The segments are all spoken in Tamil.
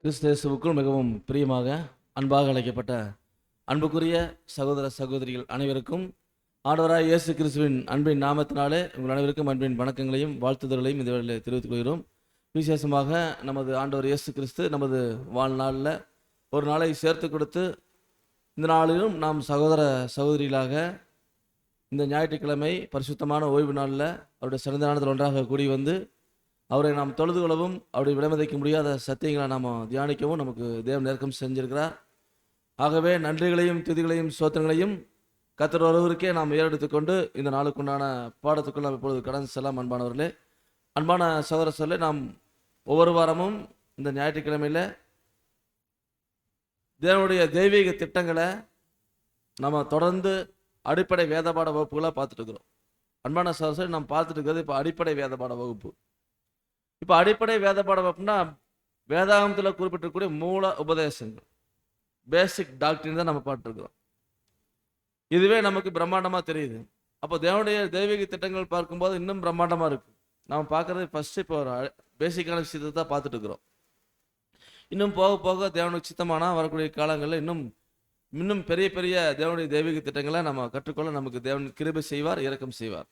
கிறிஸ்து இயேசுவுக்குள் மிகவும் பிரியமாக அன்பாக அழைக்கப்பட்ட அன்புக்குரிய சகோதர சகோதரிகள் அனைவருக்கும் ஆண்டவராய் இயேசு கிறிஸ்துவின் அன்பின் நாமத்தினாலே உங்கள் அனைவருக்கும் அன்பின் வணக்கங்களையும் வாழ்த்துதல்களையும் இந்த வேளையில் தெரிவித்துக் கொள்கிறோம். விசேஷமாக நமது ஆண்டவர் இயேசு கிறிஸ்து நமது வாழ்நாளில் ஒரு நாளை சேர்த்து கொடுத்து இந்த நாளிலும் நாம் சகோதர சகோதரிகளாக இந்த ஞாயிற்றுக்கிழமை பரிசுத்தமான ஓய்வு நாளில் அவருடைய சிறந்த நாளத்தில் ஒன்றாக கூடி வந்து அவரை நாம் தொழுது கொள்ளவும் அவருடைய விலைமதிக்க முடியாத சத்தியங்களை நாம் தியானிக்கவும் நமக்கு தேவன் நெருக்கம் செஞ்சிருக்கிறார். ஆகவே நன்றிகளையும் துதிகளையும் சோத்திரங்களையும் கர்த்தர் ஒருவருக்கே நாம் ஏறெடுத்துக்கொண்டு இந்த நாளுக்குண்டான பாடத்துக்குள் நாம் இப்பொழுது கடந்து செல்லாம். அன்பானவர்களே, அன்பான சகோதர சொல்ல நாம் ஒவ்வொரு வாரமும் இந்த ஞாயிற்றுக்கிழமையில் தேவனுடைய தெய்வீக திட்டங்களை நம்ம தொடர்ந்து அடிப்படை வேதபாட வகுப்புகளாக பார்த்துட்டு இருக்கிறோம். அன்பான சகோதர நாம் பார்த்துட்டு இருக்கிறது இப்போ அடிப்படை வேதபாட வகுப்பு. இப்போ அடிப்படை வேதபாட வகுப்புனா வேதாகமத்தில் குறிப்பிட்டிருக்கக்கூடிய மூல உபதேசங்கள், பேசிக் டாக்டரின் தான் நம்ம பார்த்துருக்கிறோம். இதுவே நமக்கு பிரம்மாண்டமாக தெரியுது. அப்போ தேவனுடைய தெய்வீக திட்டங்கள் பார்க்கும்போது இன்னும் பிரம்மாண்டமாக இருக்குது. நம்ம பார்க்குறது ஃபஸ்ட்டு இப்போ ஒரு பேசிக்கான விஷயத்தை தான் பார்த்துட்டு இருக்கிறோம். இன்னும் போக போக தேவனுக்கு சித்தமானா வரக்கூடிய காலங்களில் இன்னும் பெரிய பெரிய தேவனுடைய தெய்வீக திட்டங்களை நம்ம கற்றுக்கொள்ள நமக்கு தேவன் கிருபை செய்வார், இரக்கம் செய்வார்.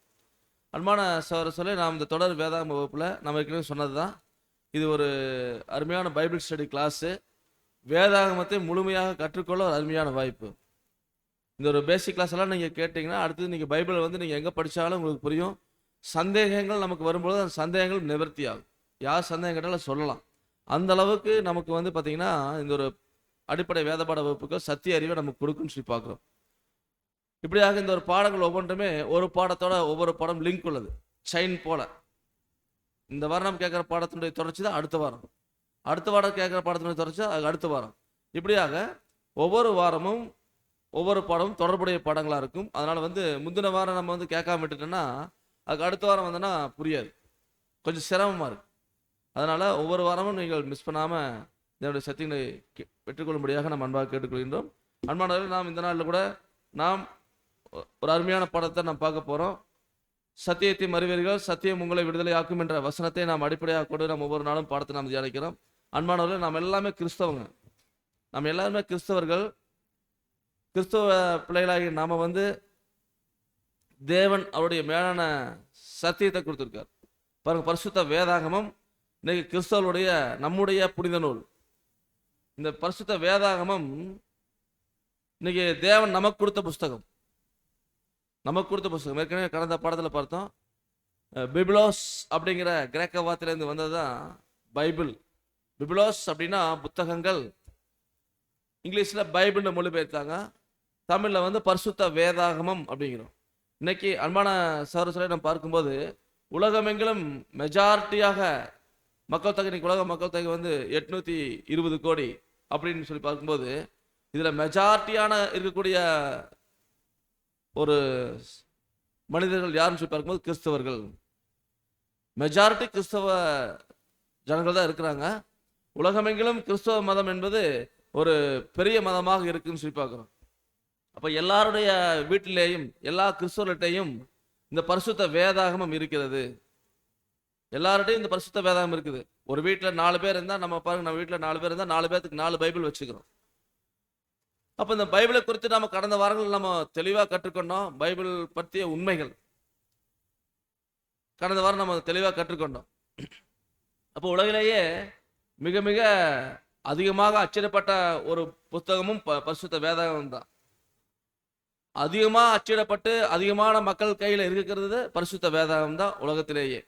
அன்பான சகோதர சொல்லி நாம் இந்த தொடர் வேதாகம வகுப்பில் நம்ம ஏற்கனவே சொன்னது தான், இது ஒரு அருமையான பைபிள் ஸ்டடி கிளாஸு. வேதாகமத்தை முழுமையாக கற்றுக்கொள்ள ஒரு அருமையான வாய்ப்பு. இந்த ஒரு பேசிக் கிளாஸ் எல்லாம் நீங்கள் கேட்டிங்கன்னா அடுத்தது நீங்கள் பைபிளை வந்து நீங்கள் எங்கே படித்தாலும் உங்களுக்கு புரியும். சந்தேகங்கள் நமக்கு வரும்பொழுது அந்த சந்தேகங்கள் நிவர்த்தி ஆகும். யார் சந்தேகம் கேட்டாலும் சொல்லலாம். அந்த அளவுக்கு நமக்கு வந்து பார்த்திங்கன்னா இந்த ஒரு அடிப்படை வேதபாட வகுப்புக்கு சத்திய அறிவை நமக்கு கொடுக்குன்னு சொல்லி பார்க்குறோம். இப்படியாக இந்த ஒரு பாடங்கள் ஒவ்வொன்றுமே ஒரு பாடத்தோட ஒவ்வொரு பாடம் லிங்க் உள்ளது, செயின் போல. இந்த வாரம் நம்ம கேட்குற பாடத்தினுடைய தொடர்ச்சி தான் அடுத்த வாரம், அடுத்த வாரம் கேட்குற பாடத்தினுடைய தொடர்ச்சி அது அடுத்த வாரம். இப்படியாக ஒவ்வொரு வாரமும் ஒவ்வொரு பாடமும் தொடர்புடைய பாடங்களாக இருக்கும். அதனால் வந்து முந்தின வாரம் நம்ம வந்து கேட்காம விட்டுட்டோன்னா அதுக்கு அடுத்த வாரம் வந்தோன்னா புரியாது, கொஞ்சம் சிரமமாக இருக்கும். அதனால் ஒவ்வொரு வாரமும் நீங்கள் மிஸ் பண்ணாமல் இதனுடைய சத்தியங்களை பெற்றுக்கொள்ளும்படியாக நம்ம அன்பாக கேட்டுக்கொள்கின்றோம். அன்பானவர்கள், நாம் இந்த நாளில் கூட நாம் ஒரு அருமையான பாடத்தை நாம் பார்க்க போகிறோம். சத்தியத்தை மறுவீர்கள், சத்தியம் உங்களை விடுதலை ஆக்கும் என்ற வசனத்தை நாம் அடிப்படையாக கொண்டு நம்ம ஒவ்வொரு நாளும் பாடத்தை நாம் தியானிக்கிறோம். அன்பானவர்கள், நாம் எல்லாமே கிறிஸ்தவங்க, நம்ம எல்லாருமே கிறிஸ்தவர்கள். கிறிஸ்தவ பிள்ளைகளாகி நாம் வந்து தேவன் அவருடைய மேலான சத்தியத்தை கொடுத்துருக்கார். பாருங்க, பரிசுத்த வேதாகமம் இன்னைக்கு கிறிஸ்தவருடைய நம்முடைய புனித நூல். இந்த பரிசுத்த வேதாகமம் இன்னைக்கு தேவன் நமக்கு கொடுத்த புஸ்தகம், நமக்கு கொடுத்த புஸ்தகம். ஏற்கனவே கடந்த பாடத்தில் பார்த்தோம், பிபிலோஸ் அப்படிங்கிற கிரேக்க வார்த்தையிலேருந்து வந்தது தான் பைபிள். பிபிலோஸ் அப்படின்னா புத்தகங்கள், இங்கிலீஷில் பைபிள்னு மொழிபெயர்த்தாங்க. தமிழில் வந்து பரிசுத்த வேதாகமம் அப்படிங்கிறோம். இன்னைக்கு அன்பான சகோதரரை நம்ம பார்க்கும்போது உலகமெங்கிலும் மெஜாரிட்டியாக மக்கள் தொகை, இன்னைக்கு உலக மக்கள் தொகை வந்து 820 கோடி அப்படின்னு சொல்லி பார்க்கும்போது இதில் மெஜாரிட்டியான இருக்கக்கூடிய ஒரு மனிதர்கள் யாருன்னு சொல்லி பார்க்கும்போது கிறிஸ்தவர்கள். மெஜாரிட்டி கிறிஸ்தவ ஜனங்கள் தான் இருக்கிறாங்க. உலகமெங்கிலும் கிறிஸ்தவ மதம் என்பது ஒரு பெரிய மதமாக இருக்குன்னு சொல்லி பார்க்குறோம். அப்போ எல்லாருடைய வீட்டிலேயும் எல்லா கிறிஸ்தவர்கிட்டையும் இந்த பரிசுத்த வேதாகமம் இருக்கிறது. எல்லார்ட்டையும் இந்த பரிசுத்த வேதாகமம் இருக்குது. ஒரு வீட்டில் 4 பேர் இருந்தால் நம்ம பாருங்க, நம்ம வீட்டில் 4 பேர் இருந்தால் 4 பேருக்கு 4 பைபிள் வச்சுக்கிறோம். அப்போ இந்த பைபிளை குறித்து நம்ம கடந்த வாரங்கள் நம்ம தெளிவாக கற்றுக்கொண்டோம். பைபிள் பற்றிய உண்மைகள் கடந்த வாரம் நம்ம தெளிவாக கற்றுக்கொண்டோம். அப்போ உலகிலேயே மிக மிக அதிகமாக அச்சிடப்பட்ட ஒரு புத்தகமும் பரிசுத்த வேதாகமம் தான். அதிகமாக அச்சிடப்பட்டு அதிகமான மக்கள் கையில் இருக்கிறது பரிசுத்த வேதாகமம் தான் உலகத்திலேயே.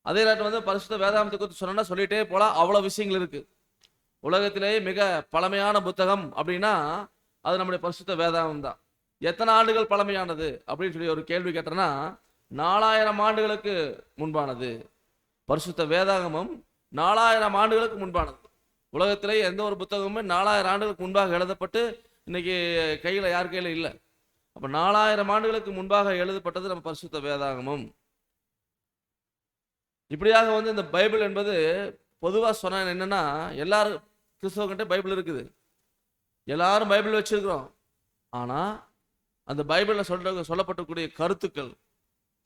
அதே நேரத்தில் வந்து பரிசுத்த வேதாகமத்தை குறித்து சொன்னா சொல்லிட்டே போலாம், அவ்வளோ விஷயங்கள் இருக்கு. உலகத்திலேயே மிக பழமையான புத்தகம் அப்படின்னா அது நம்முடைய பரிசுத்த வேதாகமம் தான். எத்தனை ஆண்டுகள் பழமையானது அப்படின்னு சொல்லி ஒரு கேள்வி கேட்டோன்னா 4000 ஆண்டுகளுக்கு முன்பானது. பரிசுத்த வேதாகமம் 4000 ஆண்டுகளுக்கு முன்பானது. உலகத்திலேயே எந்த ஒரு புத்தகமுமே 4000 ஆண்டுகளுக்கு முன்பாக எழுதப்பட்டு இன்னைக்கு கையில் யார் கையில் இல்லை. அப்போ 4000 ஆண்டுகளுக்கு முன்பாக எழுதப்பட்டது நம்ம பரிசுத்த வேதாகமம். இப்படியாக வந்து இந்த பைபிள் என்பது பொதுவாக சொன்ன என்னன்னா, எல்லாரும் கிறிஸ்தவங்கிட்ட பைபிள் இருக்குது, எல்லாரும் பைபிள் வச்சிருக்கிறோம். ஆனால் அந்த பைபிளில் சொல்லப்பட்டக்கூடிய கருத்துக்கள்,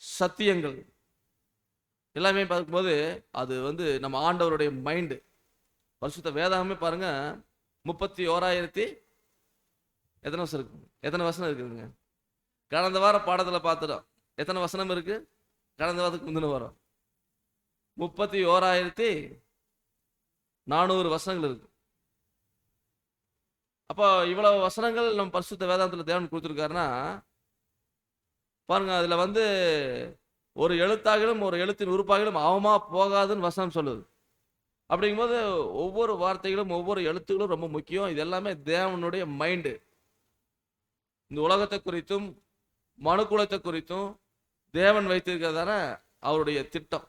சத்தியங்கள் எல்லாமே பார்க்கும்போது அது வந்து நம்ம ஆண்டவருடைய மைண்டு, பரிசுத்த வேதாகமே பாருங்க 31,000 எத்தனை வருஷம் இருக்கு, எத்தனை வசனம் இருக்குதுங்க. கடந்த வார பாடத்தில் பார்த்துட்டோம் எத்தனை வசனம் இருக்கு. கடந்த வாரத்துக்கு முந்தின வாரம் 31,400 வசனங்கள் இருக்கு. அப்போ இவ்வளவு வசனங்கள் நம்ம பரிசுத்த வேதாந்தத்தில் தேவன் கொடுத்துருக்காருன்னா பாருங்க, அதுல வந்து ஒரு எழுத்தாகிலும் ஒரு எழுத்தின் உறுப்பாகிலும் அவமா போகாதுன்னு வசனம் சொல்லுது. அப்படிங்கும்போது ஒவ்வொரு வார்த்தைகளும் ஒவ்வொரு எழுத்துக்களும் ரொம்ப முக்கியம். இது எல்லாமே தேவனுடைய மைண்டு. இந்த உலகத்தை குறித்தும் மனுக்குலத்தை குறித்தும் தேவன் வைத்திருக்கிறதான அவருடைய திட்டம்.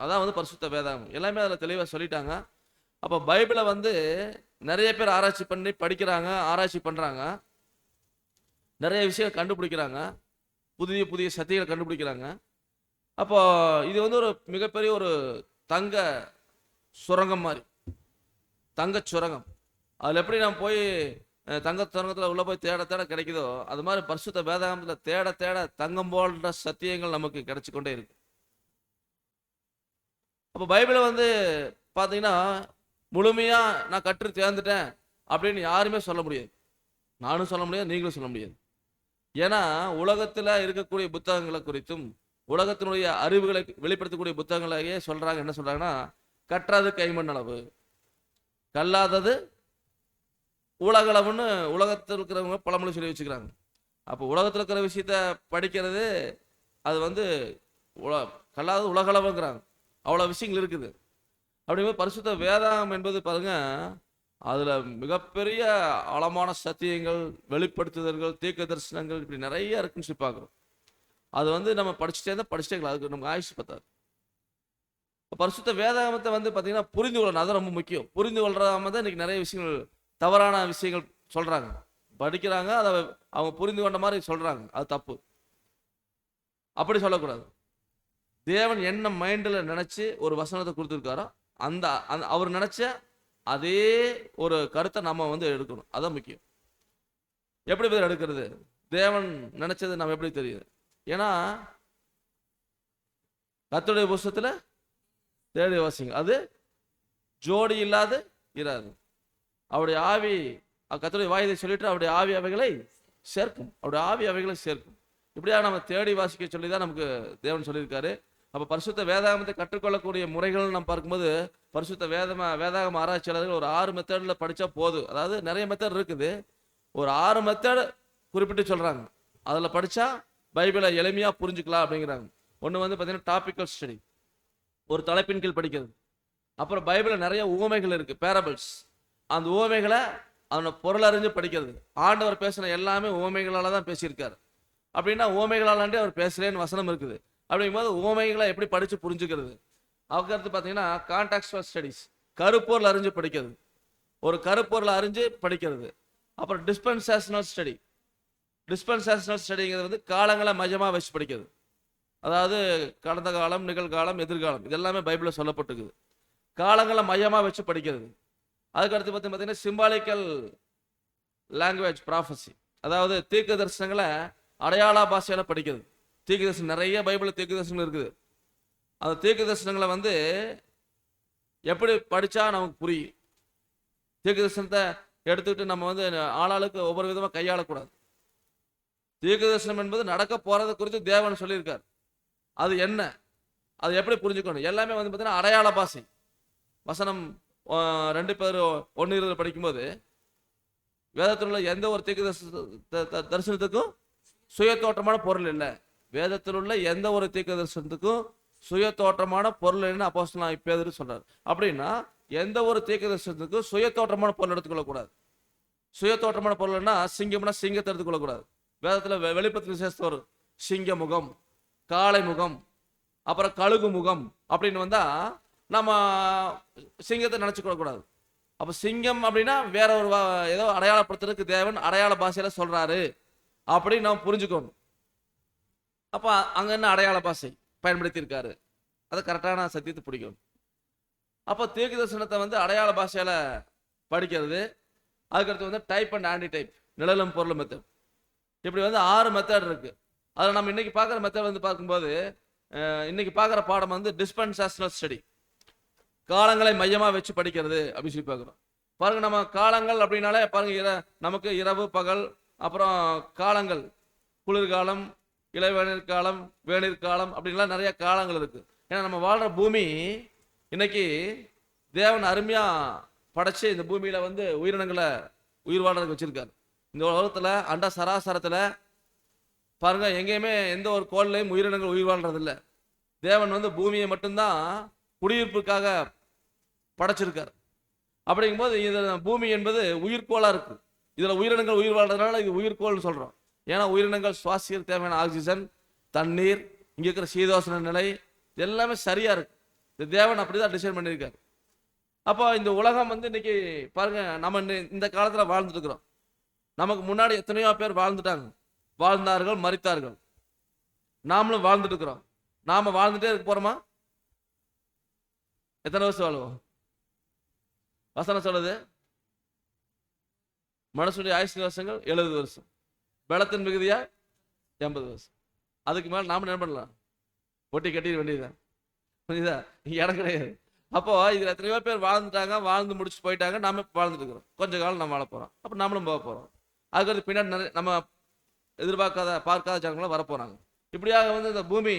அதான் வந்து பரிசுத்த வேதாகம். எல்லாமே அதில் தெளிவாக சொல்லிட்டாங்க. அப்போ பைபிளை வந்து நிறைய பேர் ஆராய்ச்சி பண்ணி படிக்கிறாங்க, ஆராய்ச்சி பண்ணுறாங்க, நிறைய விஷயங்கள் கண்டுபிடிக்கிறாங்க, புதிய புதிய சத்தியங்களை கண்டுபிடிக்கிறாங்க. அப்போ இது வந்து ஒரு மிகப்பெரிய ஒரு தங்க சுரங்கம் மாதிரி, தங்க சுரங்கம். அதில் எப்படி நம்ம போய் தங்க சுரங்கத்தில் உள்ள போய் தேட தேட கிடைக்குதோ அது மாதிரி பரிசுத்த வேதாகமத்தில் தேட தேட தங்கம் போன்ற சத்தியங்கள் நமக்கு கிடைச்சி கொண்டே இருக்கு. அப்போ பைபிளை வந்து பார்த்தீங்கன்னா முழுமையாக நான் கற்று தேர்ந்துட்டேன் அப்படின்னு யாருமே சொல்ல முடியாது. நானும் சொல்ல முடியாது, நீங்களும் சொல்ல முடியாது. ஏன்னா உலகத்தில் இருக்கக்கூடிய புத்தகங்களை குறித்தும் உலகத்தினுடைய அறிவுகளை வெளிப்படுத்தக்கூடிய புத்தகங்களையே சொல்றாங்க. என்ன சொல்றாங்கன்னா, கற்றாது கைமண் அளவு, கல்லாதது உலகளவுன்னு உலகத்தில் இருக்கிறவங்க பழமொழி சொல்லி வச்சுக்கிறாங்க. அப்போ உலகத்தில் இருக்கிற விஷயத்த படிக்கிறது அது வந்து கல்லாதது உலகளவுங்கிறாங்க. அவ்வளோ விஷயங்கள் இருக்குது. அப்படிங்கும்போது பரிசுத்த வேதாகம் என்பது பாருங்க, அதுல மிகப்பெரிய ஆழமான சத்தியங்கள், வெளிப்படுத்துதல்கள், தீர்க்க தரிசனங்கள் இப்படி நிறைய இருக்குன்னு சொல்லி பார்க்குறோம். அது வந்து நம்ம படிச்சுட்டே இருந்தால் படிச்சுட்டே இருக்கலாம், அதுக்கு நமக்கு ஆயுசு பத்தாது. பரிசுத்த வேதாகமத்தை வந்து பார்த்தீங்கன்னா புரிந்து கொள்ளணும், அதான் ரொம்ப முக்கியம். புரிந்து கொள்றாம தான் இன்னைக்கு நிறைய விஷயங்கள், தவறான விஷயங்கள் சொல்றாங்க, படிக்கிறாங்க, அதை அவங்க புரிந்து கொண்ட மாதிரி சொல்றாங்க. அது தப்பு, அப்படி சொல்லக்கூடாது. தேவன் என்ன மைண்டில் நினைச்சு ஒரு வசனத்தை கொடுத்துருக்காரோ அந்த அவர் நினைச்ச அதே ஒரு கருத்தை நம்ம வந்து எடுக்கணும். அதான் முக்கியம். எப்படி பேர் எடுக்கிறது? தேவன் நினைச்சது நம்ம எப்படி தெரியுது? ஏன்னா கர்த்தருடைய புஸ்தகத்துல தேடி வாசிங்க, அது ஜோடி இல்லாது இராது. அவருடைய ஆவி, கர்த்தருடைய வாயதை சொல்லிட்டு அவருடைய ஆவி அவைகளை சேர்க்கும், அவருடைய ஆவி அவைகளை சேர்க்கும். இப்படியா நம்ம தேடி வாசிக்க சொல்லி தான் நமக்கு தேவன் சொல்லியிருக்காரு. அப்போ பரிசுத்த வேதாகமத்தை கற்றுக்கொள்ளக்கூடிய முறைகள் நம்ம பார்க்கும்போது பரிசுத்த வேதாகம ஆராய்ச்சியாளர்கள் ஒரு 6 மெத்தடில் படித்தா போதும். அதாவது நிறைய மெத்தட் இருக்குது, ஒரு 6 மெத்தட் குறிப்பிட்டு சொல்கிறாங்க. அதில் படித்தா பைபிளை எளிமையாக புரிஞ்சுக்கலாம் அப்படிங்கிறாங்க. ஒன்று வந்து பார்த்தீங்கன்னா டாபிக்கல் ஸ்டடி, ஒரு தலைப்பின் கீழ் படிக்கிறது. அப்புறம் பைபிளில் நிறைய உவமைகள் இருக்குது, பேரபிள்ஸ். அந்த உவமைகளை அவனை பொருள் அறிஞ்சு படிக்கிறது. ஆண்டவர் பேசின எல்லாமே உவமைகளால் தான் பேசியிருக்காரு. அப்படின்னா உவமைகளாலாண்டே அவர் பேசுகிறேன்னு வசனம் இருக்குது. அப்படிங்கும்போது உவமைகளை எப்படி படித்து புரிஞ்சுக்கிறது. அதுக்கடுத்து பார்த்தீங்கன்னா கான்டாக்சுவல் ஸ்டடிஸ், கருப்பொருள் அறிஞ்சு படிக்கிறது, ஒரு கருப்பொருளை அறிஞ்சு படிக்கிறது. அப்புறம் டிஸ்பென்சேஷனல் ஸ்டடி, டிஸ்பென்சேஷனல் ஸ்டடிங்கிறது வந்து காலங்களை மையமாக வச்சு படிக்கிறது. அதாவது கடந்த காலம், நிகழ்காலம், எதிர்காலம் இதெல்லாமே பைபிளில் சொல்லப்பட்டிருக்குது. காலங்களை மையமாக வச்சு படிக்கிறது. அதுக்கடுத்து பார்த்தீங்கன்னா சிம்பாலிக்கல் லாங்குவேஜ் ப்ராஃபஸி, அதாவது தீர்க்க தரிசனங்களை அடையாள பாஷையில் படிக்கிறது. தீர்க்க தரிசனம் நிறைய பைபிளில் தீர்க்க தரிசனங்கள் இருக்குது. அந்த தீர்க்க தரிசனங்களை வந்து எப்படி படித்தா நமக்கு புரியும். தீர்க்க தரிசனத்தை எடுத்துக்கிட்டு நம்ம வந்து ஆளாளுக்கு ஒவ்வொரு விதமாக கையாளக்கூடாது. தீர்க்க தரிசனம் என்பது நடக்க போறதை குறித்து தேவன் சொல்லியிருக்கார். அது என்ன, அது எப்படி புரிஞ்சுக்கணும், எல்லாமே வந்து பார்த்தீங்கன்னா அடையாள பாஷை. வசனம் 2 பேர் 1:20 படிக்கும்போது வேதத்தில் உள்ள எந்த ஒரு தீர்க்க தரிசனத்துக்கும் சுய தோற்றமான பொருள் இல்லை. வேதத்தில் உள்ள எந்த ஒரு தீர்க்க தரிசனத்துக்கும் சுய தோற்றமான பொருள் இல்லைன்னு அப்போஸ்தலன் பேதுரு சொல்றாரு. அப்படின்னா எந்த ஒரு தீர்க்க தரிசனத்துக்கும் சுய தோற்றமான பொருள் எடுத்துக்கொள்ளக்கூடாது. சுய தோற்றமான பொருள்னா சிங்கம்னா சிங்கத்தை எடுத்துக்கொள்ளக்கூடாது. வேதத்தில் வெளிப்படுத்தின விசேஷம் ஒரு சிங்க முகம், காளை முகம், அப்புறம் கழுகு முகம் அப்படின்னு வந்தா நம்ம சிங்கத்தை நினைச்சுக்கூடாது. அப்ப சிங்கம் அப்படின்னா வேற ஒரு ஏதோ அடையாளப்படுத்துறதுக்கு தேவன் அடையாள பாஷையில சொல்றாரு அப்படின்னு நம்ம புரிஞ்சுக்கணும். அப்ப அங்க என்ன அடையாள பாஷை பயன்படுத்தி இருக்காரு, அதை கரெக்டான சத்தியத்தை பிடிக்கணும். அப்போ தீர்க்க தரிசனத்தை வந்து அடையாள பாஷையில படிக்கிறது. அதுக்கடுத்து வந்து டைப் அண்ட் ஆன்டி டைப், நிழலும் பொருளும் மெத்தட், இப்படி வந்து 6 மெத்தட் இருக்கு. அதில் நம்ம இன்னைக்கு பார்க்குற மெத்தட் வந்து பார்க்கும்போது இன்னைக்கு பார்க்குற பாடம் வந்து டிஸ்பென்சேஷனல் ஸ்டடி. காலங்களை மையமா வச்சு படிக்கிறது அப்படின்னு சொல்லி பார்க்குறோம். பாருங்க, நம்ம காலங்கள் அப்படின்னாலே பாருங்க, நமக்கு இரவு பகல், அப்புறம் காலங்கள், குளிர்காலம், இளவேநீர் காலம், வேநீர் காலம் அப்படின்லாம் நிறைய காலங்கள் இருக்கு. ஏன்னா நம்ம வாழ்ற பூமி இன்னைக்கு தேவன் அருமையா படைச்சு இந்த பூமியில வந்து உயிரினங்களை உயிர் வாழ்றதுக்கு வச்சிருக்காரு. இந்த உலகத்துல அண்ட சராசரத்துல பாருங்க, எங்கேயுமே எந்த ஒரு கோள்லையும் உயிரினங்கள் உயிர் வாழ்றது இல்லை. தேவன் வந்து பூமியை மட்டும்தான் குடியிருப்புக்காக படைச்சிருக்காரு. அப்படிங்கும்போது இது பூமி என்பது உயிர்கோளா இருக்கு. இதுல உயிரினங்கள் உயிர் வாழ்றதுனால இது உயிர்கோள்னு சொல்றோம். ஏன்னா உயிரினங்கள் சுவாசிக்க தேவையான ஆக்சிஜன், தண்ணீர், இங்க இருக்கிற சீதோஷண நிலை எல்லாமே சரியா இருக்கு. இந்த தேவன் அப்படிதான் டிசைன் பண்ணியிருக்காரு. அப்போ இந்த உலகம் வந்து இன்னைக்கு பாருங்க, நம்ம இந்த காலத்துல வாழ்ந்துட்டு இருக்கிறோம். நமக்கு முன்னாடி எத்தனையோ பேர் வாழ்ந்துட்டாங்க, வாழ்ந்தார்கள், மரித்தார்கள். நாமளும் வாழ்ந்துட்டு இருக்கிறோம். நாம வாழ்ந்துட்டே இருக்க போறோமா? எத்தனை வருஷம் வாழ்வோம்? வசனம் சொல்லுது, மனுஷனுடைய ஆயுசு வருஷங்கள் 70 வருஷம், பலத்தின் மிகுதியா 80 வருஷம். அதுக்கு மேல நாம என்ன பண்ணலாம்? ஒட்டி கட்டிட வேண்டியதுதான். புரியுதா? இடம் கிடையாது. அப்போ இதுல எத்தனையோ பேர் வாழ்ந்துட்டாங்க, வாழ்ந்து முடிச்சு போயிட்டாங்க. நாம வாழ்ந்துட்டு இருக்கிறோம். கொஞ்ச காலம் நம்ம வாழ போறோம். அப்ப நம்மளும் போக போறோம். அதுக்கு பின்னாடி நிறைய நம்ம எதிர்பார்க்காத பார்க்காத ஜனங்களும் வரப்போறாங்க. இப்படியாக வந்து இந்த பூமி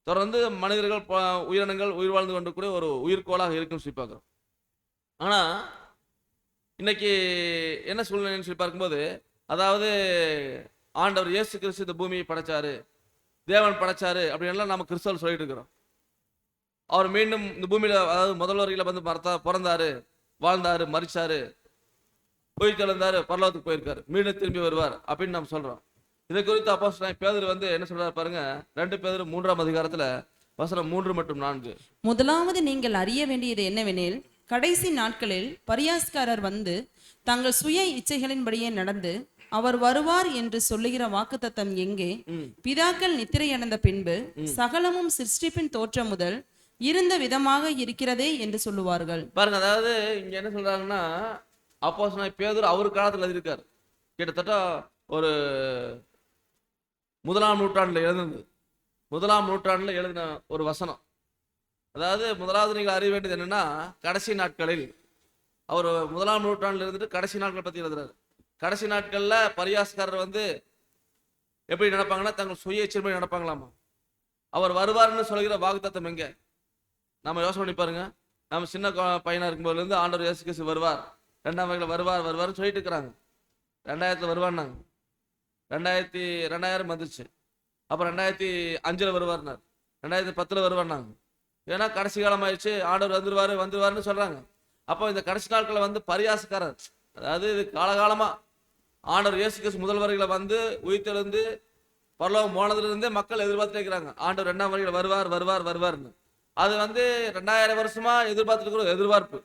தொடர்ந்து மனிதர்கள், உயிரினங்கள் உயிர் வாழ்ந்து கொண்டு கூட ஒரு உயிர்கோளாக இருக்குன்னு சொல்லி பார்க்குறோம். ஆனா இன்னைக்கு என்ன சூழ்நிலைன்னு சொல்லி பார்க்கும்போது, அதாவது ஆண்டவர் இயேசு கிறிஸ்து இந்த பூமியை படைச்சாரு, தேவன் படைச்சாரு அப்படின்லாம் நம்ம கிறிஸ்தவர்கள் சொல்லிட்டு இருக்கிறோம். அவர் மீண்டும் இந்த பூமியில, அதாவது முதல் வருகையில வந்து பிறந்தாரு, வாழ்ந்தாரு, மரிச்சாரு, போய் கலந்தாரு, பரலோகத்துக்கு போயிருக்காரு, மீண்டும் திரும்பி வருவார் அப்படின்னு நம்ம சொல்றோம். இதை குறித்து அப்போஸ்தலனாகிய பேதுரு வந்து என்ன சொல்றாரு பாருங்க. 2 பேதுரு 3ஆம் அதிகாரத்துல வசனம் 3 மற்றும் 4. முதலாவது நீங்கள் அறிய வேண்டியது என்னவெனில், கடைசி நாட்களில் பரியாஸ்காரர் வந்து தங்கள் சுய இச்சைகளின்படியே நடந்து அவர் வருவார் என்று சொல்லுகிற வாக்குத்தத்தம் எங்கே? பிதாக்கள் நித்திரையடைந்த பின்பு சகலமும் சிருஷ்டிப்பின் தோற்றம் முதல் இருந்த விதமாக இருக்கிறதே என்று சொல்லுவார்கள். பாருங்க, அதாவது இங்க என்ன சொல்றாங்கன்னா, அப்போஸ்தலனாகிய பேதுரு அவர் காலத்துல எழுதியிருக்காரு. கிட்டத்தட்ட ஒரு 1ஆம் நூற்றாண்டுல எழுதுனது. 1ஆம் நூற்றாண்டுல எழுதின ஒரு வசனம். அதாவது முதலாவது நீங்கள் அறிய வேண்டியது என்னன்னா, கடைசி நாட்களில், அவர் 1ஆம் நூற்றாண்டுல இருந்துட்டு கடைசி நாட்கள் பத்தி எழுதுறாரு. கடைசி நாட்கள்ல பரியாஸ்காரர் வந்து எப்படி நடப்பாங்கன்னா, தங்கள் சுய இச்சைப்படி நடப்பாங்களாமா. அவர் வருவார்னு சொல்கிற வாக்குத்தத்தம் எங்க? நம்ம யோசனை பண்ணி பாருங்க. நம்ம சின்ன பையனா இருக்கும்போதுல இருந்து ஆண்டவர் இயேசு கிறிஸ்து வருவார், 2ஆம் வகையில் வருவார் வருவார்னு சொல்லிட்டு இருக்கிறாங்க. 2000 வருவார்னாங்க. 2000 வந்துச்சு. அப்புறம் 2005 வருவார்னார், 2010 வருவார்னாங்க. ஏன்னா கடைசி காலம் ஆயிடுச்சு, ஆண்டவர் வந்துருவாருன்னு சொல்றாங்க. அப்போ இந்த கடைசி நாட்களை வந்து பரியாசக்காரர், அதாவது இது காலகாலமா ஆண்டவர் இயேசு கிறிஸ்து முதல் வருகையில வந்து உயிர்த்தெழுந்து பரலோகம் போனதுல இருந்தே மக்கள் எதிர்பார்த்துட்டு இருக்கிறாங்க, ஆண்டவர் 2ஆம் வருகையில வருவார்னு. அது வந்து 2000 வருஷமா எதிர்பார்த்துட்டு இருக்கிற எதிர்பார்ப்பு.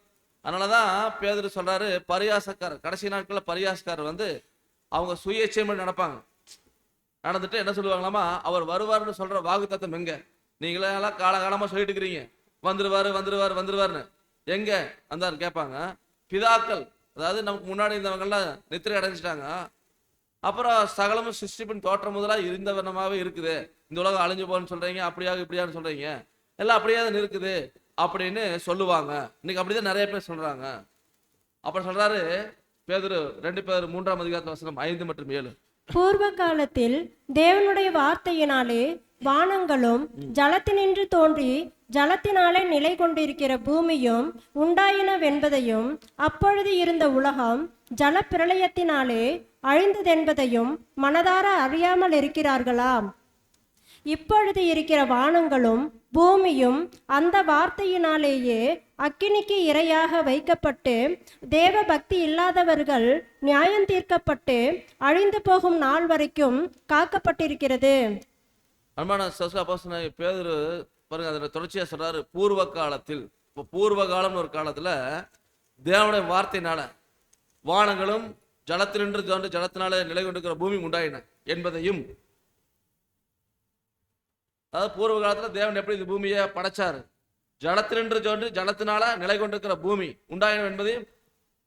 அதனாலதான் பேதுரு சொல்றாரு, பரியாசக்காரர், கடைசி நாட்கள்ல பரியாசக்காரர் வந்து அவங்க சுய இச்சைப்படி நடப்பாங்க. நடந்துட்டு என்ன சொல்லுவாங்களாமா, அவர் வருவார்னு சொல்ற வாக்குத்தத்தம் எங்க? நீங்களே எல்லாம் காலகாலமா சொல்லிட்டு இருக்கிறீங்க, வந்துருவாருன்னு. எங்க அந்த கேட்பாங்க. பிதாக்கள், அதாவது நமக்கு முன்னாடி இருந்தவங்கெல்லாம் நித்திரை அடைஞ்சிட்டாங்க. அப்புறம் சகலமும் சிருஷ்டிப்பின் தோற்றம் முதலா இருந்த வண்ணமாவே இருக்குது. இந்த உலகம் அழிஞ்சு போன்னு சொல்றீங்க, அப்படியாக இப்படியான்னு சொல்றீங்க, எல்லாம் அப்படியே தான் இருக்குது அப்படின்னு சொல்லுவாங்க. இன்னைக்கு அப்படிதான் நிறைய பேர் சொல்றாங்க. அப்புறம் சொல்றாரு பேதுரு 2 பேர் 3ஆம் அதிகாரத்து வசனம் 5 மற்றும் 7. பூர்வ காலத்தில் தேவனுடைய வார்த்தையினாலே வானங்களும் ஜலத்தினின்று தோன்றி ஜலத்தினாலே நிலை கொண்டிருக்கிற பூமியும் உண்டாயினவென்பதையும், அப்பொழுது இருந்த உலகம் ஜல பிரளயத்தினாலே அழிந்ததென்பதையும் மனதார அறியாமல் இருக்கிறார்களா? இப்பொழுது இருக்கிற வானங்களும் பூமியும் அந்த வார்த்தையினாலேயே அக்கினிக்கு இரையாக வைக்கப்பட்டு தேவ பக்தி இல்லாதவர்கள் நியாயம் தீர்க்கப்பட்டு அழிந்து போகும் நாள் வரைக்கும் காக்கப்பட்டிருக்கிறது. அன்பான அப்போஸ்தலனாகிய பேதுரு பாருங்க, அதுல தொடர்ச்சியா சொல்றாரு, பூர்வ காலத்தில். இப்போ பூர்வ காலம்னு ஒரு காலத்துல தேவனுடைய வார்த்தையினால வானங்களும் ஜலத்தினின்று தோன்றி ஜலத்தினால நிலை கொண்டிருக்கிற பூமி உண்டாயின என்பதையும், அதாவது பூர்வ காலத்துல தேவன் எப்படி இந்த பூமியை படைச்சாரு, ஜலத்தினின்று தோன்றி ஜலத்தினால நிலை கொண்டிருக்கிற பூமி உண்டாயின என்பதையும்,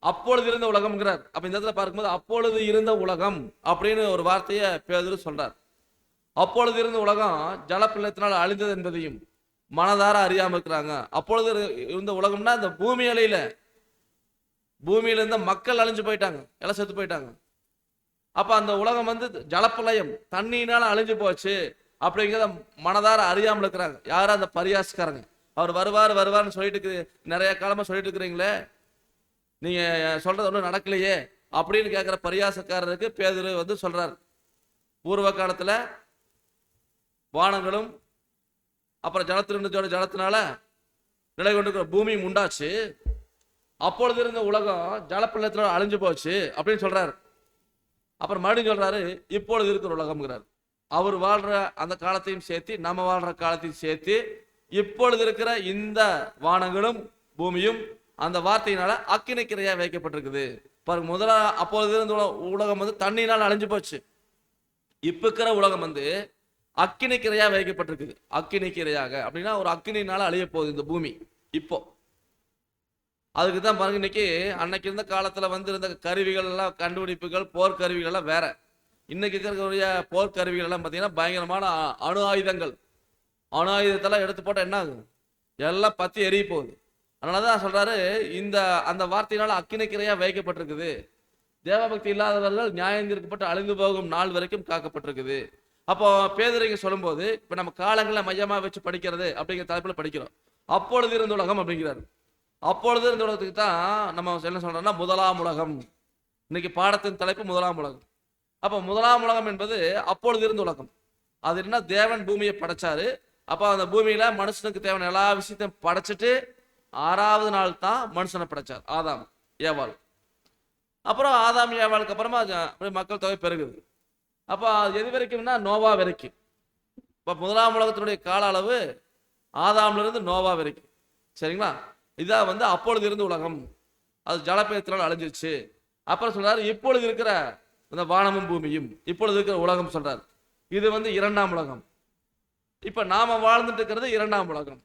அப்பொழுது இருந்த உலகம்ங்கிறார். அப்ப இந்த இடத்துல பார்க்கும்போது அப்பொழுது இருந்த உலகம் அப்படின்னு ஒரு வார்த்தையை பேதுரு சொல்றார். அப்பொழுது இருந்த உலகம் ஜலப்பிள்ளத்தினால் அழிந்தது என்பதையும், மனதார அறியாம இருக்கிறாங்க. அப்பொழுது இருந்த உலகம்னா இந்த பூமியில இருந்த மக்கள் அழிஞ்சு போயிட்டாங்க, எல்லாம் செத்து போயிட்டாங்க. அப்ப அந்த உலகம் வந்து ஜலப்பிரளயம், தண்ணியினால அழிஞ்சு போச்சு அப்படிங்கிறத மனதார அறியாமல் இருக்கிறாங்க. யாரும் அந்த பரியாசக்காரங்க. அவர் வருவார்னு சொல்லிட்டு நிறைய காலமா சொல்லிட்டு இருக்கிறீங்களே, நீங்க சொல்றது ஒன்றும் நடக்கலையே அப்படின்னு கேட்கிற பரியாசக்காரருக்கு பேதுரு வந்து சொல்றாரு, பூர்வ காலத்துல வானங்களும் அப்புறம் ஜலத்திலிருந்து ஜலத்தினால நிலை கொண்டிருக்கிற பூமியும் உண்டாச்சு, அப்பொழுது இருந்த உலகம் ஜலப்பிரளயத்தினால அழிஞ்சு போச்சு அப்படின்னு சொல்றாரு. அப்புறம் மறுபடியும் சொல்றாரு, இப்பொழுது இருக்கிற உலகம்ங்கிறார். அவர் வாழ்ற அந்த காலத்தையும் சேர்த்து நம்ம வாழ்ற காலத்தையும் சேர்த்து இப்பொழுது இருக்கிற இந்த வானங்களும் பூமியும் அந்த வார்த்தையினால அக்கினிக்கிரையா வைக்கப்பட்டிருக்குது பாருங்க. அப்பொழுது இருந்த உலகம் வந்து தண்ணியினால் அழிஞ்சு போச்சு. இப்ப இருக்கிற உலகம் வந்து அக்கினிக்கிரையா வைக்கப்பட்டிருக்குது. அக்கினிக்கிரையாக அப்படின்னா ஒரு அக்கினினால அழிய போகுது இந்த பூமி. இப்போ அதுக்கு தான் பாருங்க, இன்னைக்கு அன்னைக்கு இருந்த காலத்துல வந்து இருந்த கருவிகள் எல்லாம், கண்டுபிடிப்புகள், போர்க்கருவிகள் எல்லாம் வேற. இன்னைக்கு இருக்கக்கூடிய போர்க்கருவிகள் எல்லாம் பார்த்தீங்கன்னா பயங்கரமான அணு ஆயுதங்கள். அணு ஆயுதத்தெல்லாம் எடுத்து போட்டால் என்ன ஆகும்? எல்லாம் பத்தி எரிய போகுது. அதனாலதான் சொல்றாரு, அந்த வார்த்தையினால அக்கினிக்கிரையா வைக்கப்பட்டிருக்குது. தேவபக்தி இல்லாதவர்கள் நியாயந்திருக்கப்பட்டு அழிந்து போகும் நாள் வரைக்கும் காக்கப்பட்டிருக்குது. அப்போ பேதுரு சொல்லும்போது இப்ப நம்ம காலங்களை மையமா வச்சு படிக்கிறது அப்படிங்கிற தலைப்புல படிக்கிறோம். அப்பொழுது இருந்த உலகம் அப்படிங்கிறாரு. அப்பொழுது இருந்த உலகத்துக்கு தான் நம்ம என்ன சொல்றோம்னா முதலாம் உலகம். இன்னைக்கு பாடத்தின் தலைப்பு முதலாம் உலகம். அப்ப முதலாம் உலகம் என்பது அப்பொழுது இருந்த உலகம். அது என்ன, தேவன் பூமியை படைச்சாரு. அப்ப அந்த பூமியில மனுஷனுக்கு தேவையான எல்லா விஷயத்தையும் படைச்சிட்டு 6வது நாள் தான் மனுஷனை படைச்சார், ஆதாம் ஏவாள். அப்புறம் ஆதாம் ஏவாளுக்கு அப்புறமா மக்கள் தொகை பெருகுது. அப்ப எது வரைக்கும்னா நோவா வரைக்கும். இப்ப முதலாம் உலகத்தினுடைய கால அளவு ஆதாம்ல இருந்து நோவா வரைக்கும். சரிங்களா? இதான் வந்து அப்பொழுது இருந்த உலகம். அது ஜலப்பயத்தினால் அழிஞ்சிருச்சு. அப்புறம் சொல்றாரு, இப்பொழுது இருக்கிற இந்த வானமும் பூமியும், இப்பொழுது இருக்கிற உலகம் சொல்றாரு. இது வந்து 2ஆம் உலகம். இப்ப நாம வாழ்ந்துட்டு இருக்கிறது 2ஆம் உலகம்.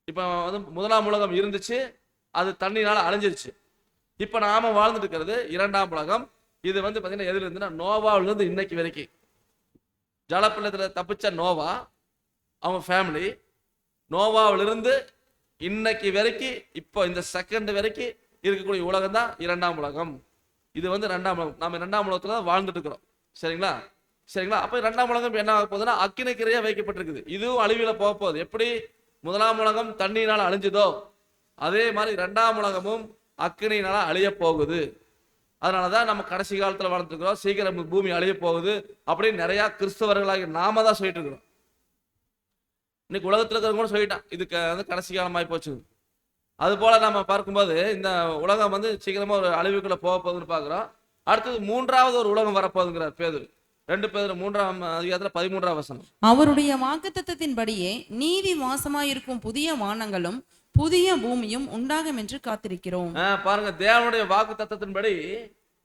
இப்ப வந்து முதலாம் உலகம் இருந்துச்சு, அது தண்ணினால அழிஞ்சிருச்சு. இப்ப நாம வாழ்ந்துட்டு இருக்கிறது 2ஆம் உலகம். இது வந்து பாத்தீங்கன்னா எதுல இருந்துன்னா நோவாவில இருந்து இன்னைக்கு வரைக்கும். ஜலப்பிரளயத்துல தப்பிச்ச நோவா, அவங்க ஃபேமிலி, நோவாவிலிருந்து இன்னைக்கு வரைக்கும், இப்போ இந்த செகண்ட் வரைக்கும் இருக்கக்கூடிய உலகம் தான் 2ஆம் உலகம். இது வந்து 2ஆம் உலகம். நம்ம 2ஆம் உலகத்துல தான் வாழ்ந்துட்டு இருக்கிறோம். சரிங்களா? அப்ப 2ஆம் உலகம் என்ன ஆக போகுதுன்னா அக்கினிக்கிரையா வைக்கப்பட்டிருக்குது. இதுவும் அழிவில போக போகுது. எப்படி முதலாம் உலகம் தண்ணியினால அழிஞ்சதோ அதே மாதிரி 2ஆம் உலகமும் அக்கினியினால அழிய போகுது. அதனாலதான் நம்ம கடைசி காலத்துல வாழ்ந்துருக்கிறோம், சீக்கிரம் பூமி அழிய போகுது அப்படின்னு நிறைய கிறிஸ்தவர்களாகி நாம தான் சொல்லிட்டு இருக்கிறோம். இன்னைக்கு உலகத்துல இருக்கிறவங்க கூட சொல்லிட்டான், இதுக்கு வந்து கடைசி காலம் ஆகி போச்சு. அது போல நம்ம பார்க்கும்போது இந்த உலகம் வந்து சீக்கிரமா ஒரு அழிவுக்குள்ள போக போகுதுன்னு பாக்குறோம். அடுத்தது 3வது ஒரு உலகம் வரப்போகுதுங்கிறார் பேதுரு. 2 பேதுரு 3ஆம் அதிகாரத்துல 13ஆம் வசனம். அவருடைய வாக்குத்தத்தத்தின்படியே நீதி வாசமாயிருக்கும் புதிய வானங்களும் புதிய பூமியும் உண்டாகும் என்று காத்திருக்கிறோம். பாருங்க, தேவனுடைய வாக்கு தத்தத்தின்படி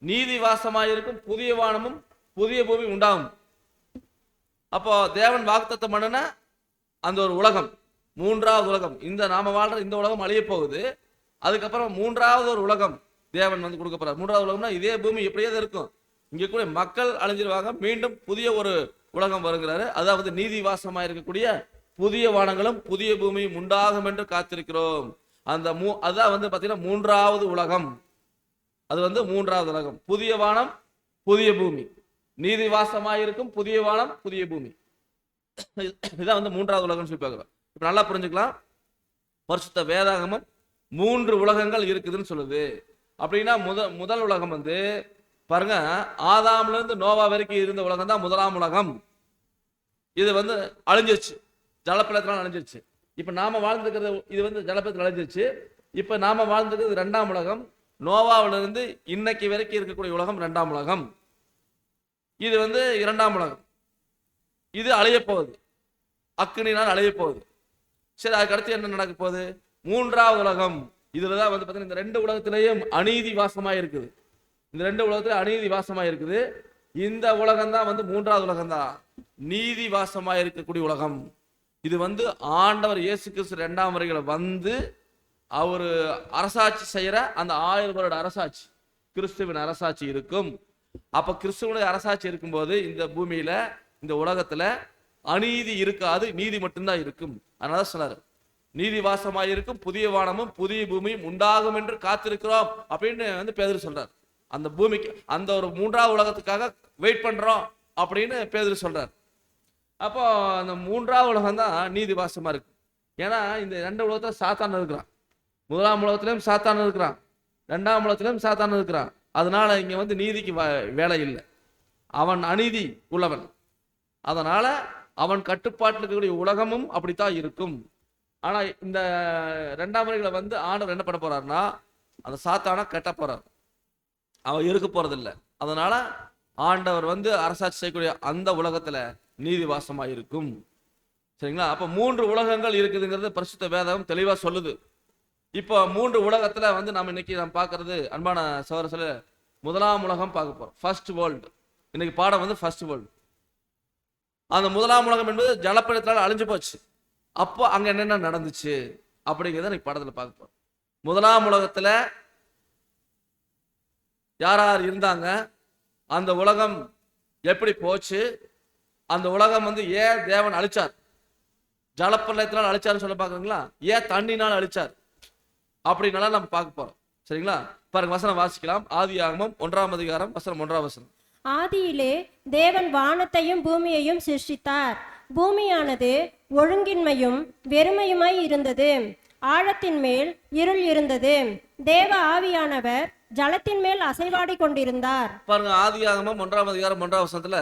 நீதி வாசமாயிருக்கும் புதிய வானமும் புதிய பூமி உண்டாகும். அப்போ தேவன் வாக்குத்தத்தம் பண்ணுன அந்த ஒரு உலகம் 3வது உலகம், இந்த நாம வாழ்ற இந்த உலகம் அழிய போகுது. அதுக்கப்புறம் 3வது ஒரு உலகம் தேவன் வந்து கொடுக்க போறார். 3வது உலகம்னா இதே பூமி எப்படியே இருக்கும், இங்க கூட மக்கள் அழிஞ்சிருவாங்க, மீண்டும் புதிய ஒரு உலகம் வருகிறாரு. அதாவது நீதி வாசமா இருக்கக்கூடிய புதிய வானங்களும் புதிய பூமியும் உண்டாகும் என்று காத்திருக்கிறோம். அதான் வந்து பாத்தீங்கன்னா 3வது உலகம். அது வந்து 3வது உலகம், புதிய வானம் புதிய பூமி, நீதி வாசமாயிருக்கும் புதிய வானம் புதிய பூமி. இதான் வந்து 3வது உலகம் சொல்லி பார்க்கிறோம். இப்ப நல்லா புரிஞ்சுக்கலாம், பரிசுத்த வேதாகமம் 3 உலகங்கள் இருக்குதுன்னு சொல்லுது. அப்படின்னா முதல் உலகம் வந்து பாருங்க, ஆதாம்ல இருந்து நோவா வரைக்கும் இருந்த உலகம் தான் முதலாம் உலகம். இது வந்து அழிஞ்சிருச்சு, ஜலப்பிரளயத்தினால அழிஞ்சிருச்சு. இப்ப நாம வாழ்ந்துக்கிறது இது வந்து ஜலப்பிரளயத்தில் அழிஞ்சிருச்சு. இப்ப நாம வாழ்ந்துக்கிறது 2ஆம் உலகம். நோவாவில இருந்து இன்னைக்கு வரைக்கும் இருக்கக்கூடிய உலகம் 2ஆம் உலகம். இது வந்து 2ஆம் உலகம். இது அழிய போகுது, அக்கினினால் அழிய போகுது. சரி, அதுக்கு அடுத்து என்ன நடக்க போகுது? 3வது உலகம். இதுலதான் வந்து பாத்தீங்கன்னா இந்த 2 உலகத்திலேயும் அநீதி வாசமா இருக்குது. இந்த 2 உலகத்துல அநீதி வாசமா இருக்குது. இந்த உலகம் தான் வந்து 3வது உலகம் தான் நீதி வாசமா இருக்கக்கூடிய உலகம். இது வந்து ஆண்டவர் இயேசு கிறிஸ்து 2ஆம் வருகையில வந்து அவரு அரசாட்சி செய்யற அந்த 1000 வருட அரசாட்சி, கிறிஸ்துவின் அரசாட்சி இருக்கும். அப்ப கிறிஸ்துவனுடைய அரசாட்சி இருக்கும்போது இந்த பூமியில இந்த உலகத்துல அநீதி இருக்காது, நீதி மட்டும்தான் இருக்கும். அதனால சொன்னாரு, நீதிவாசமாயிருக்கும் புதிய வானமும் புதிய பூமியும் உண்டாகும் என்று காத்திருக்கிறோம் அப்படின்னு வந்து பேதுரு சொல்றார். அந்த பூமிக்கு அந்த ஒரு மூன்றாவது உலகத்துக்காக வெயிட் பண்றோம் அப்படின்னு பேதுரு சொல்றார். அப்போ அந்த மூன்றாவது உலகம் தான் நீதிவாசமா இருக்கு. ஏன்னா இந்த 2 உலகத்துல சாத்தான் இருக்கிறான். முதலாம் உலகத்திலும் சாத்தான் இருக்கிறான், 2ஆம் உலகத்திலும் சாத்தான் இருக்கிறான். அதனால இங்க வந்து நீதிக்கு வேலை இல்லை. அவன் அநீதி உள்ளவன். அதனால அவன் கட்டுப்பாட்டில் இருக்கக்கூடிய உலகமும் அப்படித்தான் இருக்கும். ஆனா இந்த 2ஆம் முறைகளை வந்து ஆண்டவர் என்ன பண்ண போறாருன்னா அந்த சாத்தான கட்ட போறார். அவன் இருக்க போறதில்லை. அதனால ஆண்டவர் வந்து அரசாட்சி செய்யக்கூடிய அந்த உலகத்துல நீதிவாசமா இருக்கும். சரிங்களா? அப்ப 3 உலகங்கள் இருக்குதுங்கிறது பரிசுத்த வேதம் தெளிவா சொல்லுது. இப்போ 3 உலகத்துல வந்து நம்ம இன்னைக்கு பார்க்கறது அன்பான சகோதரர்களே, முதலாம் உலகம் பார்க்க போறோம். First world. இன்னைக்கு பாடம் வந்து ஃபர்ஸ்ட் வேர்ல்டு. அந்த முதலாம் உலகம் என்பது ஜலப்பிரளயத்தால் அழிஞ்சு போச்சு. அப்போ அங்க என்னென்ன நடந்துச்சு அப்படிங்கிறத இன்னைக்கு பாடத்துல பார்க்க போறோம். முதலாம் உலகத்துல யார் யார் இருந்தாங்க, அந்த உலகம் எப்படி போச்சு, அந்த உலகம் வந்து ஏன் தேவன் அழிச்சார், ஜலப்பிரளயத்தினால் அழிச்சார்னு சொல்ல பாக்குறீங்களா, ஏன் தண்ணினால் அழிச்சார் அப்படின்னால நம்ம பார்க்க போறோம். சரிங்களா? பாருங்க, வசனம் வாசிக்கலாம். ஆதியாகமம் 1ஆம் அதிகாரம் வசனம் 1ஆம் வசனம். ஆதியிலே தேவன் வானத்தையும் பூமியையும் சிருஷ்டித்தார். பூமியானது ஒழுங்கின்மையும் வெறுமையுமாய் இருந்தது. ஆழத்தின் மேல் இருள் இருந்தது. தேவ ஆவியானவர் ஜலத்தின் மேல் அசைவாடி கொண்டிருந்தார். பாருங்க, ஆதியாகமம் 1ஆம் அதிகாரம் 1ஆம் வசனத்துல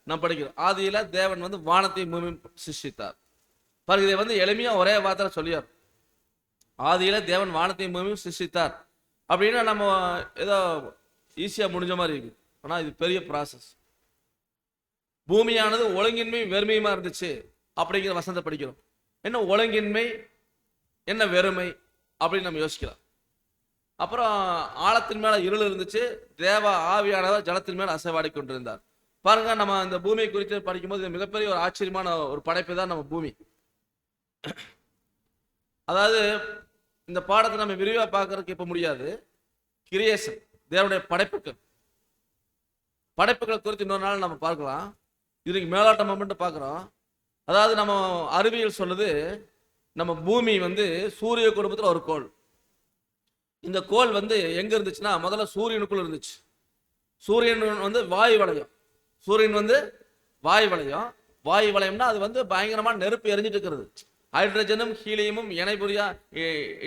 நாம் படிக்கிறோம். ஆதியில தேவன் வந்து வானத்தையும் பூமியும் சிருஷ்டித்தார். பாருங்க, இதை வந்து எளிமையா ஒரே வார்த்தையில சொல்லியார். ஆதியில தேவன் வானத்தையும் பூமியும் சிருஷ்டித்தார் அப்படின்னா நம்ம ஏதோ ஈஸியா முடிஞ்ச மாதிரி இருக்கு. ஆனா இது பெரிய ப்ராசஸ். பூமியானது ஒழுங்கின்மை வெறுமையுமா இருந்துச்சு அப்படிங்கிற வசனத்தை படிக்கிறோம். என்ன ஒழுங்கின்மை, என்ன வெறுமை அப்படின்னு நம்ம யோசிக்கலாம். அப்புறம் ஆழத்தின் மேல இருள் இருந்துச்சு. தேவ ஆவியானவர் ஜலத்தின் மேல அசைவாடி கொண்டிருந்தார். பாருங்க, நம்ம இந்த பூமியை குறித்து படிக்கும்போது மிகப்பெரிய ஒரு ஆச்சரியமான ஒரு படைப்பு தான் நம்ம பூமி. அதாவது இந்த பாடத்தை நம்ம விரிவா பார்க்கறதுக்கு இப்ப முடியாது. கிரியேஷன், தேவனுடைய படைப்புகளை குறித்து இன்னொரு நாள் நம்ம பார்க்கலாம். இதுக்கு மேலாட்டம் மட்டும் பார்க்குறோம். அதாவது நம்ம அறிவியல் சொல்லுது, நம்ம பூமி வந்து சூரிய குடும்பத்தில் ஒரு கோள். இந்த கோள் வந்து எங்க இருந்துச்சுன்னா முதல்ல சூரியனுக்குள்ள இருந்துச்சு. சூரியன் வந்து வாயு வளையம். சூரியன் வந்து வாயு வளையம். வாயு வளையம்னா அது வந்து பயங்கரமான நெருப்பு எரிஞ்சிட்டு இருக்கிறது. ஹைட்ரஜனும் ஹீலியமும்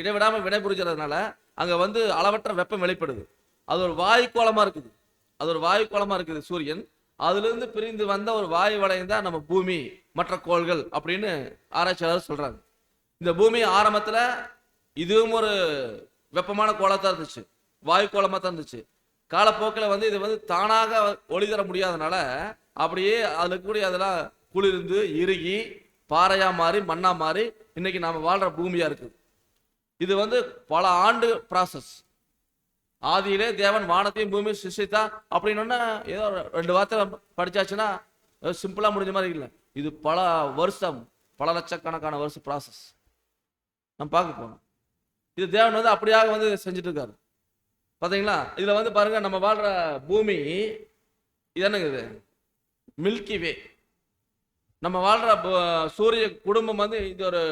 இடைவிடாமல் வினைபுரிகிறதுனால அங்க வந்து அளவற்ற வெப்பம் வெளிப்படுது. அது ஒரு வாயு கோளமா இருக்குது சூரியன். அதுல இருந்து பிரிந்து வந்த ஒரு வாயு வளையம் தான் நம்ம பூமி, மற்ற கோள்கள் அப்படின்னு ஆராய்ச்சியாளர் சொல்றாங்க. இந்த பூமி ஆரம்பத்துல இதுவும் ஒரு வெப்பமான கோளத்தான் இருந்துச்சு, வாயு கோளமா தான் இருந்துச்சு. காலப்போக்கில் வந்து இது வந்து தானாக ஒளி தர முடியாதனால அப்படியே அதுல கூடிய அதெல்லாம் குளிர்ந்து இறுகி பாறையா மாறி மண்ணா மாறி இன்னைக்கு நாம வாழ்ற பூமியா இருக்குது. இது வந்து பல ஆண்டு ப்ராசஸ். ஆதியிலே தேவன் வானத்தையும் பூமியும் சிருஷ்டித்தா அப்படின்னா ஏதோ 2 வார்த்தை படிச்சாச்சுன்னா சிம்பிளா முடிஞ்ச மாதிரி இல்லை. இது பல வருஷம், பல லட்சக்கணக்கான வருஷம் ப்ராசஸ் நம்ம பார்க்க போனோம். இது தேவன் வந்து அப்படியாக வந்து செஞ்சுட்டு இருக்காரு. பாத்தீங்களா? இதுல வந்து பாருங்க, நம்ம வாழ்ற பூமி இது என்னங்க, இது மில்கி வே. நம்ம வாழ்ற சூரிய குடும்பம் வந்து இது ஒரு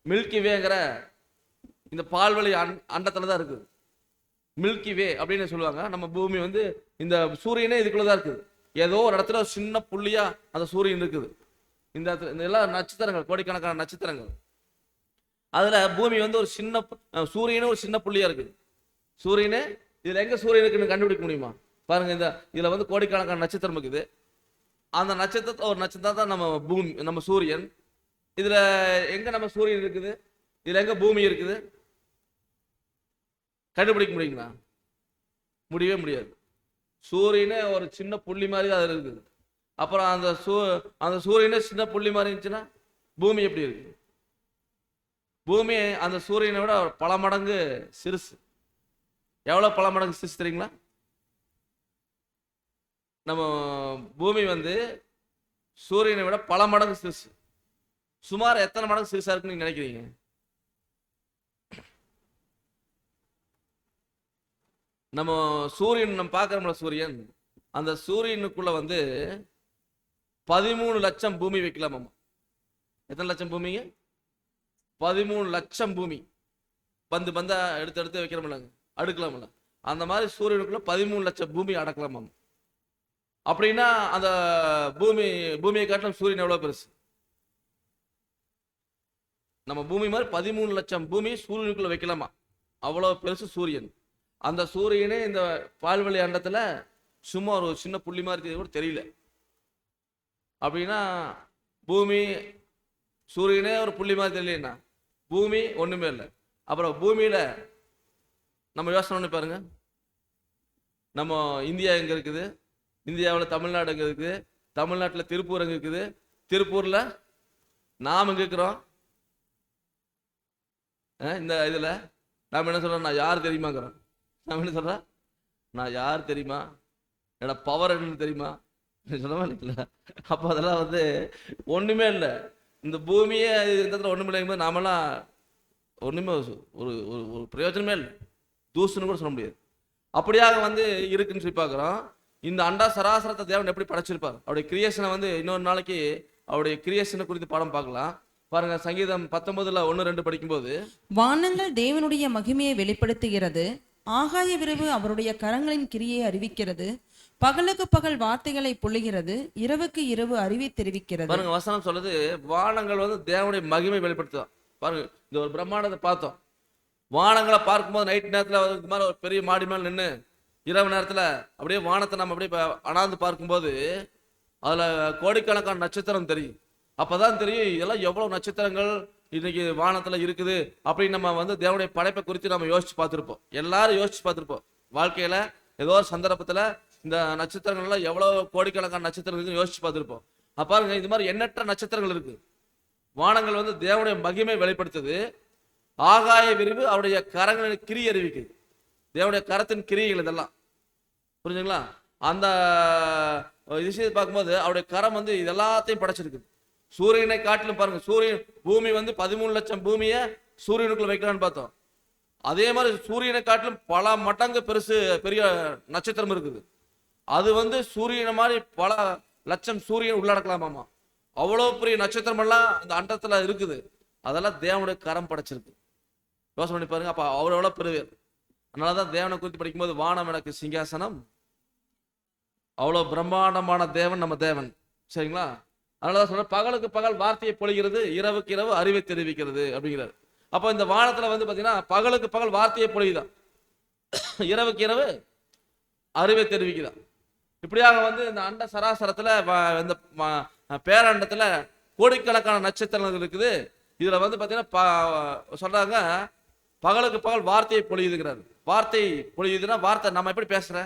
மில்கி வேங்கிற இந்த பால்வெளி அண்டத்துல தான் இருக்குது. மில்கி வே அப்படின்னு சொல்லுவாங்க. நம்ம பூமி வந்து இந்த சூரியனே இதுக்குள்ளதான் இருக்குது. ஏதோ ஒரு இடத்துல ஒரு சின்ன புள்ளியா அந்த சூரியன் இருக்குது. இந்த எல்லாம் நட்சத்திரங்கள், கோடிக்கணக்கான நட்சத்திரங்கள். அதுல பூமி வந்து ஒரு சின்ன சூரியனே ஒரு சின்ன புள்ளியா இருக்குது. சூரியனே இதுல எங்க சூரியன் இருக்குன்னு கண்டுபிடிக்க முடியுமா? பாருங்க, இந்த இதுல வந்து கோடிக்கணக்கான நட்சத்திரம் இருக்குது. அந்த நட்சத்திரத்தை ஒரு நட்சத்திரம் தான் நம்ம பூமி, நம்ம சூரியன். இதுல எங்க நம்ம சூரியன் இருக்குது, இதுல எங்க பூமி இருக்குது, கண்டுபிடிக்க முடியுங்களா? முடியவே முடியாது. சூரியனே ஒரு சின்ன புள்ளி மாதிரி தான் அது இருக்குது. அப்புறம் அந்த சூரியனே சின்ன புள்ளி மாதிரி இருந்துச்சுன்னா பூமி எப்படி இருக்கு? பூமி அந்த சூரியனை விட பல மடங்கு சிறுசு. எவ்வளவு பல மடங்கு சிறுசு தெரியுங்களா? நம்ம பூமி வந்து சூரியனை விட பல மடங்கு சிறுசு. சுமார் எத்தனை மடங்கு சிறுசா இருக்குன்னு நீங்க நினைக்கிறீங்க? நம்ம சூரியன் நம்ம பார்க்கறோம்ல, சூரியன், அந்த சூரியனுக்குள்ள வந்து 13 லட்சம் பூமி வைக்கலாமா? எத்தனை லட்சம் பூமிங்க? 13 லட்சம் பூமி. பந்தா எடுத்து வைக்கிறோம்ல, அடுக்கலாம்ல, அந்த மாதிரி சூரியனுக்குள்ள 13 லட்சம் பூமி அடக்கலாமாம். அப்படின்னா அந்த பூமியை காட்டிலும் சூரியன் எவ்வளவு பெருசு? நம்ம பூமி மாதிரி 13 லட்சம் பூமி சூரியனுக்குள்ள வைக்கலாமா? அவ்வளவு பெருசு சூரியன். அந்த சூரியனே இந்த பால்வெளி அண்டத்துல சும்மா ஒரு சின்ன புள்ளி மாதிரி கூட தெரியல. அப்படின்னா பூமி சூரியனே ஒரு புள்ளி மாதிரி தெரியலன்னா பூமி ஒண்ணுமே இல்லை. அப்புறம் பூமியில நம்ம யோசனை பண்ணி பாருங்க, நம்ம இந்தியா எங்க இருக்குது? இந்தியாவில் தமிழ்நாடு எங்க இருக்குது? தமிழ்நாட்டில் திருப்பூர் எங்க இருக்குது? திருப்பூர்ல நாம் எங்க இருக்கிறோம்? இந்த இதுல நாம என்ன சொல்றோம்? நான் யார் தெரியுமாங்கிறோம். நாம என்ன சொல்றோம்? நான் யார் தெரியுமா? என்னோட பவர் என்னன்னு தெரியுமா? சொல்லவே இல்லை. அப்போ அதெல்லாம் ஒண்ணுமே இல்லை. இந்த பூமியே இந்த இடத்துல ஒண்ணுமே இல்லைங்கும்போது நாமெல்லாம் ஒண்ணுமே ஒரு ஒரு பிரயோஜனமே இல்லை, தூசுன்னு கூட சொல்ல முடியாது. அப்படியாக இருக்குன்னு சொல்லி பார்க்குறோம். இந்த அண்டா சராசரத்தை தேவன் எப்படி படைச்சிருப்பார்? அவருடைய கிரியேஷனை இன்னொரு நாளைக்கு அவருடைய கிரியேஷனை குறித்து பாடம் பார்க்கலாம். பாருங்க, சங்கீதம் 19:1-2 படிக்கும்போது, வானங்கள் தேவனுடைய மகிமையை வெளிப்படுத்துகிறது, ஆகாய விரைவு அவருடைய கரங்களின் கிரியை அறிவிக்கிறது, பகலுக்கு பகல் வார்த்தைகளை பொழிகிறது, இரவுக்கு இரவு அறிவை தெரிவிக்கிறது. பாருங்க, வசனம் சொல்லுது வானங்கள் தேவனுடைய மகிமை வெளிப்படுத்துதான். பாருங்க, இந்த ஒரு பிரம்மாண்டத்தை பார்த்தோம். வானங்களை பார்க்கும்போது நைட் நேரத்தில் ஒரு பெரிய மாடி மேல் நின்று இரவு நேரத்தில் அப்படியே வானத்தை நம்ம அப்படியே அனாந்து பார்க்கும்போது அதுல கோடிக்கணக்கான நட்சத்திரம் தெரியும். அப்பதான் தெரியும் இதெல்லாம் எவ்வளவு நட்சத்திரங்கள் இன்னைக்கு வானத்துல இருக்குது அப்படின்னு நம்ம தேவனுடைய படைப்பை குறித்து நம்ம யோசிச்சு பார்த்திருப்போம். எல்லாரும் யோசிச்சு பார்த்திருப்போம். வாழ்க்கையில ஏதோ ஒரு சந்தர்ப்பத்துல இந்த நட்சத்திரங்கள் எல்லாம் எவ்வளவு கோடிக்கணக்கான நட்சத்திரங்கள் யோசிச்சு பார்த்திருப்போம். பாருங்க, இது மாதிரி எண்ணற்ற நட்சத்திரங்கள் இருக்கு. வானங்கள் தேவனுடைய மகிமை வெளிப்படுத்துது, ஆகாய விரிவு அவருடைய கரங்களின் கிரி அறிவிக்குது. தேவனுடைய கரத்தின் கிரியைகள் இதெல்லாம் புரிஞ்சுங்களா? அந்த விஷயத்தை பார்க்கும்போது அவருடைய கரம் இது எல்லாத்தையும் படைச்சிருக்கு. சூரியனை காட்டிலும் பாருங்க, சூரியன் பூமி 13 லட்சம் பூமியை சூரியனுக்குள்ள வைக்கலான்னு பார்த்தோம். அதே மாதிரி சூரியனை காட்டிலும் பல மடங்கு பெரிய நட்சத்திரம் இருக்குது. அது சூரியனை மாதிரி பல லட்சம் சூரியன் உள்ளடக்கலாமாமா. அவ்வளவு பெரிய நட்சத்திரம் எல்லாம் அந்த அண்டத்துல இருக்குது. அதெல்லாம் தேவனுடைய கரம் படைச்சிருக்கு. யோசனை பண்ணி பாருங்க. அப்ப அவர் எவ்வளவு பெறுவார். அதனாலதான் தேவனை குறித்து படிக்கும்போது வானம் எனக்கு சிங்காசனம், அவ்வளவு பிரம்மாண்டமான தேவன் நம்ம தேவன். சரிங்களா? அதனாலதான் சொல்ற பகலுக்கு பகல் வார்த்தையை பொழிகிறது, இரவுக்கு இரவு அறிவை தெரிவிக்கிறது அப்படிங்கிறார். அப்ப இந்த வானத்துல பாத்தீங்கன்னா பகலுக்கு பகல் வார்த்தையை பொழியுதான், இரவுக்கு இரவு அறிவை தெரிவிக்குதான். இப்படியாக இந்த அண்ட சராசரத்துல இந்த பேரண்டத்துல கோடிக்கணக்கான நட்சத்திரங்கள் இருக்குது. இதுல பாத்தீங்கன்னா சொல்றாங்க பகலுக்கு பகல் வார்த்தையை பொழியுதுங்கிறாரு. வார்த்தை பொழியுதுன்னா வார்த்தை நம்ம எப்படி பேசுற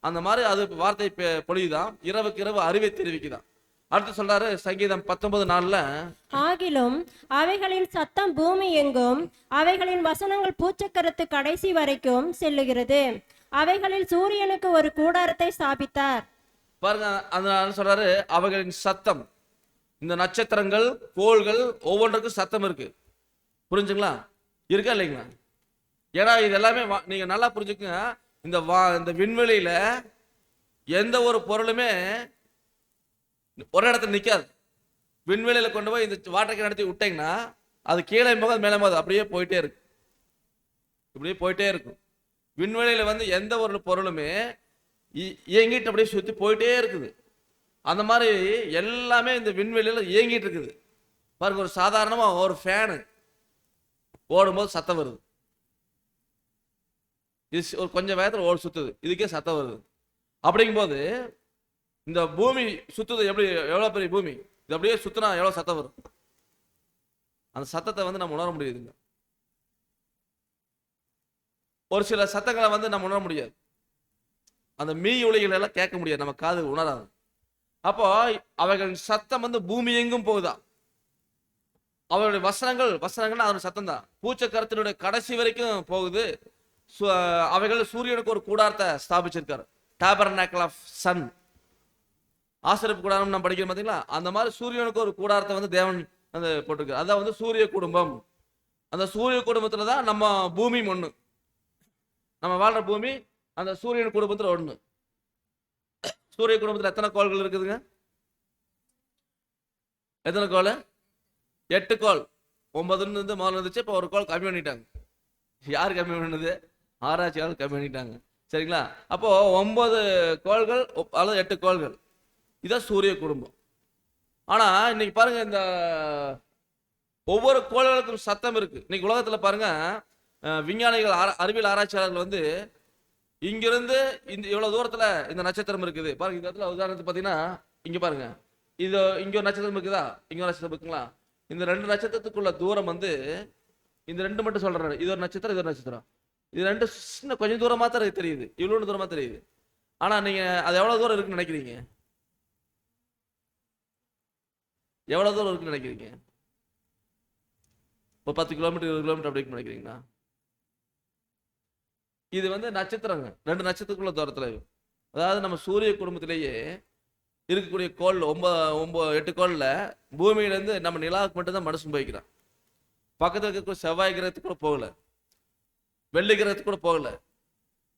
அந்த மாதிரி அது வார்த்தை பொழியுதான், இரவுக்கு இரவு அறிவை தெரிவிக்குதான். அடுத்து சொல்றாரு சங்கீதம் 19:4, ஆகிலும் அவைகளின் சத்தம் பூமி எங்கும், அவைகளின் வசனங்கள் பூச்சக்கரத்து கடைசி வரைக்கும் செல்லுகிறது, அவைகளில் சூரியனுக்கு ஒரு கூடாரத்தை ஸ்தாபித்தார். பாருங்க, அதனால சொல்றாரு அவைகளின் சத்தம். இந்த நட்சத்திரங்கள் கோள்கள் ஒவ்வொன்றுக்கும் சத்தம் இருக்கு. புரிஞ்சுங்களா? இருக்கா இல்லைங்களா? ஏன்னா இது எல்லாமே நீங்க நல்லா புரிஞ்சுக்குங்க. இந்த விண்வெளியில எந்த ஒரு பொருளுமே ஒரு இடத்துல நிக்காது. விண்வெளியில கொண்டு போய் இந்த வாட்டர் கேன் நடத்தி விட்டீங்கன்னா அது கீழே போகாது மேலே போகாது, அப்படியே போயிட்டே இருக்கு, இப்படியே போயிட்டே இருக்கும். விண்வெளியில எந்த ஒரு பொருளுமே இயங்கிட்டு அப்படியே சுத்தி போயிட்டே இருக்குது. அந்த மாதிரி எல்லாமே இந்த விண்வெளியில இயங்கிட்டு இருக்குது. பாருங்க, ஒரு சாதாரணமா ஒரு ஃபேனு ஓடும்போது சத்தம் வருது, இது ஒரு கொஞ்சம் வேகத்தில் சுத்துது, இதுக்கே சத்தம் வருது. அப்படிங்கும்போது இந்த பூமி சுத்துது, எவ்வளவு பெரிய பூமி, இது அப்படியே சுத்தினா எவ்வளவு சத்தம் வரும். அந்த சத்தத்தை நம்ம உணர முடியுதுங்க. ஒரு சில சத்தங்களை நம்ம உணர முடியாது. அந்த மீ ஒலிகளை எல்லாம் கேட்க முடியாது, நம்ம காது உணராது. அப்போ அவைகளின் சத்தம் பூமி எங்கும் போகுதா. அவருடைய வசனங்கள் அதோட சத்தம் தான் பூச்சக்கரத்தினுடைய கடைசி வரைக்கும் போகுது. அவைகள் சூரியனுக்கு ஒரு கூடாரத்தை ஸ்தாபிச்சிருக்காரு, டாபர்நாக்கிள் ஆஃப் சன். ஆசிரியப்பு கூடாரம் நம்ம படிக்கிறோம் பார்த்தீங்களா? அந்த மாதிரி சூரியனுக்கு ஒரு கூடாரத்தை தேவன் போட்டிருக்காரு. அதான் சூரிய குடும்பம். அந்த சூரிய குடும்பத்துல தான் நம்ம பூமி ஒண்ணு, நம்ம வாழ்ற பூமி அந்த சூரியன் குடும்பத்துல ஒண்ணு. சூரிய குடும்பத்துல எத்தனை கோள்கள் இருக்குதுங்க? எத்தனை கோள்? 8 கோள். 9ன்னு இருந்து முதல்ல இருந்துச்சு. இப்போ ஒரு கோள் கம்மி பண்ணிட்டாங்க. யார் கம்மி பண்ணது? ஆராய்ச்சியாளர் கம்மி பண்ணிட்டாங்க. சரிங்களா? அப்போ 9 கோள்கள் அல்லது 8 கோள்கள், இதான் சூரிய குடும்பம். ஆனா இன்னைக்கு பாருங்க, இந்த ஒவ்வொரு கோள்களுக்கும் சத்தம் இருக்கு. இன்னைக்கு உலகத்துல பாருங்க, விஞ்ஞானிகள் அறிவியல் ஆராய்ச்சியாளர்கள் வந்து இங்கிருந்து இந்த இவ்வளவு தூரத்துல இந்த நட்சத்திரம் இருக்குது பாருங்க. இந்த இடத்துல உதாரணத்துக்கு பாத்தீங்கன்னா, இங்க பாருங்க, இது இங்க ஒரு நட்சத்திரம் இருக்குதா, இங்க ஒரு நட்சத்திரம் இருக்குங்களா? இந்த 2 நட்சத்திரத்துக்குள்ள தூரம் வந்து இந்த 2 மட்டும் சொல்றாரு. இது ஒரு நட்சத்திரம், இது ஒரு நட்சத்திரம். இது 2 சின்ன கொஞ்சம் தூரமா தான் தெரியுது, இவ்வளவு தூரமா தெரியுது. ஆனா நீங்க அது எவ்வளவு தூரம் இருக்குன்னு நினைக்கிறீங்க? எவ்வளவு தூரம் இருக்குன்னு நினைக்கிறீங்க? ஒரு 10 கிலோமீட்டர் 20 கிலோமீட்டர் அப்படி இருக்குன்னு நினைக்கிறீங்களா? இது வந்து நட்சத்திரங்க, 2 நட்சத்திரத்துக்குள்ள தூரத்துல. அதாவது நம்ம சூரிய குடும்பத்திலேயே இருக்கக்கூடிய கோள் 8 கோள்ல பூமியில இருந்து நம்ம நிலாவுக்கு மட்டும் தான் மனுஷன் போய்க்கிறான். பக்கத்துல இருக்கக்கூடிய செவ்வாய் கிரகத்துக்கு கூட போகல, வெள்ளி கிரகத்துக்கு கூட போகல.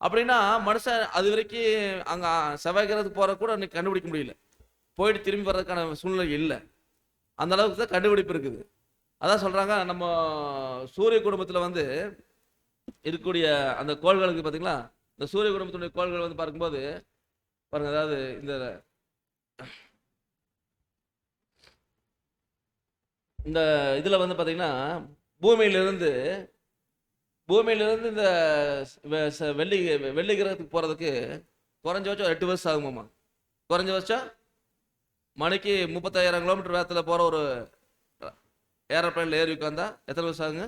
அப்படின்னா மனுஷன் அது வரைக்கும் அங்க செவ்வாய் கிரகத்துக்கு போற கூட இன்னைக்கு கண்டுபிடிக்க முடியல. போயிட்டு திரும்பி வர்றதுக்கான சூழ்நிலை இல்லை. அந்த அளவுக்கு தான் கண்டுபிடிப்பு இருக்குது. அதான் சொல்றாங்க, நம்ம சூரிய குடும்பத்துல வந்து இருக்கக்கூடிய அந்த கோள்களுக்கு பாத்தீங்களா, இந்த சூரிய குடும்பத்துடைய கோள்கள் வந்து பார்க்கும்போது பாருங்க, அதாவது இந்த இதுல வந்து பாத்தீங்கன்னா, பூமியிலிருந்து இந்த வெள்ளி கிரகத்துக்கு போறதுக்கு குறைஞ்சபட்சம் 8 வருஷம் ஆகுமாமா. குறைஞ்சபட்சம் மணிக்கு 35,000 கிலோமீட்டர் வேகத்துல போற ஒரு ஏரோப்ளைன்ல ஏறி உட்காந்தா எத்தனை வருஷம் ஆகுங்க?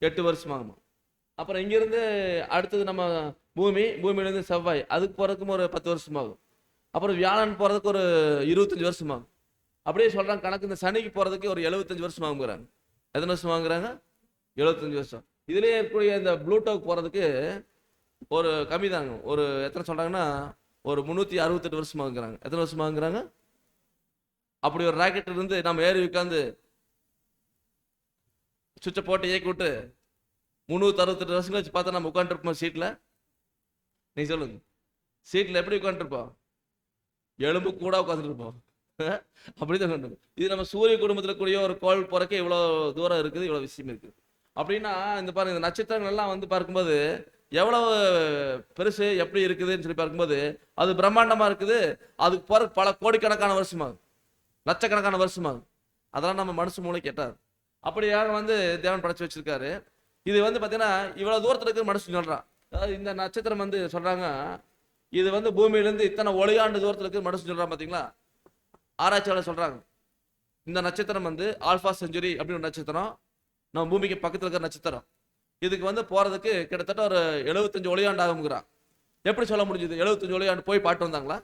8 வருஷம் ஆகுமா. அப்புறம் இங்கிருந்து அடுத்தது நம்ம பூமியிலிருந்து செவ்வாய், அதுக்கு போறதுக்கும் ஒரு 10 வருஷம் ஆகும். அப்புறம் வியாழன் போறதுக்கு ஒரு 25 வருஷம் ஆகும். அப்படியே சொல்றாங்க கணக்கு. இந்த சனிக்கு போறதுக்கு ஒரு 75 வருஷம் ஆகுங்கிறாங்க. எத்தனை வருஷம் வாங்குறாங்க? 75 வருஷம். இதுலயே இருக்கக்கூடிய இந்த ப்ளூட்டோக்கு போறதுக்கு ஒரு கம்மி தாங்க. ஒரு எத்தனை சொல்றாங்கன்னா, ஒரு 368 வருஷம் ஆகுங்கிறாங்க. எத்தனை வருஷம் ஆகுங்கிறாங்க? அப்படி ஒரு ராக்கெட் இருந்து நம்ம ஏறி உட்காந்து சுவிட்சை போட்டு இயக்கி விட்டு 368 வருஷம் கழிச்சு பார்த்தா நம்ம உட்காந்துருப்போம் சீட்ல. நீ சொல்லுங்க, சீட்ல எப்படி உட்காந்துருப்போம்? எலும்பு கூட உட்காந்துட்டு இருப்போம். அப்படிதான் கண்டு. இது நம்ம சூரிய குடும்பத்துல கூடிய ஒரு கோள் போறக்க இவ்வளவு தூரம் இருக்குது, இவ்வளவு விஷயம் இருக்குது. அப்படின்னா இந்த பாருங்க, இந்த நட்சத்திரங்கள் எல்லாம் வந்து பார்க்கும்போது எவ்வளவு பெருசு எப்படி இருக்குதுன்னு சொல்லி பார்க்கும்போது அது பிரம்மாண்டமா இருக்குது. அதுக்கு போற பல கோடிக்கணக்கான வருஷமாகும், லட்சக்கணக்கான வருஷமாகும். அதெல்லாம் நம்ம மனுஷ மூளை கேட்டார். அப்படியாக வந்து தேவன் படைச்சு வச்சிருக்காரு. இது வந்து பாத்தீங்கன்னா இவ்வளவு தூரத்துல இருக்கு மனுஷன் சொல்றான். அதாவது இந்த நட்சத்திரம் வந்து சொல்றாங்க, இது வந்து பூமியிலிருந்து இத்தனை ஒளியாண்டு தூரத்துல இருக்கு மனுஷன் சொல்றான். பாத்தீங்களா, ஆராய்ச்சியாளர் சொல்றாங்க இந்த நட்சத்திரம் வந்து ஆல்பா செஞ்சுரி அப்படின்னு ஒரு நட்சத்திரம், நம்ம பூமிக்கு பக்கத்துல இருக்கிற நட்சத்திரம். இதுக்கு வந்து போறதுக்கு கிட்டத்தட்ட ஒரு 75 ஒளியாண்டு ஆகுங்கிறான். எப்படி சொல்ல முடிஞ்சது? 75 ஒளியாண்டு போய் பாட்டு வந்தாங்களா?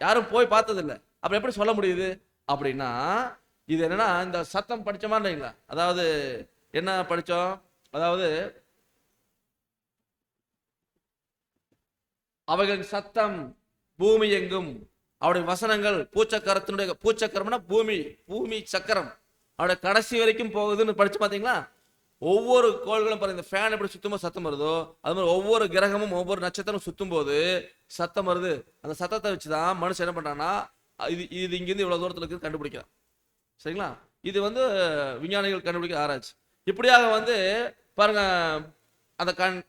யாரும் போய் பார்த்தது இல்லை. அப்ப எப்படி சொல்ல முடியுது அப்படின்னா, இது என்னன்னா இந்த சத்தம் படிச்ச மாதிரி. அதாவது என்ன படிச்சோம்? அதாவது அவைகளின் சத்தம் பூமி எங்கும், அவருடைய வசனங்கள் பூச்சக்கரம்னா பூமி சக்கரம் அவருடைய கடைசி வரைக்கும் போகுதுன்னு படிச்சு பாத்தீங்களா? ஒவ்வொரு கோள்களும் பாருங்க, இந்த ஃபேன் எப்படி சுத்தும்போது சத்தம் வருதோ அது மாதிரி ஒவ்வொரு கிரகமும் ஒவ்வொரு நட்சத்திரம் சுத்தும் போது சத்தம் வருது. அந்த சத்தத்தை வச்சுதான் மனுஷன் என்ன பண்றான்னா, இது இங்கிருந்து இவ்வளவு தூரத்துல இருக்கு கண்டுபிடிக்கிறான். சரிங்களா? இது வந்து விஞ்ஞானிகள் கண்டுபிடிக்க ஆராய்ச்சி. இப்படியாக வந்து பாருங்க,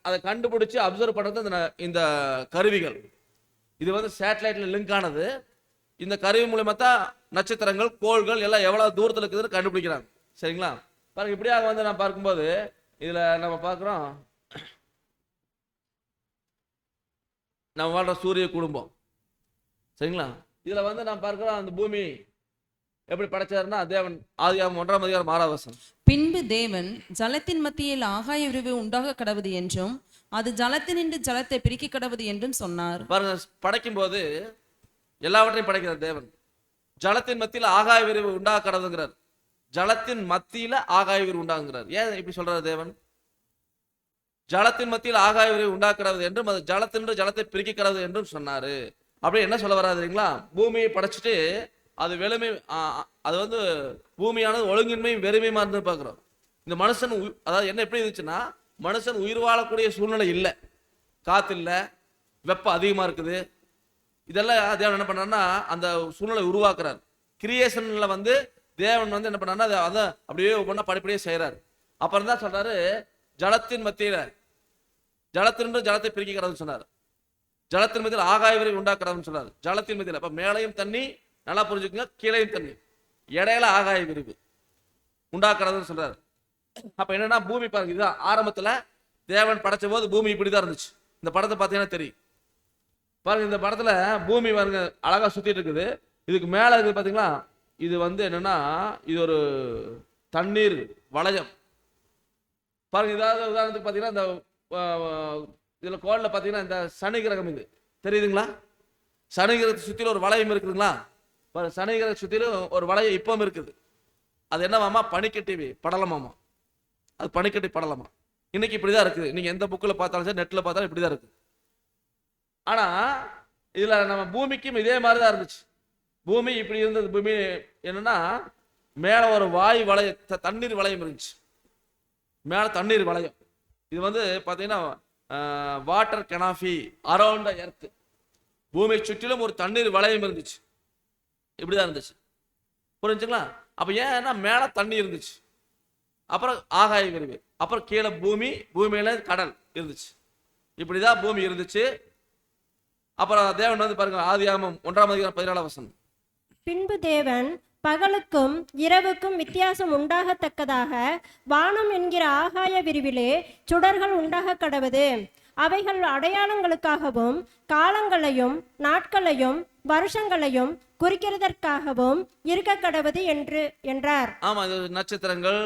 அதை கண்டுபிடிச்சு அப்சர்வ் பண்றது இந்த கருவிகள். இது வந்து சேட்டலைட்ல லிங்க் ஆனது. இந்த கருவி மூலமா தான் நட்சத்திரங்கள் கோள்கள் எல்லாம் எவ்வளவு தூரத்துல இருக்குதுன்னு கண்டுபிடிக்கிறாங்க. சரிங்களா? பாருங்க, இப்படியாக வந்து நான் பார்க்கும்போது இதுல நம்ம பார்க்கிறோம், நம்ம வாழ்ற சூரிய குடும்பம். சரிங்களா? இதுல வந்து நான் பார்க்கிறோம் அந்த பூமி எப்படி படைச்சாருன்னா, தேவன் ஆதியாகமம் 1:6. பின்பு தேவன் ஜலத்தின் மத்தியில் ஆகாய விரிவு உண்டாக கடவுது என்றும் அது ஜலத்தினின்று ஜலத்தை பிரிக்க கடவுது என்றும் சொன்னார். பாருங்க, படைக்கும் போது எல்லாவற்றையும் படைக்கிறார் தேவன். ஜலத்தின் மத்தியில் ஆகாய விரிவு உண்டாக கடவுதுங்கிறார். ஜலத்தின் மத்தியில ஆகாய விரிவு உண்டாகுங்கிறார். ஏன் இப்படி சொல்றாரு தேவன்? ஜலத்தின் மத்தியில் ஆகாய விரிவு உண்டாக கடவுது என்றும் அது ஜலத்தினின்று ஜலத்தை பிரிக்க கடவுது என்றும் சொன்னாரு. அப்படி என்ன சொல்ல வராது தெரியுங்களா? பூமியை படைச்சிட்டு அது வெறுமை, அது வந்து பூமியானது ஒழுங்கின்மையும் வெறுமையுமா இருந்து பார்க்கிறோம். இந்த மனுஷன் அதாவது என்ன எப்படி இருந்துச்சுன்னா, மனுஷன் உயிர் வாழக்கூடிய சூழ்நிலை இல்லை, காத்து இல்லை, வெப்பம் அதிகமா இருக்குது. இதெல்லாம் தேவன் என்ன பண்றாருன்னா அந்த சூழ்நிலை உருவாக்குறார். கிரியேஷன்ல வந்து தேவன் வந்து என்ன பண்ணாருன்னா அதை அப்படியே ஒவ்வொன்றா படிப்படியே செய்யறாரு. அப்புறம் தான் சொல்றாரு, ஜலத்தின் மத்தியில ஜலத்தினின்று ஜலத்தை பிரிக்க கடவுள்னு சொன்னார். ஜலத்தின் மத்தியில் ஆகாய விரிவு உண்டாக்குறதுன்னு சொன்னார். ஜலத்தின் மத்தியில் அப்ப மேலையும் தண்ணி, நல்லா புரிஞ்சுக்கோங்க, கீழையும் தண்ணி, இடையில ஆகாய விரிவு உண்டாக்குறதுன்னு சொல்றாரு. அப்ப என்னன்னா பூமி பாருங்க, இதுதான் ஆரம்பத்துல தேவன் படைச்ச போது பூமி இப்படிதான் இருந்துச்சு. இந்த படத்தை பார்த்தீங்கன்னா தெரியும். பாருங்க, இந்த படத்துல பூமி பாருங்க அழகா சுத்திட்டு இருக்குது. இதுக்கு மேல இருக்குது பாத்தீங்களா, இது வந்து என்னன்னா இது ஒரு தண்ணீர் வளையம். பாருங்க, இதாவது உதாரணத்துக்கு பாத்தீங்கன்னா இந்த இதுல கோள்ல பாத்தீங்கன்னா இந்த சனி கிரகம் இது தெரியுதுங்களா? சனி கிரகத்தை சுத்தில ஒரு வளையம் இருக்குதுங்களா? பாருங்க, சனி கிரக சுத்திலும் ஒரு வளையம் இப்பவும் இருக்குது. அது என்னவாமா? பனிக்கட்டி படலமாமா. அது பனிக்கட்டி படலமா. இன்னைக்கு இப்படிதான் இருக்குது. நீங்க எந்த புக்கில் பார்த்தாலும் சரி, நெட்ல பார்த்தாலும் இப்படிதான் இருக்கு. ஆனா இதுல நம்ம பூமிக்கும் இதே மாதிரிதான் இருந்துச்சு. பூமி இப்படி இருந்தது. பூமி என்னன்னா மேல ஒரு வாயு வளைய தண்ணீர் வளையம் இருந்துச்சு. மேல தண்ணீர் வளையம். இது வந்து பாத்தீங்கன்னா வாட்டர் கெனாஃபி அரௌண்ட் த எர்த். பூமியை சுற்றிலும் ஒரு தண்ணீர் வளையம் இருந்துச்சு. இப்படிதான் இருந்துச்சு. புரிஞ்சுங்களா? அப்ப ஏன்னா மேல தண்ணி இருந்துச்சு, அப்புறம் ஆகாய விரிவு, அப்புறம் கீழே பூமி, பூமியில கடல் இருந்துச்சு. இப்படிதான் பூமி இருந்துச்சு. அப்புறம் தேவன் வந்து பாருங்க, ஆதியாகமம் 1:14. பின்பு தேவன் பகலுக்கும் இரவுக்கும் வித்தியாசம் உண்டாகத்தக்கதாக வானம் என்கிற ஆகாய விரிவிலே சுடர்கள் உண்டாக கடவது. அவைகள் அடையாளங்களுக்காகவும் காலங்களையும் நாட்களையும் வருஷங்களையும் குறிக்கிறதற்காகவும் இருக்க கடவது என்றார். ஆமா, இது நட்சத்திரங்கள்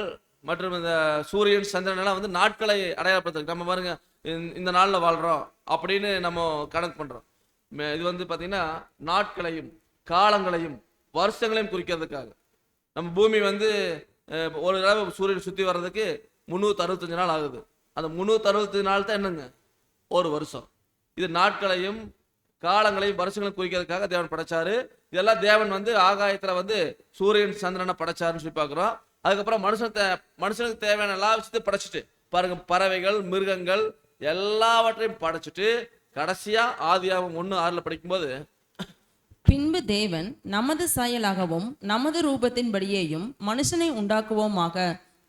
மற்றும் இந்த சூரியன் சந்திரன் எல்லாம் வந்து நாட்களை அடையாளப்படுத்த. நம்ம பாருங்க, இந்த நாள்ல வாழ்றோம் அப்படின்னு நம்ம கணக்கு பண்றோம். இது வந்து பாத்தீங்கன்னா நாட்களையும் காலங்களையும் வருஷங்களையும் குறிக்கிறதுக்காக. நம்ம பூமி வந்து ஒரு தடவை சூரியன் சுத்தி வர்றதுக்கு 365 நாள் ஆகுது. அந்த 365 நாள் தான் என்னங்க? ஒரு வருஷம். இது நாட்களையும் காலங்களையும் வருஷங்களையும் குறிக்கிறதுக்காக தேவன் படைச்சாரு. இதெல்லாம் தேவன் வந்து ஆகாயத்துல வந்து சூரியன் சந்திரனை படைச்சாருன்னு சொல்லி பார்க்கிறோம். அதுக்கப்புறம் மனுஷனுக்கு தேவையான எல்லா விஷயத்தையும் படைச்சிட்டு பாருங்க, பறவைகள் மிருகங்கள் எல்லாவற்றையும் படைச்சிட்டு கடைசியா ஆதியாகமம் 1:6 படிக்கும்போது, பின்பு தேவன் நமது சாயலாகவும் நமது ரூபத்தின்படியேயும் மனுஷனை உண்டாக்குவோமாக.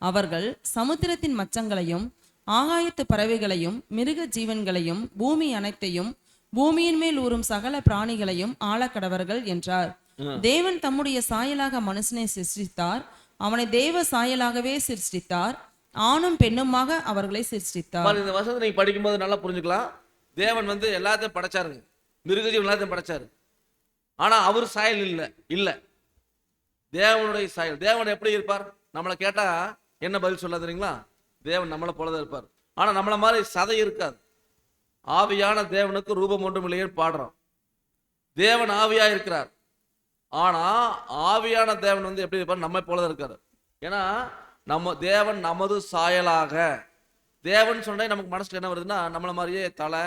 அவர்கள் சமுத்திரத்தின் மச்சங்களையும் ஆகாயத்து பறவைகளையும் மிருக ஜீவன்களையும் பூமி அனைத்தையும் பூமியின் மேல் ஊறும் சகல பிராணிகளையும் ஆளக்கடவர்கள் என்றார். தேவன் தம்முடைய சாயலாக மனுஷனை சிருஷ்டித்தார். அவனை தேவ சாயலாகவே சிருஷ்டித்தார். ஆணும் பெண்ணுமாக அவர்களை சிருஷ்டித்தார். இந்த வசனத்தை நீங்க படிக்கும்போது நல்லா புரிஞ்சுக்கலாம். தேவன் வந்து எல்லாத்தையும் படைச்சாருங்க, மிருக ஜீவன் எல்லாத்தையும் படைச்சாரு. ஆனா அவர் சாயல் இல்ல, தேவனுடைய சாயல். தேவன் எப்படி இருப்பார்? நம்மளை கேட்டா என்ன பதில் சொல்ல தெரியுங்களா? தேவன் நம்மளை போலதான் இருப்பார். ஆனா நம்மள மாதிரி சதை இருக்காது. ஆவியான தேவனுக்கு ரூபம் ஒன்றும் இல்லையேன்னு பாடுறோம். தேவன் ஆவியா இருக்கிறார். ஆனா ஆவியான தேவன் வந்து எப்படி இருப்பார்? நம்மை போலதான் இருக்காரு. ஏன்னா நம்ம தேவன் நமது சாயலாக. தேவன் சொன்னா நமக்கு மனசுல என்ன வருதுன்னா, நம்மள மாதிரியே தலை,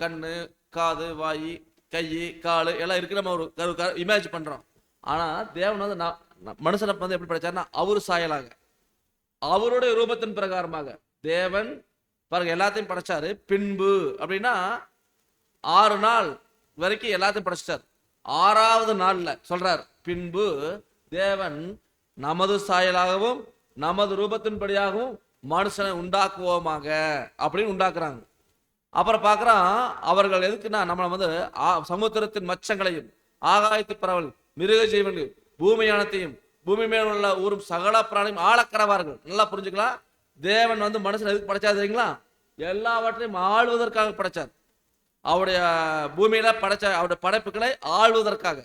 கண்ணு, காது, வாய், கை, காலு எல்லாம் இருக்கு. நம்ம ஒரு இமேஜ் பண்றோம். ஆனா தேவன் வந்து மனுஷனை வந்து எப்படி படைச்சாருன்னா அவரு சாயலாக, அவருடைய ரூபத்தின் பிரகாரமாக தேவன் பாருங்க எல்லாத்தையும் படைச்சாரு. பின்பு அப்படின்னா 6 நாள் வரைக்கும் எல்லாத்தையும் படைச்சிட்டார். 6வது நாள்ல சொல்றார், பின்பு தேவன் நமது சாயலாகவும் நமது ரூபத்தின்படியாகவும் மனுஷனை உண்டாக்குவோமாக அப்படின்னு உண்டாக்குறாங்க. அப்புறம் பார்க்குறான், அவர்கள் எதுக்குன்னா நம்மளை வந்து சமுத்திரத்தின் மச்சங்களையும் ஆகாயத்து பறவல் மிருக ஜீவன்கள் பூமியானத்தையும் பூமி மேல் உள்ள ஊரும் சகல பிராணியும் ஆளக்கடவார்கள். நல்லா புரிஞ்சுக்கலாம். தேவன் வந்து மனுஷன் எதுக்கு படைச்சாரு தெரியுங்களா? எல்லாவற்றையும் ஆளுவதற்காக படைச்சார். அவருடைய பூமியில படைச்ச அவருடைய படைப்புகளை ஆளுவதற்காக,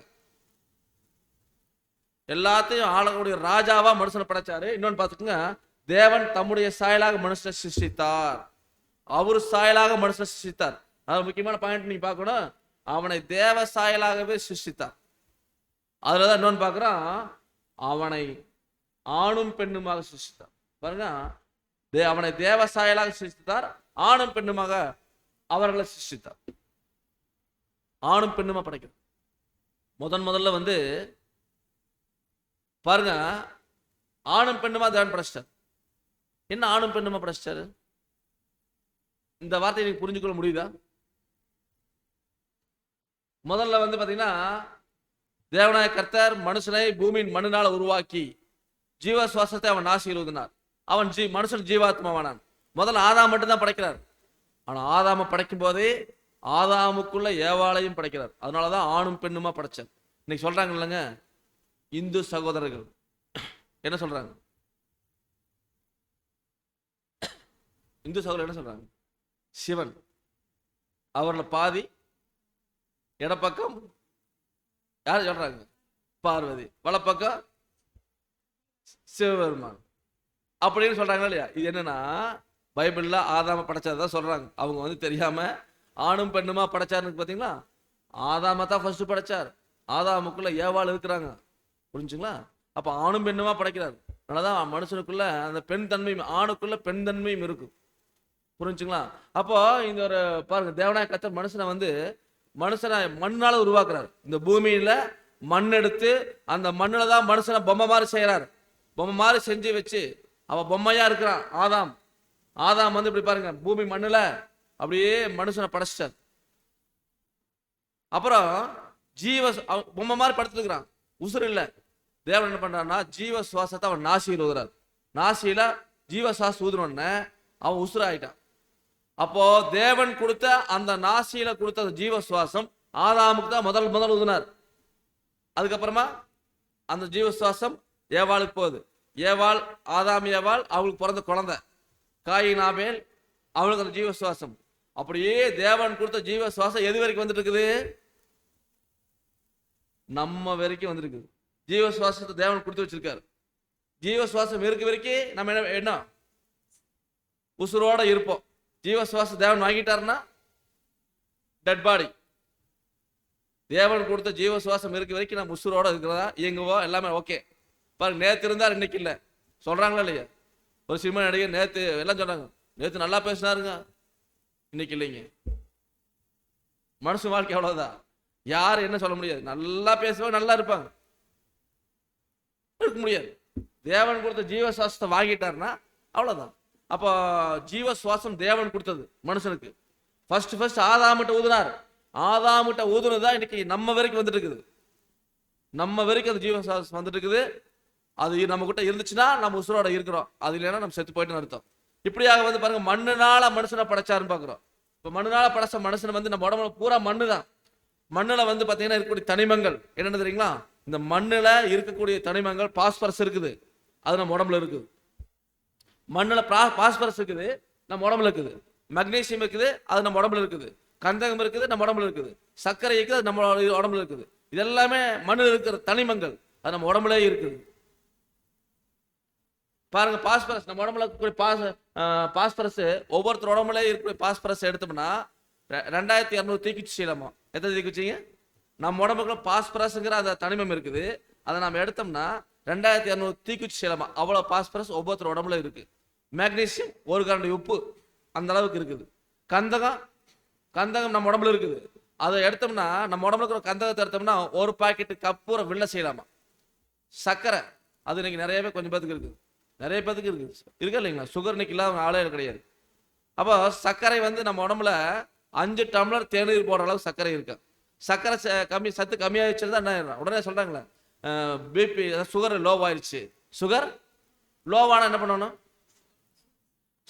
எல்லாத்தையும் ஆளக்கூடிய ராஜாவா மனுஷனை படைச்சாரு. இன்னொன்னு பார்த்துக்கோங்க, தேவன் தம்முடைய சாயலாக மனுஷனை சிருஷ்டித்தார். அவரு சாயலாக மனுஷனை சிருஷ்டித்தார். அது முக்கியமான பாயிண்ட் நீங்க பார்க்கணும். அவனை தேவ சாயலாகவே சிருஷ்டித்தார். அதுலதான் இன்னொன்னு பார்க்கிறோம், அவனை ஆணும் பெண்ணுமாக சிருஷ்டித்தார். பாருங்க, அவனை தேவ சாயலாக சிருஷ்டித்தார், ஆணும் பெண்ணுமாக அவர்களை சிருஷ்டித்தார். ஆணும் பெண்ணுமா படைக்கிறது. முதல்ல வந்து பாருங்க, ஆணும் பெண்ணுமா தேவன் படைச்சிட்டார். என்ன ஆணும் பெண்ணுமா படைச்சிட்டாரு? இந்த வார்த்தையை நீங்க புரிஞ்சுக்கொள்ள முடியுதா? முதல்ல வந்து பாத்தீங்கன்னா தேவனாய கர்த்தர் மனுஷனை பூமியின் மண்ணினால் உருவாக்கி ஜீவ சுவாசத்தை அவன் நாசியில் ஊதினார். அவன் மனுஷன் ஜீவாத்மாவானான். முதல்ல ஆதாம் மட்டும்தான் படைக்கிறார். ஆனா ஆதாம படைக்கும் போதே ஆதாமுக்குள்ள ஏவாளையும் படைக்கிறார். அதனாலதான் ஆணும் பெண்ணுமா படைச்சார். இன்னைக்கு சொல்றாங்க இல்லைங்க, இந்து சகோதரர்கள் என்ன சொல்றாங்க? இந்து சகோதரர் என்ன சொல்றாங்க? சிவன், அவர்ல பாதி இடப்பக்கம் யார் சொல்றாங்க? பார்வதி, வலப்பக்கம் சிவபெருமான் அப்படின்னு சொல்றாங்களா இல்லையா? இது என்னன்னா பைபிள்ல ஆதாம படைச்சதான் சொல்றாங்க. அவங்க வந்து தெரியாம ஆணும் பெண்ணுமா படைச்சாருன்னு பாத்தீங்களா? ஆதாம தான் ஃபர்ஸ்ட் படைச்சார். ஆதாமுக்குள்ள ஏவாள் இருக்கிறாங்க. புரிஞ்சுங்களா? அப்ப ஆணும் பெண்ணுமா படைக்கிறார். அதனாலதான் மனுஷனுக்குள்ள அந்த பெண் தன்மையும் ஆணுக்குள்ள பெண் தன்மையும் இருக்கும். புரிஞ்சுங்களா? அப்போ இந்த ஒரு பாருங்க, தேவனாய கர்த்தர் மனுஷனை மண்ணால உருவாக்குறாரு. இந்த பூமியில மண் எடுத்து அந்த மண்ணுல தான் மனுஷனை பொம்மை மாதிரி செய்யறாரு. பொம்மை மாதிரி செஞ்சு வச்சு அவன் பொம்மையா இருக்கிறான். ஆதாம் வந்து இப்படி பாருங்க, பூமி மண்ணுல அப்படியே மனுஷனை படைச்சிட்டார். அப்புறம் பொம்மை மாதிரி படுத்துக்கிறான், உசுறு இல்லை. தேவன் என்ன பண்றான்னா ஜீவ சுவாசத்தை அவன் நாசியில் ஊதுறார். நாசியில ஜீவ சுவாசம் ஊதுனோடனே அவன் உசுறு ஆயிட்டான். அப்போ தேவன் கொடுத்த அந்த நாசியில கொடுத்த ஜீவ சுவாசம் ஆதாமுக்கு தான் முதல் ஊதுனார். அதுக்கப்புறமா அந்த ஜீவ சுவாசம் ஏவாளுக்கு போகுது. ஏவாள், ஆதாம் ஏவாள், அவளுக்கு பிறந்த குழந்தை காயின் ஆபேல், அவளுக்கு அந்த ஜீவ சுவாசம். அப்படியே தேவன் கொடுத்த ஜீவ சுவாசம் எது வரைக்கும் வந்துட்டு இருக்குது? நம்ம வரைக்கும் வந்திருக்குது. ஜீவ சுவாசத்தை தேவன் கொடுத்து வச்சிருக்காரு. ஜீவ சுவாசம் இருக்க வரைக்கும் நம்ம என்ன உசுரோட இருப்போம். ஜீவ சுவாசம் தேவன் வாங்கிட்டாருன்னா டெட் பாடி. தேவன் கொடுத்த ஜீவ சுவாசம் இருக்க வரைக்கும் நம்ம உசுரோட இருக்கிறதா, இயங்குவோம், எல்லாமே ஓகே. பாருங்க, நேற்று இருந்தார் இன்னைக்கு இல்லை சொல்றாங்களா இல்லையா? ஒரு சினிமா நடிகர் நேற்று எல்லாம் சொல்றாங்க, நேற்று நல்லா பேசினாருங்க, இன்னைக்கு இல்லைங்க. மனுஷன் வாழ்க்கை அவ்வளவுதான். யார் என்ன சொல்ல முடியாது. நல்லா பேசுவாங்க, நல்லா இருப்பாங்க, இருக்க முடியாது. தேவன் கொடுத்த ஜீவ சுவாசத்தை வாங்கிட்டாருன்னா அவ்வளவுதான். அப்போ ஜீவ சுவாசம் தேவன் கொடுத்தது மனுஷனுக்கு. ஃபர்ஸ்ட் ஆதாமிட்ட ஊதுனார். ஆதாமிட்ட ஊதுனதுதான் இன்னைக்கு நம்ம வரைக்கும் வந்துட்டு இருக்குது. நம்ம வரைக்கும் அந்த ஜீவ சுவாசம் வந்துட்டு இருக்குது. அது நம்ம கிட்ட இருந்துச்சுன்னா நம்ம உசுரோட இருக்கிறோம், அது இல்லைன்னா நம்ம செத்து போயிட்டு அர்த்தம். இப்படியாக வந்து பாருங்க, மண்ணுனால மனுஷனை படைச்சாருன்னு பாக்குறோம். இப்ப மண்ணுனால படைச்ச மனுஷன் வந்து நம்ம உடம்புல பூரா மண்ணு தான். மண்ணுல வந்து பாத்தீங்கன்னா இருக்கக்கூடிய தனிமங்கள் என்னென்ன தெரியுங்களா? இந்த மண்ணுல இருக்கக்கூடிய தனிமங்கள் பாஸ்பரஸ் இருக்குது, அது நம்ம உடம்புல இருக்குது. மண்ணுல பாஸ்பரஸ் இருக்குது, நம்ம உடம்புல இருக்குது. மெக்னீசியம் இருக்குது, அது நம்ம உடம்புல இருக்குது. கந்தகம் இருக்குது, நம்ம உடம்புல இருக்குது. சர்க்கரை இருக்குது, அது நம்ம உடம்புல இருக்குது. இதெல்லாமே மண்ணில் இருக்கிற தனிமங்கள், அது நம்ம உடம்புல இருக்குது. பாருங்க, பாஸ்பரஸ் நம்ம உடம்புல இருக்கக்கூடிய பாஸ்பரஸ் ஒவ்வொருத்தர் உடம்புல இருக்கக்கூடிய பாஸ்பரஸ் எடுத்தோம்னா 2200 தீக்குச்சி செய்யலாமா? எத்தனை தீக்குச்சிங்க? நம்ம உடம்புக்குள்ள பாஸ்பரஸ்ங்கிற அந்த தனிமம் இருக்குது, அதை நம்ம எடுத்தோம்னா 2200 தீக்குச்சி செய்யலாமா? அவ்வளவு பாஸ்பரஸ் ஒவ்வொருத்தர் உடம்புல இருக்கு. மேக்னீசியம் 1 கரண்டி உப்பு அந்த அளவுக்கு இருக்குது. கந்தகம் நம்ம உடம்புல இருக்குது, அதை எடுத்தோம்னா நம்ம உடம்புல இருக்கிற கந்தகத்தை எடுத்தோம்னா 1 பாக்கெட்டு கப்பூர வில்ல செய்யலாமா? சர்க்கரை அது இன்னைக்கு நிறைய பேர் கொஞ்சம் பேருக்கு இருக்குது, நிறைய பேருக்கு இருக்கு இல்லைங்களா? சுகர் இன்னைக்கு இல்லாத ஆளே கிடையாது. அப்போ சர்க்கரை வந்து நம்ம உடம்புல 5 டம்ளர் தேநீர் போடுற அளவுக்கு சர்க்கரை இருக்கு. சர்க்கரை சத்து கம்மியாகிடுச்சு தான் என்ன உடனே சொல்றாங்களே, பிபி சுகர் லோவாயிருச்சு. சுகர் லோவானா என்ன பண்ணணும்?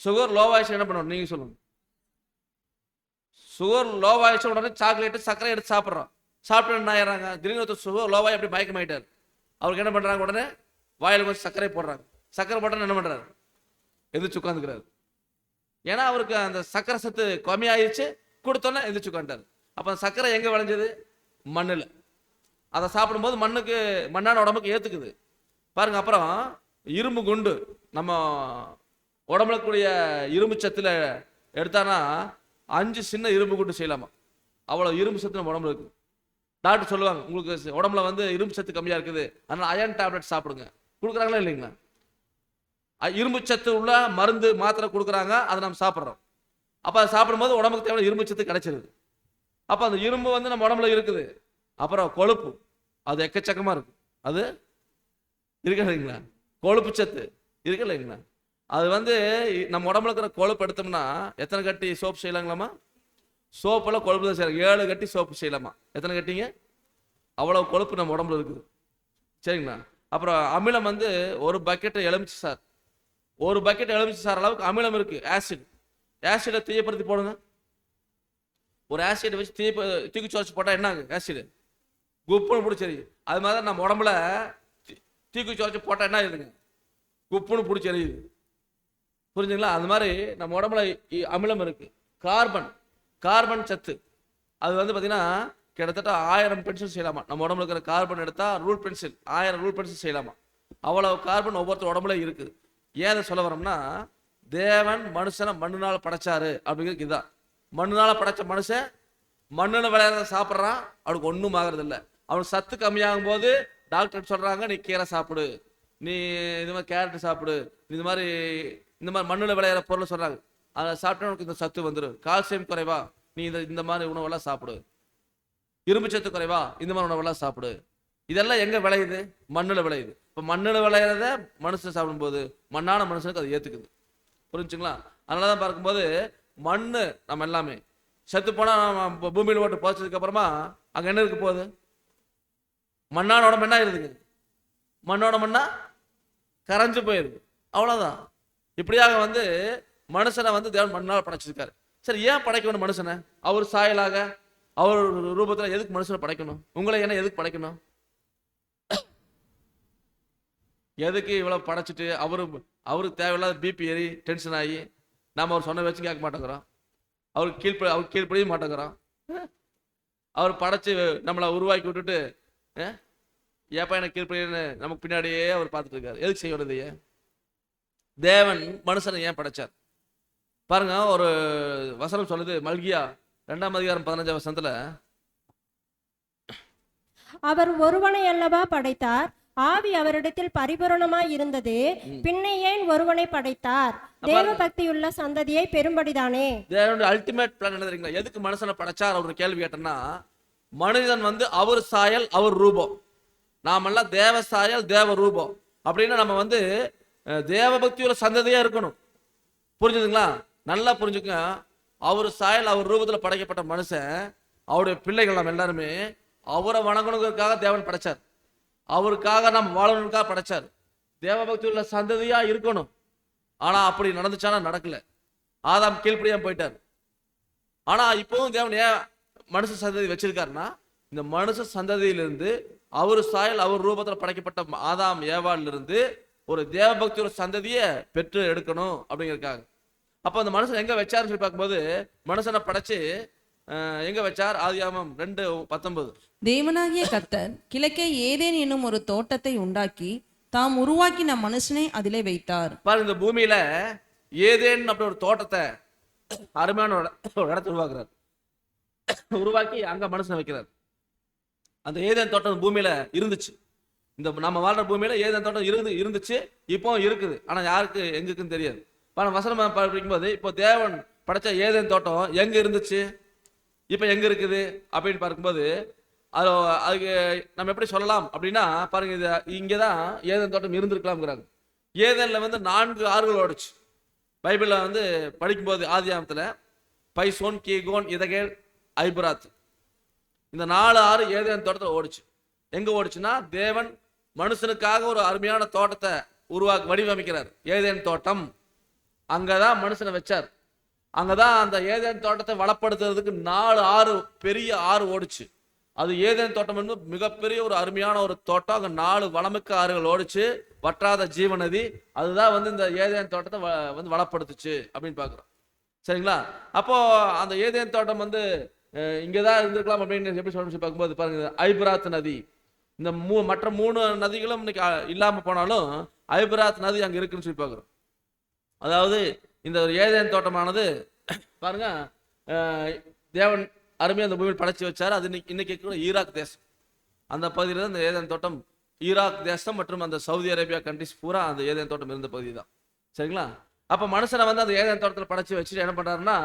சுகர் லோவாயிடுச்சு என்ன பண்ணணும் நீங்க சொல்லுங்க? சுகர் லோவாயிடுச்சு உடனே சாக்லேட்டு சர்க்கரை எடுத்து சாப்பிட்றோம். சாப்பிட்டு என்ன ஆயிடுறாங்க? திடீர்னு சுகர் லோவாய் அப்படி மயக்கமாயிட்டார். அவருக்கு என்ன பண்றாங்க? உடனே வாயில கொஞ்சம் சர்க்கரை போடுறாங்க. சர்க்கரை போட்டா என்ன பண்றாரு? எந்திரிச்சு உட்காந்துக்கிறாரு. ஏன்னா அவருக்கு அந்த சர்க்கரை சத்து கம்மியாயிருச்சு, கொடுத்தோன்னே எந்திரிச்சு உட்காந்துட்டாரு. அப்ப சர்க்கரை எங்க விளைஞ்சது? மண்ணுல. அதை சாப்பிடும்போது மண்ணான உடம்புக்கு ஏத்துக்குது பாருங்க. அப்புறம் இரும்பு குண்டு நம்ம உடம்புல கூடிய இரும்பு சத்துல எடுத்தானா 5 சின்ன இரும்பு குண்டு செய்யலாமா? அவ்வளவு இரும்பு சத்து நம்ம உடம்புல இருக்கு. டாக்டர் சொல்லுவாங்க, உங்களுக்கு உடம்புல வந்து இரும்பு சத்து கம்மியா இருக்குது, அதனால அயன் டேப்லெட் சாப்பிடுங்க. கொடுக்குறாங்களா இல்லைங்களா? இரும்பு சத்து உள்ள மருந்து மாத்திரை கொடுக்குறாங்க, அதை நம்ம சாப்பிட்றோம். அப்போ அதை சாப்பிடும்போது உடம்புக்கு தேவையான இரும்பு சத்து கிடைச்சிருது. அப்போ அந்த இரும்பு வந்து நம்ம உடம்புல இருக்குது. அப்புறம் கொழுப்பு அது எக்கச்சக்கமா இருக்கு. அது இருக்கு இல்லைங்களா? கொழுப்பு சத்து இருக்கு இல்லைங்களா? அது வந்து நம்ம உடம்புல இருக்கிற கொழுப்பு எடுத்தோம்னா எத்தனை கட்டி சோப்பு செய்யலாங்களாமா? சோப்பெல்லாம் கொழுப்பு தான் செய்யலாம். 7 கட்டி சோப்பு செய்யலாமா? எத்தனை கட்டிங்க? அவ்வளவு கொழுப்பு நம்ம உடம்புல இருக்குது. சரிங்களா? அப்புறம் அமிலம் வந்து ஒரு பக்கெட் எலுமிச்சை சார், ஒரு பக்கெட் எலுமிச்சை சார் அளவுக்கு அமிலம் இருக்கு. ஆசிடை தீயப்படுத்தி போடுங்க. ஒரு ஆசிட் வச்சு தூக்கி சுவைச்சு போட்டா என்ன ஆகும்? ஆசிடு குப்புன்னு பிடிச்சரி. அது மாதிரி தான் நம்ம உடம்புல தூக்கி சுவைச்சு போட்டா என்ன ஆகுதுங்க? குப்புன்னு பிடிச்செறியுது. புரிஞ்சுங்களா? அது மாதிரி நம்ம உடம்புல அமிலம் இருக்கு. கார்பன் சத்து அது வந்து பார்த்தீங்கன்னா கிட்டத்தட்ட 1000 பென்சில் செய்யலாமா. நம்ம உடம்புல இருக்கிற கார்பன் எடுத்தா ரூல் பென்சில் 1000 ரூல் பென்சில் செய்யலாமா. அவ்வளவு கார்பன் ஒவ்வொருத்தர் உடம்புல இருக்குது. ஏன் அதை சொல்ல வரோம்னா, தேவன் மனுஷனை மண்ணுனால படைச்சாரு அப்படிங்கிறது இதுதான். மண்ணுனால படைச்ச மனுஷன் மண்ணில் விளையாடுறத சாப்பிட்றான், அவனுக்கு ஒன்றும் ஆகிறது இல்லை. அவனுக்கு சத்து கம்மியாகும் போது டாக்டர் சொல்றாங்க, நீ கீரை சாப்பிடு, நீ இது மாதிரி கேரட் சாப்பிடு, இந்த மாதிரி மண்ணில் விளையாடுற பொருளை சொல்றாங்க. அதை சாப்பிட்டா உனக்கு இந்த சத்து வந்துடும். கால்சியம் குறைவா, நீ இந்த மாதிரி உணவெல்லாம் சாப்பிடு. இரும்பு சத்து குறைவா, இந்த மாதிரி உணவெல்லாம் சாப்பிடு. இதெல்லாம் எங்க விளையுது? மண்ணில் விளையுது. இப்போ மண்ணில் விளையிறத மனுஷன் சாப்பிடும்போது மண்ணான மனுஷனுக்கு அது ஏத்துக்குது. புரிஞ்சுங்களா? அதனாலதான் பார்க்கும்போது மண்ணு நம்ம எல்லாமே செத்து போனா நம்ம பூமியில் ஓட்டு போச்சதுக்கு அப்புறமா அங்க என்ன இருக்கு போகுது? மண்ணான உடம்பு என்ன ஆயிருதுங்க? மண்ணோட மண்ணா கரைஞ்சு போயிருது. அவ்வளவுதான். இப்படியாக வந்து மனுஷனை வந்து தேவன் மண்ணால் படைச்சிருக்காரு. சரி, ஏன் படைக்கணும் மனுஷனை? அவர் சாயலாக அவர் ரூபத்துல எதுக்கு மனுஷனை படைக்கணும்? உங்களை என்ன எதுக்கு படைக்கணும்? எதுக்கு இவ்வளவு படைச்சிட்டு அவருக்கு தேவையில்லாத பிபி ஏறி டென்ஷன் ஆகி நாம அவர் சொன்ன வச்சு கேட்க மாட்டேங்கிறோம். அவருக்கு கீழ்ப்படிய மாட்டேங்கிறோம். அவர் படைச்சு நம்மளை உருவாக்கி விட்டுட்டு ஏப்பா எனக்கு கீழ்ப்படியன்னு நமக்கு பின்னாடியே அவர் பார்த்துட்டு இருக்காரு. எதுக்கு செய்ய வேண்டியதையே? தேவன் மனுஷனை ஏன் படைச்சார் பாருங்க. ஒரு வசனம் சொல்லுது, மல்கியா 2ஆம் அதிகாரம் 15ஆம் வசனத்துல, அவர் ஒருவனை அல்லவா படைத்தார், ஆவி அவரிடத்தில் பரிபூரணமாய் இருந்தது, பின்ன ஏன் ஒருவனை படைத்தார்? தேவ பக்தியுள்ள சந்ததியை பெரும்படிதானே. தேவனுடைய அல்டிமேட் பிளான் என்ன தெரியுங்களா? எதுக்கு மனுஷனை படைச்சார் அவர் கேள்வி கேட்டோம்னா, மனிதன் வந்து அவர் சாயல் அவர் ரூபம், நாமெல்லாம் தேவ சாயல் தேவ ரூபம். அப்படின்னா நம்ம வந்து தேவ பக்தியுள்ள சந்ததியா இருக்கணும். புரிஞ்சுதுங்களா? நல்லா புரிஞ்சுக்க. அவர் சாயல் அவர் ரூபத்துல படைக்கப்பட்ட மனுஷன், அவருடைய பிள்ளைகள் நம்ம எல்லாருமே அவரை வணங்கணுங்கிறதுக்காக தேவன் படைச்சார். அவருக்காக நம்ம வாழணுக்காக படைச்சார். தேவ பக்தி உள்ள சந்ததியா இருக்கணும். ஆனா அப்படி நடந்துச்சானா நடக்கல. ஆதாம் கீழ்ப்படியாம போயிட்டார். ஆனா இப்பவும் தேவன் ஏன் மனுஷ சந்ததி வச்சிருக்காருன்னா, இந்த மனுஷ சந்ததியிலிருந்து அவர் சாயல் அவர் ரூபத்துல படைக்கப்பட்ட ஆதாம் ஏவாள்ல இருந்து ஒரு தேவ பக்தி ஒரு சந்ததியை பெற்று எடுக்கணும் அப்படிங்கிறதுக்காக. அப்ப அந்த மனுஷன் எங்க வச்சாருன்னு சொல்லி பார்க்கும்போது, மனுஷனை படைச்சு எங்க வச்சார்? ஆதியாகமம் 2:19. தேவனாகிய கர்த்தர் கிழக்கே ஏதேன் என்னும் ஒரு தோட்டத்தை உண்டாக்கி தாம் உருவாக்கின மனுஷனை அதிலே வைத்தார். பாருங்க, இந்த பூமியில ஏதேன் அப்படி ஒரு தோட்டத்தை அருமையான ஒரு இடத்தை உருவாக்குறார். உருவாக்கி அங்க மனுஷனை வைக்கிறார். அந்த ஏதேன் தோட்டம் பூமியில இருந்துச்சு. இந்த நம்ம வாழ்ற பூமியில ஏதேன் தோட்டம் இருந்துச்சு, இப்போ இருக்குது. ஆனா யாருக்கு எங்குக்குன்னு தெரியாது. வசனம் படிக்கும்போது இப்போ தேவன் படைச்ச ஏதேன் தோட்டம் எங்க இருந்துச்சு, இப்ப எங்க இருக்குது அப்படின்னு பார்க்கும்போது அதுக்கு நம்ம எப்படி சொல்லலாம் அப்படின்னா, பாருங்க, இது இங்கதான் ஏதேன் தோட்டம் இருந்திருக்கலாம்ங்கிறாங்க. ஏதேன்ல வந்து 4 ஆறுகள் ஓடுச்சு. பைபிள்ல வந்து படிக்கும்போது ஆதியாகமத்துல பைசோன், கீகோன், இதகேல், ஐபிராத், இந்த 4 ஆறு ஏதேன் தோட்டத்தில் ஓடுச்சு. எங்க ஓடுச்சுன்னா, தேவன் மனுஷனுக்காக ஒரு அருமையான தோட்டத்தை வடிவமைக்கிறார். ஏதேன் தோட்டம் அங்கதான் மனுஷனை வச்சார். அங்கதான் அந்த ஏதேன் தோட்டத்தை வளப்படுத்துறதுக்கு 4 ஆறு பெரிய ஆறு ஓடுச்சு. அது ஏதேன் தோட்டம் வந்து மிகப்பெரிய ஒரு அருமையான ஒரு தோட்டம். அங்க 4 வளமிக்க ஆறுகள் ஓடுச்சு, வற்றாத ஜீவநதி. அதுதான் வந்து இந்த ஏதேன் தோட்டத்தை வந்து வளப்படுத்துச்சு அப்படின்னு பாக்குறோம். சரிங்களா? அப்போ அந்த ஏதேன் தோட்டம் வந்து இங்கதான் இருந்திருக்கலாம் அப்படின்னு எப்படி சொல்லி பார்க்கும்போது பாருங்க, ஐபிராத் நதி, இந்த மற்ற 3 நதிகளும் இன்னைக்கு இல்லாம போனாலும் ஐபிராத் நதி அங்க இருக்குன்னு சொல்லி பாக்குறோம். அதாவது இந்த ஒரு ஏதேன் தோட்டமானது பாருங்க, தேவன் அருமையா அந்த பூமியில் படைச்சு வச்சாரு. அது இன்னைக்கு ஈராக் தேசம், அந்த பகுதியில தான் இந்த ஏதேன் தோட்டம், ஈராக் தேசம் மற்றும் அந்த சவுதி அரேபியா கண்ட்ரிஸ் பூரா அந்த ஏதேன் தோட்டம் இருந்த பகுதி தான். சரிங்களா? அப்ப மனுஷனை வந்து அந்த ஏதேன் தோட்டத்தில் படைச்சு வச்சுட்டு என்ன பண்றாருன்னா,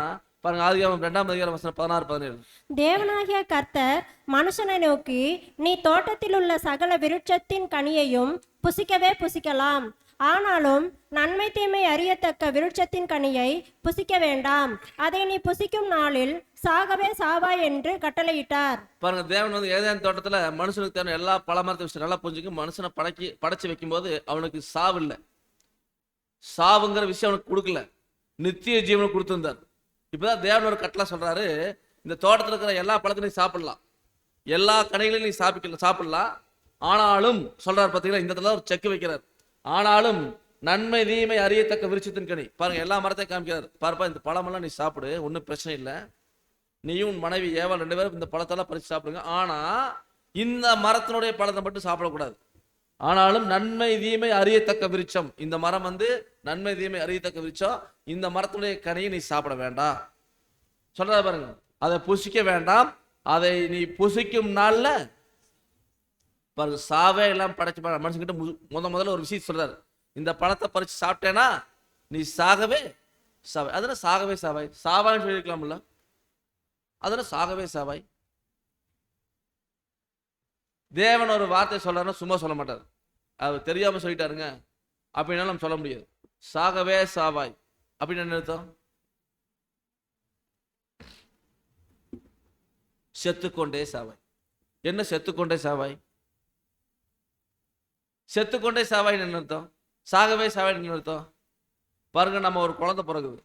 பாருங்க, ஆதியாகமம் 2ஆம் அதிகாரம் வசனம் 16-17. தேவனாகிய கர்த்தர் மனுஷனை நோக்கி, நீ தோட்டத்தில் உள்ள சகல விருட்சத்தின் கனியையும் புசிக்கவே புசிக்கலாம், ஆனாலும் நன்மை தீமை அறியத்தக்க விருட்சத்தின் கனியை புசிக்க வேண்டாம், அதை நீ புசிக்கும் நாளில் சாகவே சாவாய் என்று கட்டளையிட்டார். பாருங்க, தேவன் வந்து ஏதேன் தோட்டத்துல மனுஷனுக்கு தேவை எல்லா பழமரத்தை விஷயம் நல்லா புரிஞ்சுக்கும். மனுஷனை படைச்சு வைக்கும்போது அவனுக்கு சாவு இல்லை, சாவுங்கிற விஷயம் அவனுக்கு கொடுக்கல, நித்திய ஜீவனை கொடுத்திருந்தார். இப்பதான் தேவன் ஒரு கட்டளை சொல்றாரு, இந்த தோட்டத்தில் இருக்கிற எல்லா பழத்தையும் நீ சாப்பிடலாம், எல்லா கனிகளையும் நீ சாப்பிடலாம். ஆனாலும் சொல்றாரு பார்த்தீங்களா, இந்த இடத்துல ஒரு செக் வைக்கிறார். ஆனாலும் நன்மை தீமை அறியத்தக்க விருட்சத்தின் கனி, பாருங்க எல்லா மரத்தையும் காமிக்கிறார். பாருப்பா, இந்த பழமெல்லாம் நீ சாப்பிடு, ஒன்றும் பிரச்சனை இல்லை, நீயும் உன் மனைவி ஏவாள் 2 பேரும் இந்த பழத்தெல்லாம் பறித்து சாப்பிடுங்க. ஆனா இந்த மரத்தினுடைய பழத்தை மட்டும் சாப்பிடக்கூடாது. ஆனாலும் நன்மை தீமை அறியத்தக்க விருட்சம், இந்த மரம் வந்து நன்மை தீமை அறியத்தக்க விருட்சம், இந்த மரத்தினுடைய கனியை நீ சாப்பிட வேண்டாம் சொல்ற பாருங்க. அதை புசிக்க வேண்டாம், அதை நீ புசிக்கும் நாள்ல பாருங்க சாவே எல்லாம் படைச்சு மனுஷங்கிட்ட முதல்ல ஒரு விஷயம் சொல்றாரு, இந்த பழத்தை பறிச்சு சாப்பிட்டேன்னா நீ சாகவே சாவாய். அதனால சாகவே சாவாய், சாவான்னு சொல்லியிருக்கலாம்ல, அதனால சாகவே சாவாய். தேவன் ஒரு வார்த்தை சொல்றாருன்னா சும்மா சொல்ல மாட்டார், அவர் தெரியாம சொல்லிட்டாருங்க அப்படின்னாலும் நம்ம சொல்ல முடியாது. சாகவே சாவாய் அப்படின்னு என்ன அர்த்தம்? செத்துக்கொண்டே சாவாய். என்ன செத்துக்கொண்டே சாவாய்? செத்துக்கொண்டே சாவாய் என்ன அர்த்தம்? சாகவே சாவாய் என்ன அர்த்தம்? பாருங்க, நம்ம ஒரு குழந்தை பிறகுது,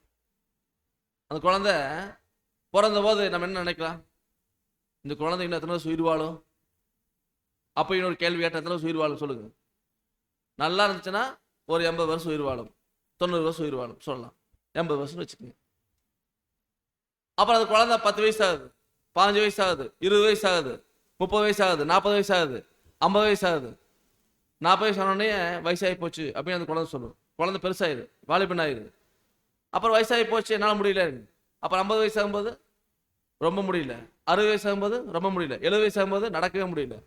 அந்த குழந்தை பிறந்த போது நம்ம என்ன நினைக்கலாம், இந்த குழந்தை இன்னும் எத்தனை வருஷம் உயிர் வாழும்? அப்போ இன்னொரு கேள்வி கேட்ட, எத்தனை வருஷம் உயிர் வாழும் சொல்லுங்க. நல்லா இருந்துச்சுன்னா ஒரு 80 வருஷம் உயிர் வாழும், 90 வருஷம் உயிர் வாழும் சொல்லலாம், 80 வருஷம் வச்சுக்கோங்க. அப்புறம் அந்த குழந்தை 10 வயசு ஆகுது, 15 வயசு ஆகுது, 20 வயசு ஆகுது, 30 வயசு ஆகுது, 40 வயசு ஆகுது, 50 வயசு ஆகுது. 40 வயசு ஆனோடனே வயசாகி போச்சு அப்படின்னு அந்த குழந்தை சொல்லும். குழந்தை பெருசாயிரு, வாலிபன் ஆயிரு. அப்புறம் வயசாகி போச்சு, என்னால் முடியல. அப்புறம் 50 வயசு ஆகும்போது ரொம்ப முடியல, 60 வயசு ஆகும்போது ரொம்ப முடியல, 70 வயசு ஆகும்போது நடக்கவே முடியல,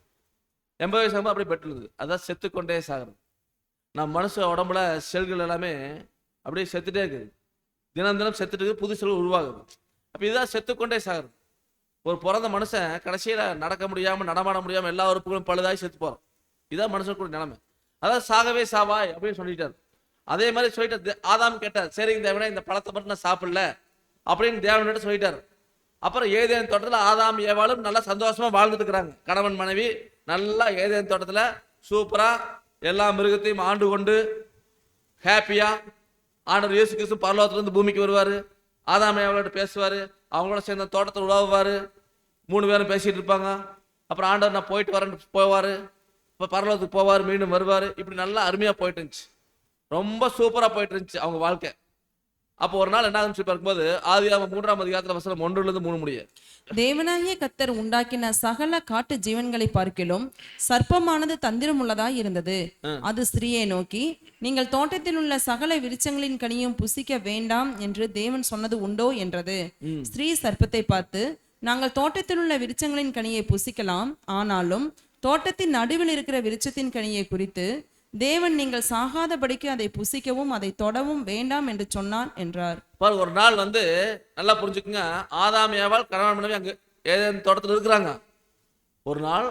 80 வயசு ஆகும்போது அப்படியே பெற்றுது. அதான் செத்துக்கொண்டே சாகிறது. நம்ம மனுஷ உடம்புல செல்கள் எல்லாமே அப்படியே செத்துட்டே இருக்குது, தினம் தினம் செத்துட்டு இருக்குது, புது செல்கள் உருவாகுது. அப்போ இதுதான் செத்துக்கொண்டே சாகிறது. ஒரு பிறந்த மனுஷன் கடைசியில் நடக்க முடியாமல் நடமாட முடியாமல் எல்லா உறுப்புகளும் பழுதாகி செத்து போகிறோம். இதுதான் மனுஷனுக்குள்ள நிலைமை. அதாவது சாகவே சாவாய் அப்படின்னு சொல்லிட்டார். அதே மாதிரி சொல்லிட்டார். ஆதாம் கேட்டார், சரி தேவனே இந்த பழத்தை மட்டும் நான் சாப்பிடல அப்படின்னு தேவன்கிட்ட சொல்லிட்டார். அப்புறம் ஏதேன் தோட்டத்தில் ஆதாம் ஏவாளும் நல்லா சந்தோஷமா வாழ்ந்துட்டு இருக்கிறாங்க. கணவன் மனைவி நல்லா ஏதேன் தோட்டத்தில் சூப்பரா எல்லா மிருகத்தையும் ஆண்டு கொண்டு ஹாப்பியா ஆண்டவர் இயேசு கிறிஸ்து பரலோகத்திலிருந்து பூமிக்கு வருவாரு, ஆதாம் ஏவாளோட பேசுவாரு, அவங்களோட சேர்ந்த தோட்டத்தில் உழவுவாரு, 3 பேரும் பேசிட்டு இருப்பாங்க. அப்புறம் ஆண்டவர் நான் போயிட்டு வரேன்னு போவாரு, இப்போ பரலோகத்துக்கு போவார், மீண்டும் வருவார். இப்படி நல்லா அருமையாக போயிட்டு இருந்துச்சு, ரொம்ப சூப்பராக போயிட்டு இருந்துச்சு அவங்க வாழ்க்கை. அப்போ ஒரு நாள் என்ன ஆகுன்னு பார்க்கும்போது ஆதியாகமம் 3ஆம் அதிகாரத்துல வசனம் 1 - 3 முடிய, தேவனாகிய கர்த்தர் உண்டாக்கின சகல காட்டு ஜீவன்களை பார்க்கிலும் சர்ப்பமானது தந்திரம் உள்ளதாய் இருந்தது. அது ஸ்திரீயை நோக்கி, நீங்கள் தோட்டத்தில் உள்ள சகல விருட்சங்களின் கனியும் புசிக்க வேண்டாம் என்று தேவன் சொன்னது உண்டோ என்றது. ஸ்திரீ சர்ப்பத்தை பார்த்து, நாங்கள் தோட்டத்தில் உள்ள விருட்சங்களின் கனியை புசிக்கலாம், ஆனாலும் தோட்டத்தின் நடுவில் இருக்கிற விருட்சத்தின் கனியை குறித்து தேவன் நீங்கள் சாகாதபடிக்கு அதை புசிக்கவும் அதை தொடவும் வேண்டாம் என்று சொன்னான் என்றார். ஒரு நாள் வந்து நல்லா புரிஞ்சுக்குங்க, ஆதாம் ஏவாள் கணவன் மனைவி அங்க ஏதேன் தோட்டத்தில் இருக்கிறாங்க. ஒரு நாள்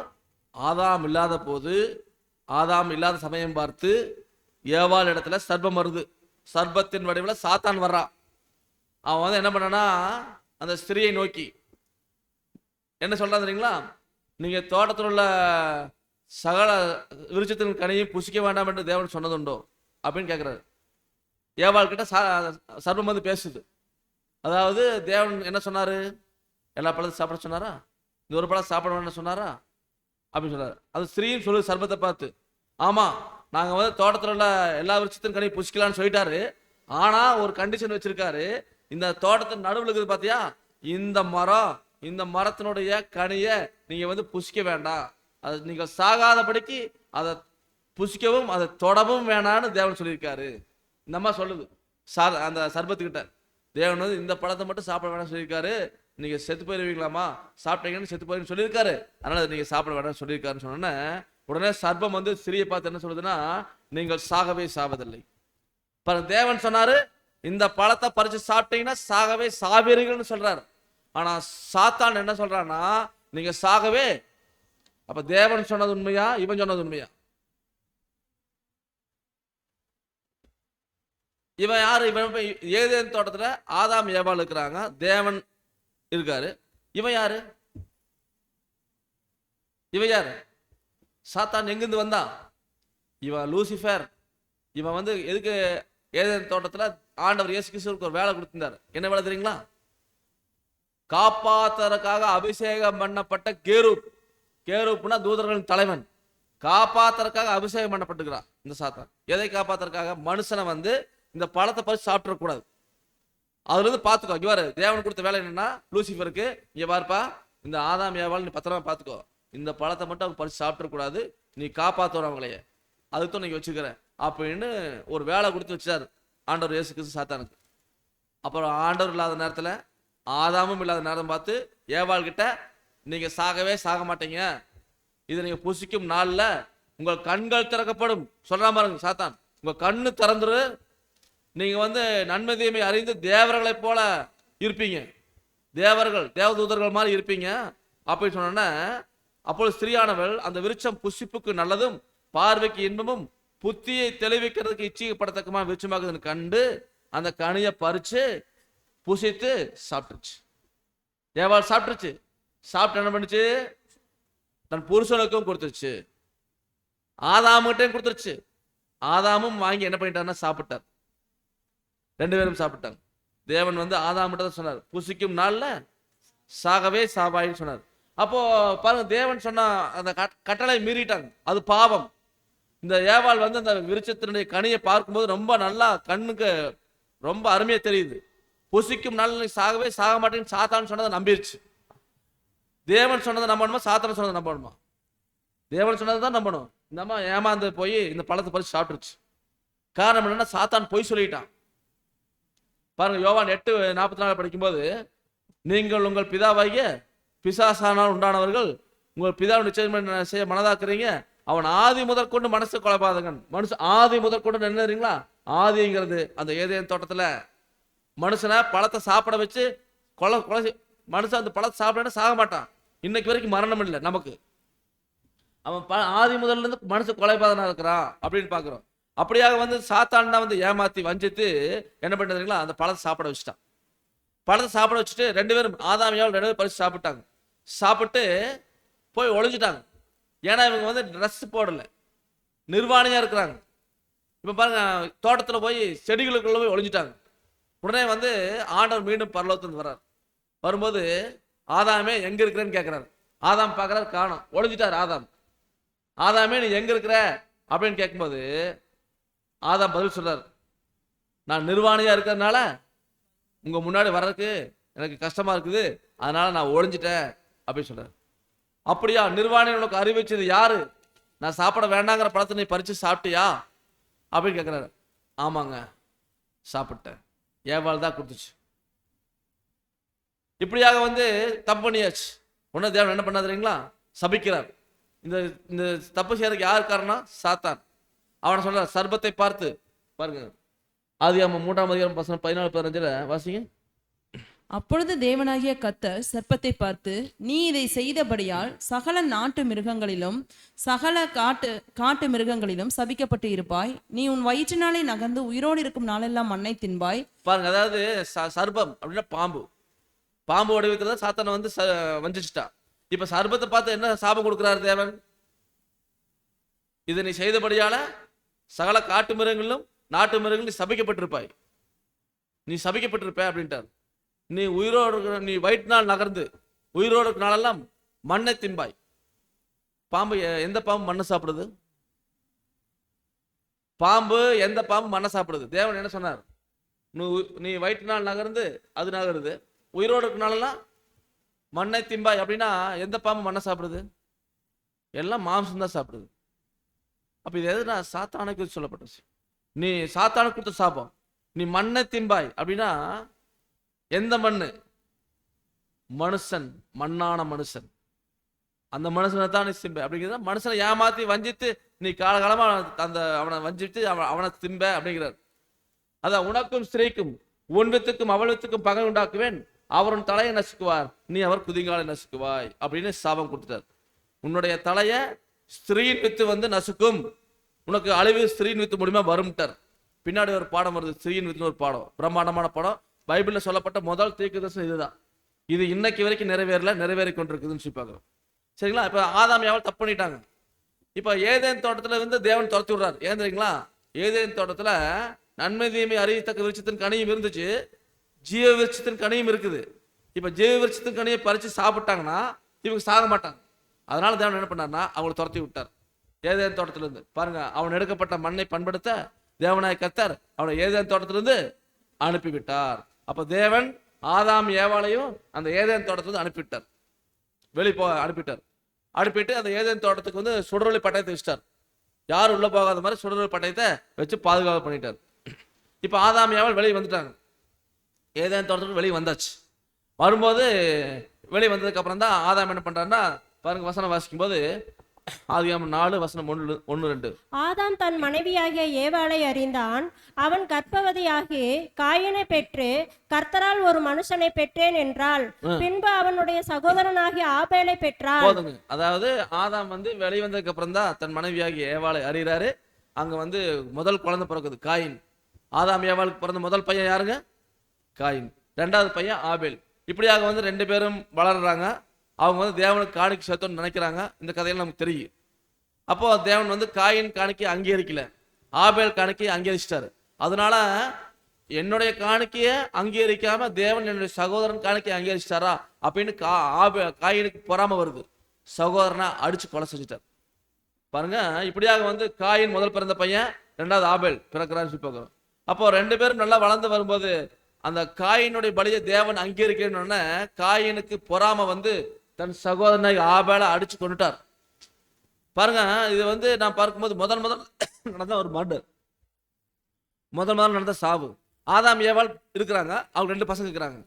ஆதாம் இல்லாத போது, ஆதாம் இல்லாத சமயம் பார்த்து ஏவாள் இடத்துல சர்ப்பம் வருது. சர்ப்பத்தின் வடிவில் சாத்தான் வர்றான். அவன் வந்து என்ன பண்ணானா, அந்த ஸ்திரியை நோக்கி என்ன சொல்றான் தெரியுங்களா, நீங்க தோட்டத்தில் உள்ள சகல விருட்சத்தின் கனியை புசிக்க வேண்டாம் என்று தேவன் சொன்னதுண்டோ அப்படின்னு கேட்கிறாரு. ஏவாள் கிட்ட சர்ப்பம் வந்து பேசுது. அதாவது தேவன் என்ன சொன்னாரு, எல்லா பழத்தையும் சாப்பிட சொன்னாரா, இந்த ஒரு பழம் சாப்பிட வேண்டாம் சொன்னாரா அப்படின்னு சொன்னாரு. அது ஸ்திரீன்னு சொல்லு சர்ப்பத்தை பார்த்து, ஆமா நாங்க வந்து தோட்டத்தில் உள்ள எல்லா விருட்சத்தின் கனியை புசிக்கலான்னு சொல்லிட்டாரு, ஆனா ஒரு கண்டிஷன் வச்சிருக்காரு, இந்த தோட்டத்தின் நடுவில் இருக்குது பாத்தியா, இந்த மரத்தினுடைய கனியை நீங்க வந்து புசிக்க வேண்டாம், அது நீங்கள் சாகாதபடிக்கு அதை புசிக்கவும் அதை தொடவும் வேணான்னு தேவன் சொல்லியிருக்காரு. இந்த மாதிரி சொல்லுது அந்த சர்பத்துக்கிட்ட, தேவன் வந்து இந்த பழத்தை மட்டும் சாப்பிட வேணாம்னு சொல்லியிருக்காரு, நீங்க செத்து போயிருவீங்களாமா, சாப்பிட்டீங்கன்னு செத்து போயிருன்னு சொல்லியிருக்காரு, அதனால நீங்க சாப்பிட வேண்டாம்னு சொல்லியிருக்காருன்னு சொன்னோன்னே உடனே சர்ப்பம் வந்து ஸ்திரியை பார்த்து என்ன சொல்லுதுன்னா, நீங்கள் சாகவே சாவதில்லை. தேவன் சொன்னாரு, இந்த பழத்தை பறிச்சு சாப்பிட்டீங்கன்னா சாகவே சாவீர்கள்னு சொல்றாரு. ஆனா சாத்தான் என்ன சொல்றான்னா, நீங்க சாகவே. அப்ப தேவன் சொன்னது உண்மையா, இவன் சொன்னது உண்மையா? இவன் யாரு? இவன் ஏதேன் தோட்டத்துல ஆதாம் ஏவாள் இருக்கிறாங்க, தேவன் இருக்காரு. இவன் யாரு? இவன் யாரு? சாத்தான் எங்கிருந்து வந்தான்? இவன் லூசிஃபர். இவன் வந்து எதுக்கு ஏதேன் தோட்டத்துல ஆண்டவர் இயேசு கிறிஸ்துவுக்கு ஒரு வேலை கொடுத்திருந்தார். என்ன வேலை தெரியுங்களா? காப்பாத்துறதுக்காக அபிஷேகம் பண்ணப்பட்ட கேரூப். கேரூப்னா தூதர்களின் தலைவன். காப்பாத்துறதுக்காக அபிஷேகம் பண்ணப்பட்டுக்கிறான் இந்த சாத்தான். எதை காப்பாத்துறதுக்காக? மனுஷனை வந்து இந்த பழத்தை பறிச்சு சாப்பிடக்கூடாது. அதுல இருந்து பாத்துக்கோ. இவரு தேவன் கொடுத்த வேலை என்னன்னா, லூசிஃபருக்கு, இங்க பாருப்பா, இந்த ஆதாம் ஏவாள் நீ பத்திரமா பாத்துக்கோ, இந்த பழத்தை மட்டும் அவங்க பறிச்சு சாப்பிடக்கூடாது, நீ காப்பாத்துற அவங்களையே, அதுக்கு நீங்க வச்சுக்கிற அப்படின்னு ஒரு வேலை கொடுத்து வச்சாரு ஆண்டவர் இயேசு கிறிஸ்து சாத்தானுக்கு. அப்புறம் ஆண்டவர் இல்லாத நேரத்துல, ஆதாமும் இல்லாத நேரம் பார்த்து ஏவாள் கிட்ட, நீங்க சாகவே சாக மாட்டீங்க, இதை நீங்க புசிக்கும் நாள்ல உங்கள் கண்கள் திறக்கப்படும் சொல்ற பாருங்க சாத்தான். உங்க கண்ணு திறந்துரு, நீங்க வந்து நன்மை தீமை அறிந்து தேவர்களை போல இருப்பீங்க, தேவர்கள் தேவதூதர்கள் மாதிரி இருப்பீங்க அப்படின்னு சொன்ன. அப்பொழுது ஸ்திரீயானவள் அந்த விருட்சம் புசிப்புக்கு நல்லதும் பார்வைக்கு இன்பமும் புத்தியை தெளிவிக்கிறதுக்கு இச்சைப்படத்தக்கமான விருட்சமாகுதுன்னு கண்டு அந்த கனியை பறிச்சு புசித்து சாப்பிட்டுச்சு. ஏவாள் சாப்பிட்டுருச்சு. சாப்பிட்டு என்ன பண்ணுச்சு? தன் புருஷனுக்கும் கொடுத்துருச்சு, ஆதாமுகிட்டையும் கொடுத்துருச்சு. ஆதாமும் வாங்கி என்ன பண்ணிட்டாருன்னா சாப்பிட்டார். ரெண்டு பேரும் சாப்பிட்டாங்க. தேவன் வந்து ஆதாமுகிட்ட தான் சொன்னார், புசிக்கும் நாள்ல சாகவே சாவாயின்னு சொன்னார். அப்போ பாருங்க, தேவன் சொன்ன அந்த கட்டளை மீறிட்டாங்க, அது பாவம். இந்த ஏவாள் வந்து அந்த விருட்சத்தினுடைய கனியை பார்க்கும்போது ரொம்ப நல்லா கண்ணுக்கு ரொம்ப அருமையா தெரியுது. புசிக்கும் நாள் நீ சாகவே சாக மாட்டேன்னு சாத்தான்னு சொன்னதை நம்பிருச்சு. தேவன் சொன்னதை நம்பணுமா, சாத்தான சொன்னதை நம்பணுமா? தேவன் சொன்னதை தான் நம்பணும். இந்த அம்மா ஏமாந்து போய் இந்த பழத்தை பறிச்சு சாப்பிட்டுருச்சு. காரணம் என்னன்னா, சாத்தான் பொய் சொல்லிட்டான். பாருங்க, யோவான் 8:44 படிக்கும்போது, நீங்கள் உங்கள் பிதாவாகிய பிசாசானால் உண்டானவர்கள், உங்கள் பிதாவை நிச்சயம் செய்ய மனதாக்குறீங்க, அவன் ஆதி முதற்கொண்டு மனசு கொலைபாதகன். மனுஷன் ஆதி முதற்கொண்டு என்ன தெரியுங்களா? ஆதிங்கிறது அந்த ஏதேன் தோட்டத்துல மனுஷனை பழத்தை சாப்பிட வச்சு கொலை மனுஷன் அந்த பழத்தை சாப்பிட சாக மாட்டான். இன்னைக்கு வரைக்கும் மரணம் இல்லை நமக்கு. அவன் ஆதி முதல்ல இருந்து மனுஷன் கொலைபாதனா இருக்கிறான் அப்படின்னு பாக்குறோம். அப்படியாக வந்து சாத்தான் தான் வந்து ஏமாத்தி வஞ்சித்து என்ன பண்ணுறீங்களா, அந்த பழத்தை சாப்பிட வச்சுட்டான். பழத்தை சாப்பிட வச்சுட்டு ரெண்டு பேரும் ஆதாம் ஏவாள் 2 பேரும் பறிச்சு சாப்பிட்டாங்க. சாப்பிட்டு போய் ஒளிஞ்சிட்டாங்க. ஏன்னா இவங்க வந்து ட்ரெஸ் போடல, நிர்வாணியா இருக்கிறாங்க. இப்ப பாருங்க, தோட்டத்துல போய் செடிகளுக்குள்ள போய் ஒளிஞ்சிட்டாங்க. உடனே வந்து ஆண்டவர் மீண்டும் பரலோகத்துல வர்றார். வரும்போது ஆதாமே எங்க இருக்கிறேன்னு கேட்கிறாரு. ஆதாம் பார்க்கறாரு, காணோம், ஒளிஞ்சிட்டார் ஆதாம். ஆதாமே நீ எங்க இருக்கிற அப்படின்னு கேட்கும்போது ஆதாம் பதில் சொல்றாரு, நான் நிர்வாணியா இருக்கிறதுனால உங்க முன்னாடி வர்றதுக்கு எனக்கு கஷ்டமா இருக்குது, அதனால நான் ஒளிஞ்சிட்டேன் அப்படின்னு சொல்றாரு. அப்படியா, நிர்வாணி உனக்கு அறிவிச்சது யாரு? நான் சாப்பிட வேண்டாங்கிற பழத்தை நீ பறிச்சு சாப்பிட்டியா அப்படின்னு கேட்கிறாரு. ஆமாங்க, சாப்பிட்டேன், ஏவாள் தான் கொடுத்துச்சு. இப்படியாக வந்து தப்பு பண்ணியாச்சு. உடனே தேவன் என்ன பண்ணாதுங்களா, சபிக்கிறார். இந்த இந்த தப்பு செய்யறதுக்கு யார் காரணம்? சாத்தான். அவனை சொல்ற சர்பத்தை பார்த்து பாருங்க, ஆதியாகமம் 3:14-15 வாசிங்க. அப்பொழுது தேவனாகிய கர்த்தர் சர்ப்பத்தை பார்த்து, நீ இதை செய்தபடியால் சகல நாட்டு மிருகங்களிலும் சகல காட்டு மிருகங்களிலும் சபிக்கப்பட்டு இருப்பாய், நீ உன் வயிற்றினாலே நகர்ந்து உயிரோடு இருக்கும் நாளெல்லாம் மண்ணை தின்பாய். பாருங்க, அதாவது சர்ப்பம் அப்படின்னா பாம்பு. பாம்பு வடிவத்துல சாத்தானை வந்து வஞ்சிச்சுட்டா. இப்ப சர்ப்பத்தை பார்த்து என்ன சாபம் கொடுக்கிறார் தேவன்? இதை நீ செய்தபடியால சகல காட்டு மிருகங்களிலும் நாட்டு மிருகங்களும் நீ சபிக்கப்பட்டிருப்பாய், நீ சபிக்கப்பட்டிருப்ப அப்படின்ட்டார். நீ உயிரோடு, நீ வயிற்றினால் நகர்ந்து உயிரோடு நாளெல்லாம் மண்ணை தின்பாய். பாம்பு, எந்த பாம்பு மண்ணை சாப்பிடுது? பாம்பு, எந்த பாம்பு மண்ணை சாப்பிடுது? தேவன் என்ன சொன்னார்? நீ வயிற்றினால் நகர்ந்து அது நகருது, உயிரோடு நாளெல்லாம் மண்ணை தின்பாய். அப்படின்னா எந்த பாம்பு மண்ணை சாப்பிடுது? எல்லாம் மாம்சம் தான் சாப்பிடுது. அப்ப இது எதுனா சாத்தானுக்கு சொல்லப்பட்டுச்சு. நீ சாத்தானுக்கு கொடுத்த சாபம், நீ மண்ணை தின்பாய். அப்படின்னா எந்த மண்ணு? மனுஷன், மண்ணான மனுஷன், அந்த மனுஷனை தான் நீ திம்ப. அப்படிங்கிறத மனுஷனை ஏமாத்தி வஞ்சித்து நீ காலகாலமா அந்த அவனை வஞ்சித்து அவனை திம்ப அப்படிங்கிறார். அதான் உனக்கும் ஸ்திரீக்கும் உன் வித்துக்கும் அவள் வித்துக்கும் பகை உண்டாக்குவேன், அவரின் தலையை நசுக்குவார், நீ அவர் குதிங்காலை நசுக்குவாய் அப்படின்னு சாபம் கொடுத்துட்டார். உன்னுடைய தலைய ஸ்திரீன் வித்து வந்து நசுக்கும், உனக்கு அழிவு ஸ்திரீன் வித்து மூலியமா வரும்ட்டார். பின்னாடி ஒரு பாடம் வருது, ஸ்திரீயின் வித்துன்னு ஒரு பாடம், பிரம்மாண்டமான பாடம். பைபிளில் சொல்லப்பட்ட முதல் தீர்க்கதரிசனம் இதுதான். இது இன்னைக்கு வரைக்கும் நிறைவேறி கொண்டிருக்குதுன்னு சொல்லி பார்க்குறோம். சரிங்களா? இப்போ ஆதாம் ஏவாள் தப்பு பண்ணிட்டாங்க. இப்போ ஏதேன் தோட்டத்தில் வந்து தேவன் துரத்தி விடுறாரு. ஏன் தெரியுங்களா? ஏதேன் தோட்டத்தில் நன்மை தீமை அறியத்தக்க விருட்சத்தின் கனியும் இருந்துச்சு, ஜீவ விருட்சத்தின் கனியும் இருக்குது. இப்போ ஜீவ விருட்சத்தின் கனியை பறித்து சாப்பிட்டாங்கன்னா இவங்க சாக மாட்டாங்க. அதனால தேவன் என்ன பண்ணார்னா அவங்களை துரத்தி விட்டார் ஏதேன் தோட்டத்திலிருந்து. பாருங்க, அவன் எடுக்கப்பட்ட மண்ணை பண்படுத்த தேவனாய் கர்த்தர் அவனை ஏதேன் தோட்டத்திலிருந்து அனுப்பிவிட்டார். அப்போ தேவன் ஆதாம் ஏவாளையும் அந்த ஏதேன் தோட்டத்திலிருந்து அனுப்பிவிட்டார், அனுப்பிட்டு அந்த ஏதேன் தோட்டத்துக்கு வந்து சுடரொளி பட்டயத்தை வச்சிட்டார். யாரும் உள்ள போகாத மாதிரி சுடரொளி பட்டயத்தை வச்சு பாதுகாப்பு பண்ணிட்டார். இப்போ ஆதாம் ஏவாள் வெளியே வந்துட்டாங்க, ஏதேன் தோட்டத்துக்கு வெளியே வந்தாச்சு. வரும்போது வெளியே வந்ததுக்கு அப்புறம் தான் ஆதாம் என்ன பண்றாருன்னா, பாருங்க வசனம் வாசிக்கும் போது ஆதியாகமம் 4:1-2. ஆதாம் தன் மனைவியாகிய ஏவாளை அறிந்தான். அவன் கர்ப்பவதியாகி காயினை பெற்று கர்த்தரால் ஒரு மனுஷனை பெற்றேன் என்றாள். பின்பு அவனுடைய சகோதரனாகிய ஆபேலை பெற்றாள். போதுங்க. அதாவது ஆதாம் வந்து வெளியே வந்ததுக்கு அப்புறம் தான் தன் மனைவியாகிய ஏவாளை அறிகிறாரு. அங்க வந்து முதல் குழந்தை பிறக்குது, காயின். ஆதாம் ஏவாளுக்கு பிறந்த முதல் பையன் யாருங்க? காயின். ரெண்டாவது பையன் ஆபேல். இப்படியாக வந்து 2 பேரும் வளர்றாங்க. அவங்க வந்து தேவனுக்கு காணிக்கை செலுத்தணும்னு நினைக்கிறாங்க. இந்த கதையெல்லாம் நமக்கு தெரியும். அப்போ தேவன் வந்து காயின் காணிக்கை அங்கீகரிக்கல, ஆபேல் காணிக்கையை அங்கீகரிச்சிட்டாரு. அதனால என்னுடைய காணிக்கையை அங்கீகரிக்காம தேவன் என்னுடைய சகோதரன் காணிக்கையை அங்கீகரிச்சிட்டாரா அப்படின்னு காயினுக்கு பொறாம வருது. சகோதரனை அடிச்சு கொலை செஞ்சுட்டார். பாருங்க, இப்படியாக வந்து காயின் முதல் பிறந்த பையன், ரெண்டாவது ஆபேல் பிறக்கிறான்னு சொல்லி பார்க்கிறோம். அப்போ 2 பேரும் நல்லா வளர்ந்து வரும்போது அந்த காயினுடைய பலியை தேவன் அங்கீகரிக்கணும்னு காயினுக்கு பொறாம வந்து தன் சகோதரனை ஆபேலை அடிச்சு கொண்டுட்டார். பாருங்க, இது வந்து நான் பார்க்கும்போது முதல் நடந்த ஒரு மர்டர், முதல் நடந்த சாவு. ஆதாம் ஏவாள் இருக்கிறாங்க, அவங்க 2 பசங்க இருக்கிறாங்க.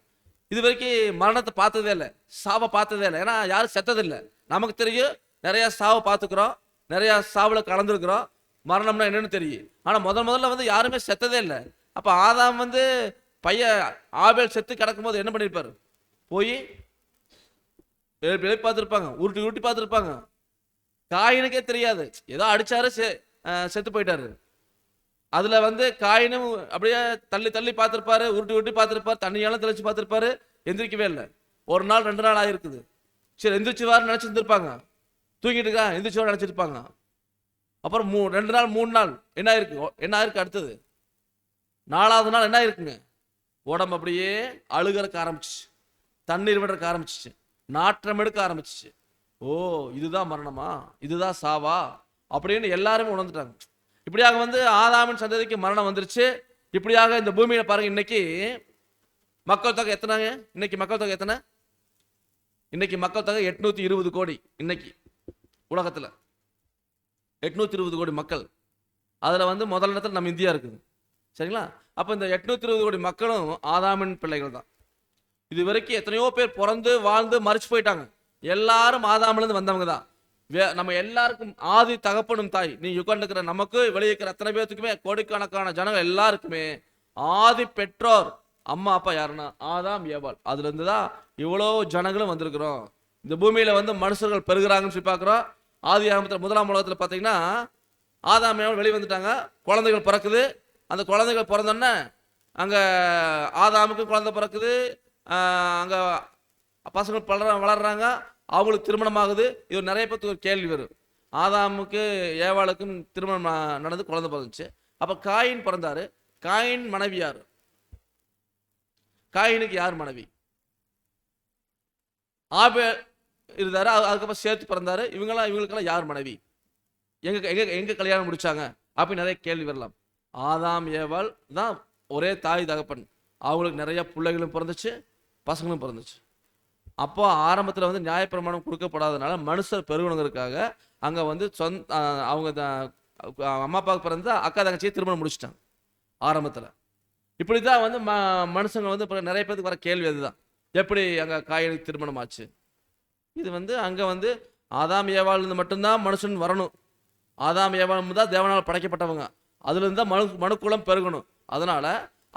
இது வரைக்கும் மரணத்தை பார்த்ததே இல்லை, சாவை பார்த்ததே இல்லை. ஏன்னா யாரும் செத்ததில்லை. நமக்கு தெரியும் நிறைய சாவை பார்த்துக்கிறோம், நிறைய சாவுல கலந்துருக்கிறோம், மரணம்னா என்னன்னு தெரியும். ஆனா முதல்ல வந்து யாருமே செத்ததே இல்லை. அப்ப ஆதாம் வந்து பையன் ஆபேல் செத்து கிடக்கும் போது என்ன பண்ணிருப்பாரு? போய் பார்த்துருப்பாங்க, உருட்டி பார்த்துருப்பாங்க. காயினுக்கே தெரியாது, ஏதோ அடிச்சாரு செத்து போயிட்டாரு. அதுல வந்து காயினும் அப்படியே தள்ளி பார்த்துருப்பாரு, உருட்டி பார்த்துருப்பாரு, தண்ணியெல்லாம் தெளிச்சு பார்த்துருப்பாரு, எந்திரிக்கவே இல்லை. 1 நாள் 2 நாள் ஆயிருக்குது. சரி எந்திரிச்சுவாரு நினைச்சிருந்துருப்பாங்க, தூங்கிட்டு இருக்கா எந்திரிச்சுவாரு நினைச்சிருப்பாங்க. அப்புறம் 2 நாள் 3 நாள் என்ன ஆயிருக்கு? அடுத்தது 4வது நாள் என்ன இருக்குங்க? உடம்பு அப்படியே அழுகிறக்க ஆரம்பிச்சிச்சு, தண்ணீர் விடுறக்க ஆரம்பிச்சிச்சு, நாற்றம் எடுக்க ஆரம்பிச்சிச்சு. ஓ, இதுதான் மரணமா, இதுதான் சாவா அப்படின்னு எல்லாருமே உணர்ந்துட்டாங்க. இப்படியாக வந்து ஆதாமின் சந்ததிக்கு மரணம் வந்துருச்சு. இப்படியாக இந்த பூமியில பாருங்க, இன்னைக்கு மக்கள் தொகை எத்தனைங்க? இன்னைக்கு மக்கள் தொகை எத்தனை? இன்னைக்கு மக்கள் தொகை 820 கோடி. இன்னைக்கு உலகத்துல 820 கோடி மக்கள். அதுல வந்து முதல் இடத்துல நம்ம இந்தியா இருக்குது. சரிங்களா? அப்ப இந்த 820 கோடி மக்களும் ஆதாமின் பிள்ளைகள் தான். இது வரைக்கும் எத்தனையோ பேர் பிறந்து வாழ்ந்து மறிச்சு போயிட்டாங்க. எல்லாரும் ஆதாமிலிருந்து வந்தவங்க தான். நம்ம எல்லாருக்கும் ஆதி தகப்பனும் தாய். நீ உட்காந்துக்கிற நமக்கு வெளியே இருக்கிற அத்தனை பேர்த்துக்குமே, கோடிக்கணக்கான ஜனங்கள் எல்லாருக்குமே ஆதி பெற்றோர் அம்மா அப்பா யாருன்னா ஆதாம் ஏவாள். அதுல இருந்து தான் இவ்வளோ ஜனங்களும் வந்திருக்கிறோம். இந்த பூமியில வந்து மனுஷர்கள் பெருகிறாங்கன்னு சொல்லி பார்க்குறோம். ஆதி ஆரம்பத்தில் 1ஆம் உலகத்தில் பார்த்தீங்கன்னா ஆதாம் ஏவாள் வெளியே வந்துட்டாங்க, குழந்தைகள் பிறக்குது. அந்த குழந்தைகள் பிறந்தோன்னே அங்கே ஆதாமுக்கும் குழந்தை பிறக்குது, அங்கே பசங்க வளர்றாங்க, அவங்களுக்கு திருமணம் ஆகுது. இது நிறைய பேருக்கு ஒரு கேள்வி வரும். ஆதாமுக்கு ஏவாளுக்கும் திருமணம் நடந்து குழந்தை பிறந்துச்சு. அப்போ காயின் பிறந்தாரு. காயின் மனைவி யார்? காயினுக்கு யார் மனைவி? ஆபேல் இருந்தாரு, அதுக்கப்புறம் சேர்த்து பிறந்தாரு. இவங்களுக்கெல்லாம் யார் மனைவி? எங்க கல்யாணம் முடிச்சாங்க அப்படின்னு நிறைய கேள்வி வரலாம். ஆதாம் ஏவாள் தான் ஒரே தாய் தகப்பன். அவங்களுக்கு நிறைய பிள்ளைகளும் பிறந்துச்சு, பசங்களும் பிறந்துச்சு. அப்போ ஆரம்பத்தில் வந்து நியாயப்பிரமாணம் கொடுக்கப்படாதனால மனுஷர் பெருகுணுங்கிறதுக்காக அங்கே வந்து அவங்க அம்மா அப்பாவுக்கு பிறந்த அக்கா தங்கச்சியை திருமணம் முடிச்சிட்டாங்க ஆரம்பத்தில். இப்படி தான் வந்து மனுஷங்க வந்து இப்போ நிறைய பேருக்கு வர கேள்வி அதுதான், எப்படி அங்கே காயினுக்கு திருமணம் ஆச்சு? இது வந்து அங்கே வந்து ஆதாம் ஏவாள்லேருந்து மட்டும்தான் மனுஷன் வரணும். ஆதாம் ஏவாள் தான் தேவனால் படைக்கப்பட்டவங்க. அதுலேருந்து தான் மனுக்குலம் பெருகணும். அதனால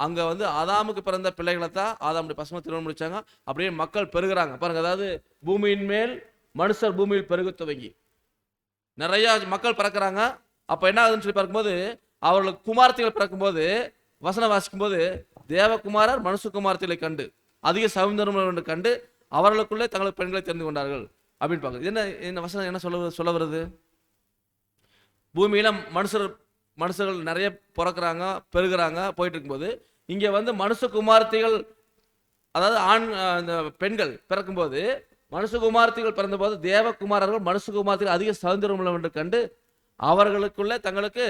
அங்கே வந்து ஆதாமுக்கு பிறந்த பிள்ளைகளை தான் ஆதாமுடைய பசங்க திருமணம் முடிச்சாங்க. அப்படியே மக்கள் பெருகிறாங்க பாருங்க. அதாவது பூமியின் மேல் மனுஷர் பூமியில் பெருக துவங்கி நிறைய மக்கள் பிறக்கிறாங்க. அப்போ என்ன ஆகுதுன்னு சொல்லி பார்க்கும்போது அவர்களுக்கு குமார்த்திகள் பிறக்கும்போது வசனம் வாசிக்கும் போது தேவகுமாரர் மனுஷகுமார்த்திகளை கண்டு அதிக சௌந்தரம் என்று கண்டு அவர்களுக்குள்ளே தங்களுக்கு பெண்களை தெரிந்து கொண்டார்கள் அப்படின்னு பார்க்குறது. என்ன வசனம் என்ன சொல்ல வருது? பூமியில மனுஷர்கள் நிறைய பிறக்கிறாங்க, பெருகிறாங்க, போயிட்டு இருக்கும்போது இங்க வந்து மனுஷகுமார்த்திகள், அதாவது இந்த பெண்கள் பிறக்கும்போது மனுஷகுமார்த்திகள் பிறந்தபோது தேவகுமாரர்கள் மனுஷகுமார்த்திகள் அதிக சௌந்தரம் உள்ளவர் என்று கண்டு அவர்களுக்குள்ளே தங்களுக்கு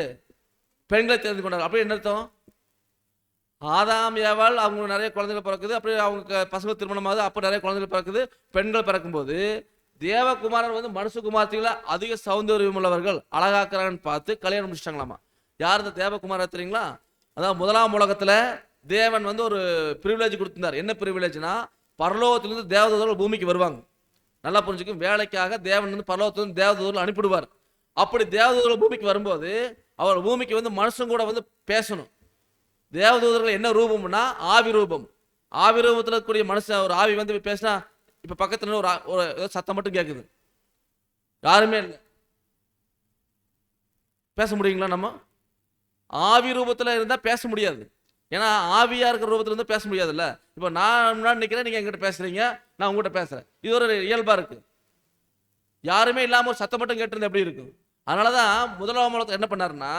பெண்களை தெரிந்து கொண்டார்கள். அப்படி என்ன அர்த்தம்? ஆதாம் ஏவாள் அவங்க நிறைய குழந்தைகள் பிறக்குது, அப்படி அவங்க பசங்க திருமணமாகுது, அப்போ நிறைய குழந்தைகள் பிறக்குது. பெண்கள் பிறக்கும்போது தேவகுமாரர் வந்து மனுஷகுமார்த்திகளை அதிக சௌந்தரியம் உள்ளவர்கள் அழகாக்குறாங்கன்னு பார்த்து கல்யாணம் முடிச்சிட்டாங்களாமா. யார் இந்த தேவகுமாரர் தெரியுங்களா? அதாவது முதலாம் உலகத்துல தேவன் வந்து ஒரு பிரிவிலேஜ் கொடுத்திருந்தார். என்ன பிரிவிலேஜ்னா, பரலோகத்திலிருந்து தேவதூதர்கள் பூமிக்கு வருவாங்க. நல்லா புரிஞ்சுக்கும், வேலைக்காக தேவன் வந்து பரலோகத்திலிருந்து தேவதூதர்கள் அனுப்பிடுவார். அப்படி தேவதூதர்கள் பூமிக்கு வரும்போது அவர் பூமிக்கு வந்து மனுஷன் கூட வந்து பேசணும். தேவதூதர்கள் என்ன ரூபம்னா ஆவி ரூபம். ஆவி ரூபத்தில் இருக்கக்கூடிய மனுஷன் ஒரு ஆவி வந்து பேசினா இப்ப பக்கத்துல ஒரு சத்தம் மட்டும் கேட்குது, யாருமே இல்லை. பேச முடியுங்களா? நம்ம ஆவி ரூபத்துல இருந்தா பேச முடியாது. ஏன்னா ஆவியா இருக்கிற ரூபத்துல இருந்து பேச முடியாதுல்ல. இப்ப நான் முன்னாடி நிக்கிறேன், நீங்க என்கிட்ட பேசுறீங்க, நான் உங்ககிட்ட பேசுறேன். இது ஒரு இயல்பா இருக்கு. யாருமே இல்லாம ஒரு சத்தம் மட்டும் கேட்டிருந்தா எப்படி இருக்கும்? அதனாலதான் முதலாம் உலகத்துல என்ன பண்ணாருன்னா,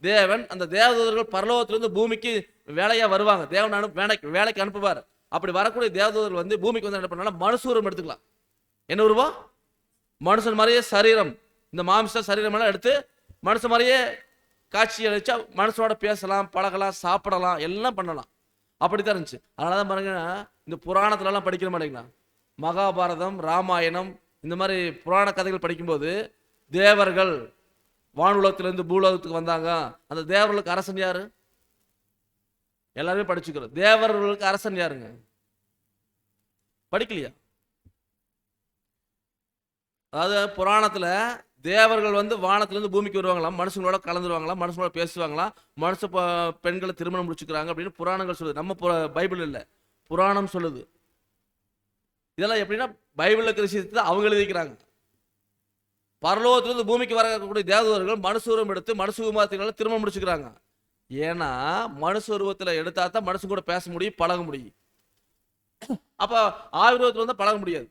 தேவன் அந்த தேவதூதர்கள் பரலோகத்திலிருந்து பூமிக்கு வேலையா வருவாங்க. தேவன் வேலைக்கு அனுப்புவார். அப்படி வரக்கூடிய தேவதூதர்கள் வந்து பூமிக்கு வந்து என்ன பண்ணாலும் மனுஷூரம் எடுத்துக்கலாம். என்ன உருவம்? மனுஷன் மாதிரியே சரீரம், இந்த மாம்ச சரீரம் எல்லாம் எடுத்து மனுஷன் மாதிரியே காட்சி அளிச்சா மனுஷனோட பேசலாம், பழகலாம், சாப்பிடலாம், எல்லாம் பண்ணலாம். அப்படித்தான் இருந்துச்சு. அதனாலதான் பாருங்க, இந்த புராணத்துல எல்லாம் படிக்கிற மாட்டீங்களா, மகாபாரதம், ராமாயணம், இந்த மாதிரி புராண கதைகள் படிக்கும்போது தேவர்கள் வானுலகத்திலிருந்து பூலோகத்துக்கு வந்தாங்க. அந்த தேவர்களுக்கு அரசன் யாரு? எல்லாருமே படிச்சுக்கிறோம். தேவர்களுக்கு அரசன் யாருங்க? படிக்கலையா? அதாவது புராணத்துல தேவர்கள் வந்து வானத்திலிருந்து பூமிக்கு வருவாங்களாம், மனுஷங்களோட கலந்துருவாங்களாம், மனுஷங்களோட பேசுவாங்களாம், பெண்களை திருமணம் முடிச்சுக்கிறாங்க அப்படின்னு புராணங்கள் சொல்லுது. நம்ம பைபிள் இல்லை, புராணம் சொல்லுது. இதெல்லாம் எப்படின்னா பைபிள்ல இருக்கிற விஷயத்தை அவங்க எழுதிக்கிறாங்க. பரலோகத்திலிருந்து பூமிக்கு வரக்கூடிய தேவதூதர்கள் மனுஷூரம் எடுத்து மனுஷகுமார்த்திகளை திருமணம் முடிச்சுக்கிறாங்க. ஏன்னா மனுஷ உருவத்துல எடுத்தா தான் மனுஷன் கூட பேச முடியும், பழக முடியும். அப்ப ஆயுர்வேதத்துல வந்து பழக முடியாது.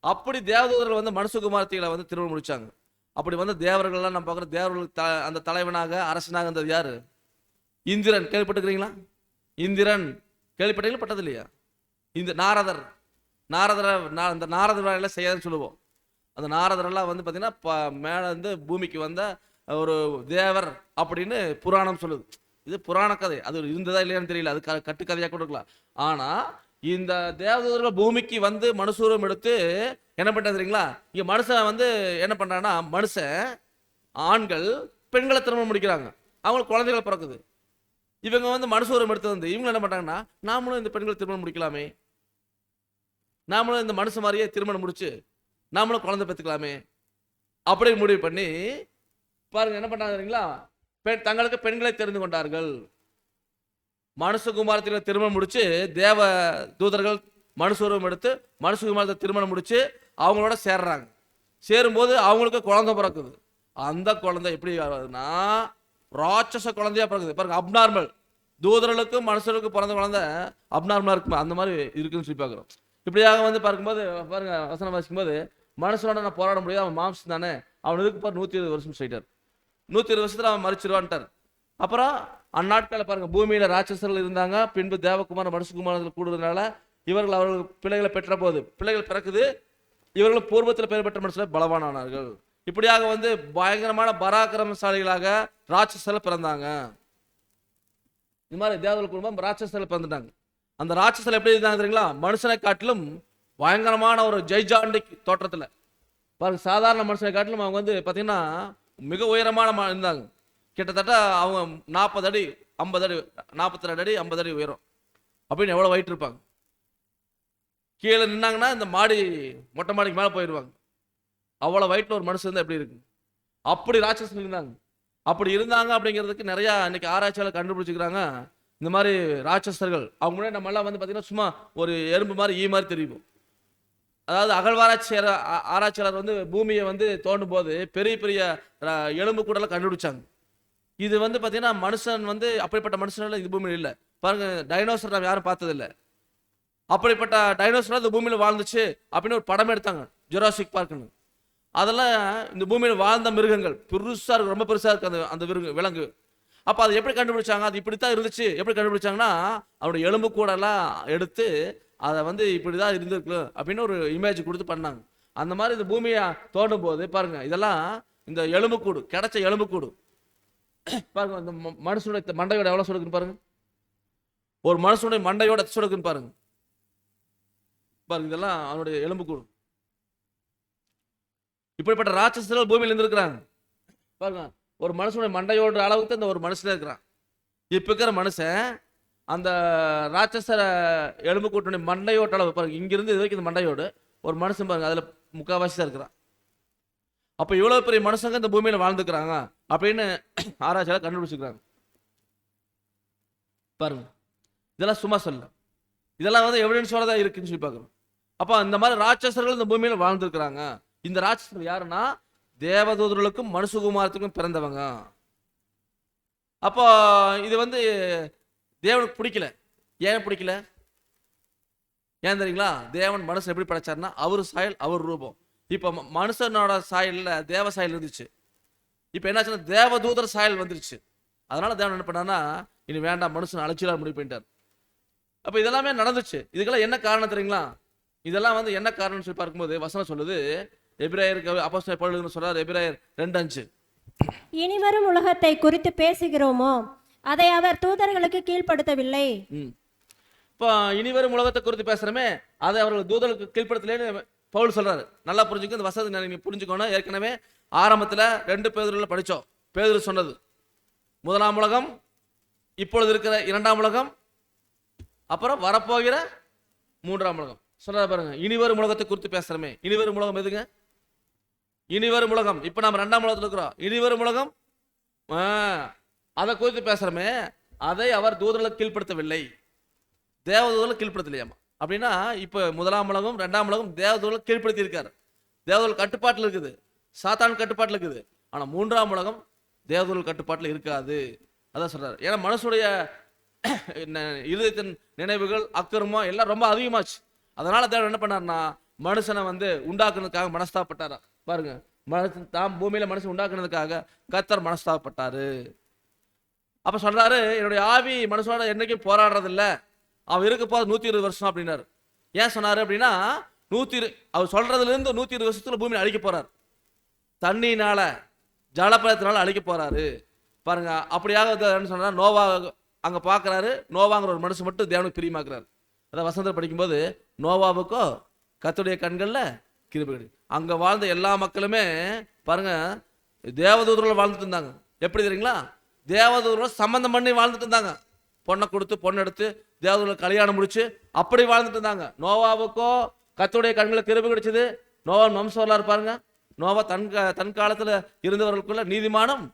அப்படி தேவதூதர்கள் வந்து மனுஷகுமார்த்திகளை வந்து திருமணம் முடிச்சாங்க. அப்படி வந்து தேவர்கள்லாம் நம்ம பார்க்குற தேவர்களுக்கு அந்த தலைவனாக அரசனாக இருந்தது யாரு? இந்திரன். கேள்விப்பட்டுக்கிறீங்களா? இந்திரன் கேள்விப்பட்டீங்களா? பட்டது இல்லையா? இந்த அந்த நாரதர் வேலையில செய்யாதுன்னு சொல்லுவோம். அந்த நாரதரெல்லாம் வந்து பார்த்தீங்கன்னா மேலே வந்து பூமிக்கு வந்த ஒரு தேவர் அப்படின்னு புராணம் சொல்லுது. இது புராண கதை. அது இருந்ததா இல்லையான்னு தெரியல, அது கட்டுக்கதையாக கூட இருக்கலாம். ஆனா இந்த தேவதூதர்கள் பூமிக்கு வந்து மனுஷூரம் எடுத்து என்ன பண்றது தெரியுங்களா? இங்க மனுஷன் வந்து என்ன பண்றான்னா, மனுஷன் ஆண்கள் பெண்களை திருமணம் முடிக்கிறாங்க, அவங்களுக்கு குழந்தைகள் பிறக்குது. இவங்க வந்து மனுஷூரம் எடுத்து வந்து இவங்க என்ன பண்றாங்கன்னா, நாமளும் இந்த பெண்களை திருமணம் முடிக்கலாமே, நாமளும் இந்த மனுஷன் மாதிரியே திருமணம் முடிச்சு நாமளும் குழந்தை பெற்றுக்கலாமே அப்படின்னு முடிவு பண்ணி பாருங்க என்ன பண்றாங்க தெரியுங்களா? தங்களுக்கு பெண்களை தெரிந்து கொண்டார்கள். மனுஷகுமாரத்தில திருமணம் முடிச்சு தேவ தூதர்கள் மனுஷூரம் எடுத்து மனுஷகுமாரத்தை திருமணம் முடிச்சு அவங்களோட சேர்றாங்க. சேரும்போது அவங்களுக்கு குழந்தை பிறக்குது. அந்த குழந்தை எப்படி வருதுன்னா ராட்சச குழந்தையா பிறக்குது. பாருங்க, அப்நார்மல். தூதர்களுக்கும் மனுஷர்களுக்கும் பிறந்த குழந்தை அப்நார்மலா இருக்குமா, அந்த மாதிரி இருக்குன்னு சொல்லி பார்க்குறோம். இப்படியாக வந்து பார்க்கும்போது பாருங்க, வசனம் வாசிக்கும்போது மனுஷனோட நான் போராட முடியாது, அவன் மாம்சம் தானே, அவன் இதுக்கு பாரு 120 வருஷம் சொல்லிட்டார். 120 வருஷத்துல அவன் மறிச்சிருவான்ட்டார். அப்புறம் அந்நாட்களில் பாருங்க, பூமியில ராட்சசர்கள் இருந்தாங்க. பின்பு தேவகுமார மனுஷகுமாரத்தில் கூடுறதுனால இவர்கள் அவர்கள் பிள்ளைகளை பெற்ற போது பிள்ளைகள் பிறக்குது. இவர்கள் பூர்வத்தில் பெயர் பெற்ற மனுஷர்கள் பலவானானார்கள். இப்படியாக வந்து பயங்கரமான பராக்கிரமசாலிகளாக ராட்சசர்கள் பிறந்தாங்க. இந்த மாதிரி தேவர்கள் குடும்பம் ராட்சசர்கள் பிறந்துட்டாங்க. அந்த ராட்சசர்கள் எப்படி இருந்தாங்க தெரியுங்களா? மனுஷனை காட்டிலும் பயங்கரமான ஒரு ஜெய்ஜாண்டிக் தோற்றத்துல பாருங்க. சாதாரண மனுஷனை காட்டிலும் அவங்க வந்து பாத்தீங்கன்னா மிக உயரமான இருந்தாங்க. கிட்டத்தட்ட அவங்க 40 அடி 50 அடி 42 அடி 50 அடி உயரம் அப்படின்னு எவ்வளவு வெயிட் இருப்பாங்க. கீழே நின்னாங்கன்னா இந்த மாடி மொட்டை மாடிக்கு மேலே போயிடுவாங்க. அவ்வளோ வெயிட்ல ஒரு மனுஷன் இருந்தால் எப்படி இருக்கு? அப்படி ராட்சசன் இருந்தாங்க. அப்படி இருந்தாங்க அப்படிங்கிறதுக்கு நிறைய இன்னைக்கு ஆராய்ச்சியாளர் கண்டுபிடிச்சிக்கிறாங்க. இந்த மாதிரி ராட்சசர்கள் அவங்க முன்னாடி நம்ம எல்லாம் வந்து பார்த்தீங்கன்னா சும்மா ஒரு எறும்பு மாதிரி ஈ மாதிரி தெரியும். அதாவது ஆராய்ச்சியாளர் வந்து பூமியை வந்து தோண்டும் போது பெரிய பெரிய எலும்பு கூடலாம் கண்டுபிடிச்சாங்க. இது வந்து பார்த்தீங்கன்னா மனுஷன் வந்து அப்படிப்பட்ட மனுஷனால இது பூமியில் இல்லை. பாருங்க, டைனோசர் நம்ம யாரும் பார்த்ததில்லை. அப்படிப்பட்ட டைனோசர் இந்த பூமியில் வாழ்ந்துச்சு அப்படின்னு ஒரு படம் எடுத்தாங்க, ஜுராசிக் பார்க்னு. அதெல்லாம் இந்த பூமியில் வாழ்ந்த மிருகங்கள், பெருசாக இருக்கு, ரொம்ப பெருசாக இருக்கு அந்த அந்த விலங்கு. அப்போ அதை எப்படி கண்டுபிடிச்சாங்க? அது இப்படி தான் இருந்துச்சு. எப்படி கண்டுபிடிச்சாங்கன்னா, அவருடைய எலும்பு கூடெல்லாம் எடுத்து அதை வந்து இப்படி தான் இருந்திருக்கு அப்படின்னு ஒரு இமேஜ் கொடுத்து பண்ணாங்க. அந்த மாதிரி இந்த பூமியை தோண்டும் போது பாருங்க, இதெல்லாம் இந்த எலும்புக்கூடு, கிடைச்ச எலும்புக்கூடு பாருங்க. இந்த மனுஷனுடைய மண்டையோட எவ்வளோ சுடுக்குன்னு பாருங்க. ஒரு மனுஷனுடைய மண்டையோட சுடுக்குன்னு பாருங்க. பாருங்க, இதெல்லாம் அவனுடைய எலும்புக்கூடு. இப்படிப்பட்ட ராட்சசர்கள் பூமியில் இருந்திருக்கிறாங்க. பாருங்க, ஒரு மனுஷனுடைய மண்டையோட அளவுக்கு இந்த ஒரு மனுஷன் இருக்கிறான். இப்ப இருக்கிற மனுஷன் அந்த ராட்சச எலும்பு கூட்டணி மண்டையோட்ட அளவு பாருங்க, இங்கிருந்து இது வரைக்கும் இந்த மண்டையோடு ஒரு மனுஷன் பாருங்க, அதுல முக்கால்வாசி தான் இருக்கிறான். அப்ப இவ்வளவு பெரிய மனுஷங்க இந்த பூமியில வாழ்ந்துக்கிறாங்க அப்படின்னு ஆராய்ச்சியால கண்டுபிடிச்சிருக்காங்க. பாருங்க, இதெல்லாம் சும்மா சொல்ல, இதெல்லாம் வந்து எவிடன்ஸோட தான் இருக்குன்னு சொல்லி பார்க்கணும். அப்ப இந்த மாதிரி ராட்சசர்கள் இந்த பூமியில வாழ்ந்துருக்கிறாங்க. இந்த ராட்சசர்கள் யாருன்னா தேவதூதர்களுக்கும் மனுஷகுமாரத்துக்கும் பிறந்தவங்க. அப்போ இது வந்து தேவனுக்கு பிடிக்கல. ஏன் பிடிக்கல? ஏன் தெரியுங்களா? தேவன் மனுஷன் எப்படி படைச்சாருன்னா, அவர் சாயல் அவர் ரூபம். இப்போ மனுஷனோட சாயல்ல தேவ சாயல் இருந்துச்சு. இப்போ என்னாச்சுன்னா தேவதூதர் சாயல் வந்துருச்சு. அதனால தேவன் என்ன பண்ணாருன்னா, இனி வேண்டாம், மனுஷன் அழைச்சிடலாம் முடிவு பண்ணிட்டார். அப்போ இதெல்லாமே நடந்துச்சு. இதுக்கெல்லாம் என்ன காரணம் தெரியுங்களா? இதெல்லாம் வந்து என்ன காரணம்னு சொல்லி பார்க்கும்போது வசனம் சொல்லுது, எபிரேயருக்கு அப்போஸ்தலன் பவுல் சொல்றார், எபிரேயர் 2:5, இனிவரும் உலகத்தை குறித்து பேசுகிறோமோ அதை அவர் தூதர்களுக்கு கீழ்ப்படுத்தவில்லை. இப்போ இனிவரும் உலகத்தை குறித்து பேசுறமே, அதை அவர்கள் தூதர்களுக்கு கீழ்ப்படுத்தலைன்னு பவுல் சொல்றாரு. நல்லா புரிஞ்சுக்க, இந்த வசனத்தை நீங்க புரிஞ்சுக்கணும். ஏற்கனவே ஆரம்பத்துல 2 பேதுருல படிச்சோம். பேதுரு சொன்னது முதலாம் உலகம், இப்பொழுது இருக்கிற 2ஆம் உலகம், அப்புறம் வரப்போகிற 3ஆம் உலகம். சொல்றாரு பாருங்க, இனிவரும் உலகத்தை குறித்து பேசுறமே. இனிவரும் உலகம் எதுங்க? இனிவரும் உலகம். இப்ப நம்ம 2ஆம் உலகத்துல இருக்கிறோம். இனிவரும் உலகம் அதை குறித்து பேசுறமே, அதை அவர் தூதர்களுக்கு கீழ்ப்படுத்தவில்லை, தேவதூதர்களுக்கு கீழ்ப்படுத்தலையாமா. அப்படின்னா இப்ப 1ஆம் உலகம் 2ஆம் உலகம் தேவதூதர்களுக்கு கீழ்ப்படுத்தி இருக்காரு. தேவதூதர்கள் கட்டுப்பாட்டில் இருக்குது, சாத்தான் கட்டுப்பாட்டில் இருக்குது. ஆனா 3ஆம் உலகம் தேவதூதர்கள் கட்டுப்பாட்டில் இருக்காது. அதான் சொல்றாரு. ஏன்னா மனுஷனுடைய இருதயத்தின் நினைவுகள் அக்கிரமம் எல்லாம் ரொம்ப அதிகமாச்சு. அதனால தேவன் என்ன பண்ணாருன்னா, மனுஷனை வந்து உண்டாக்குனதுக்காக மனஸ்தாபப்பட்டாரா. பாருங்க, மனுஷன் தாம் பூமியில மனுஷன் உண்டாக்குனதுக்காக கர்த்தர் மனஸ்தாபப்பட்டாரு. அப்ப சொல்றாரு, என்னுடைய ஆவி மனுஷனோட என்னைக்கும் போராடுறது இல்லை, அவன் இருக்க போது 120 வருஷம் அப்படின்னாரு. ஏன் சொன்னாரு அப்படின்னா, அவர் சொல்றதுல இருந்து 120 வருஷத்துல பூமியில அழிக்க போறாரு. தண்ணினால ஜலப்பயத்தினால அழிக்க போறாரு. பாருங்க, அப்படியாக என்ன சொன்னா, நோவா அங்க பாக்குறாரு. நோவாங்கிற ஒரு மனுஷன் மட்டும் தேவனுக்கு பிரியமாக்குறாரு. அதான் வசனத்தில் படிக்கும்போது, நோவாவுக்கோ கர்த்தருடைய கண்கள்ல கிருபை. அங்க வாழ்ந்த எல்லா மக்களுமே பாருங்க தேவதூதர்கள் வாழ்ந்துட்டு இருந்தாங்க. எப்படி தெரியுங்களா? தேவதூதர்கள் சம்பந்தம் பண்ணி வாழ்ந்துட்டு இருந்தாங்க. பொண்ணை கொடுத்து பொண்ணு எடுத்து தேவதூதர்கள் கல்யாணம் முடிச்சு அப்படி வாழ்ந்துட்டு இருந்தாங்க. நோவாவுக்கோ கர்த்தருடைய கண்களுக்கு கிருபை கிடைச்சது. நோவா வம்சம் இருப்பாருங்க. நோவா தன் காலத்துல இருந்தவர்களுக்குள்ள நீதிமானும்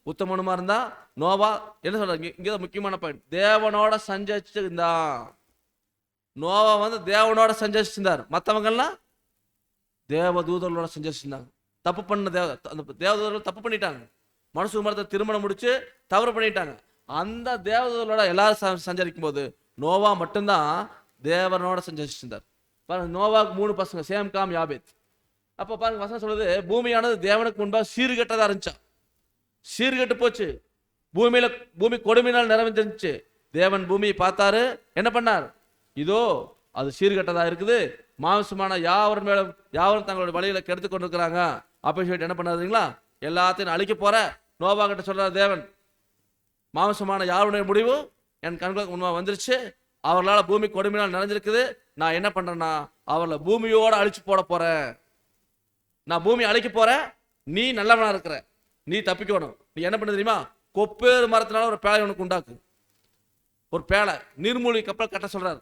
உத்தமனுமா இருந்தா. நோவா என்ன சொல்றாங்க இங்கதான் முக்கியமான பாயிண்ட், தேவனோட சஞ்சரிச்சிருந்தான். நோவா வந்து தேவனோட சஞ்சரிச்சிருந்தார். மற்றவங்கெல்லாம் தேவதூதர்களோட சஞ்சரிச்சிருந்தாங்க. தப்பு பண்ண தேவதூதர்கள் தப்பு பண்ணிட்டாங்க. மனுஷகுமாரத்தை திருமணம் முடிச்சு தவறு பண்ணிட்டாங்க. அந்த தேவதூதர்களோட எல்லாரும் சஞ்சரிக்கும் போது நோவா மட்டும்தான் தேவனோட சஞ்சரிச்சிருந்தார். பாருங்க, நோவாவுக்கு 3 பசங்க, சேம் காம் யாபேத். அப்ப பாருங்க வசனம் சொல்லுது, பூமியானது தேவனுக்கு முன்பாக சீர்கெட்டதா இருந்துச்சா. சீர்கெட்டு போச்சு. பூமி கொடுமையினால் நிறைஞ்சிருந்துச்சு. தேவன் பூமியை பார்த்தாரு, என்ன பண்ணார்? இதோ அது சீர்கெட்டதா இருக்குது, மாம்சமான யாவரும் மேலும் யாவரும் தங்களுடைய வழியில கெடுத்து கொண்டிருக்கிறாங்க அப்படின்னு சொல்லிட்டு என்ன பண்ணாருங்களா, எல்லாத்தையும் அழிக்க போற. நோவா கிட்ட சொல்றாரு தேவன், மாம்சமான யாருடைய முடிவு என் கண்களுக்கு முன்பாக வந்துருச்சு. அவர்களால் பூமி கொடுமையினால் நிறைஞ்சிருக்குது. நான் என்ன பண்றேன்னா, அவர்களை பூமியோட அழிச்சு போட போறேன். நான் பூமி அழிக்க போறேன். நீ நல்லவனா இருக்கிற, நீ தப்பிக்கணும். நீ என்ன பண்ண தெரியுமா? கொப்பேறு மரத்தினால ஒரு பேழை உனக்கு உண்டாக்கு. ஒரு பேழை, நீர்மூழ்கி கப்பல் கட்ட சொல்றாரு.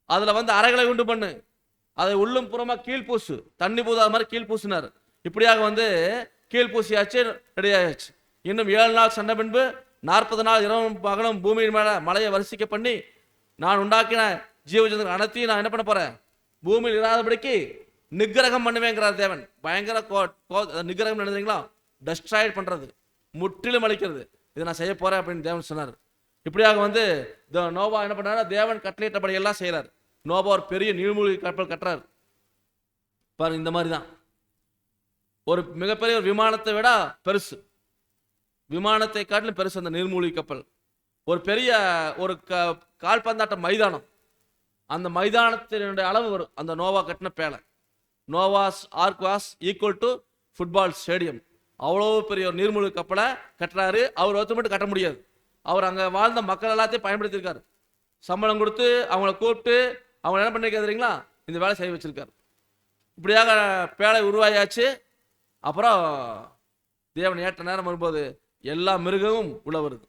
அதுல வந்து அறைகளை உண்டு பண்ணு, அதை உள்ளும் புறமா கீழ் பூசு, தண்ணி பூதாத மாதிரி கீழ் பூசினார். இப்படியாக வந்து கீழ் பூசியாச்சு, ரெடி ஆயாச்சு. இன்னும் 7 நாள் சண்டை பின்பு 40 நாள் இரவும் பகலும் பூமியின் மேல மலையை வரிசிக்க பண்ணி நான் உண்டாக்கின ஜீவஜந்து அனைத்தையும் நான் என்ன பண்ண போறேன்? பூமியில் இராதபடிக்கு நிகிரகம் பண்ணுவேங்கிறார் தேவன். பயங்கர நிகிரகம் நினைக்கிறீங்களா? டெஸ்ட்ராய்ட் பண்றது. முற்றிலும் அழிக்கிறது. இதை நான் செய்ய போறேன் அப்படின்னு தேவன் சொன்னார். இப்படியாக வந்து நோவா என்ன பண்ணாரு, தேவன் கட்டளையிட்டபடி எல்லாம் செய்யறாரு. நோவா ஒரு பெரிய நீர்மூழ்கி கப்பல் கட்டுறாரு. பாருங்க, இந்த மாதிரி தான் ஒரு மிகப்பெரிய ஒரு விமானத்தை விட பெருசு, விமானத்தை காட்டிலும் பெருசு அந்த நீர்மூழ்கி கப்பல். ஒரு பெரிய ஒரு கால்பந்தாட்ட மைதானம், அந்த மைதானத்தினுடைய அளவு வரும் அந்த நோவா கட்டின பேலை. Noah's ark was equal to football stadium. அவ்வளோ பெரிய ஒரு நீர்மூழ்கி கப்பலை கட்டுறாரு. அவர் ஒருத்தர் மட்டும் கட்ட முடியாது. அவர் அங்கே வாழ்ந்த மக்கள் எல்லாத்தையும் பயன்படுத்தியிருக்காரு. சம்பளம் கொடுத்து அவங்கள கூப்பிட்டு அவங்க என்ன பண்ணிருக்காரு தெரியுங்களா, இந்த வேலை செய்ய வச்சிருக்காரு. இப்படியாக பேழை உருவாயாச்சு. அப்புறம் தேவன் ஏற்ற நேரம் வரும்போது எல்லா மிருகமும் உள்ள வருது.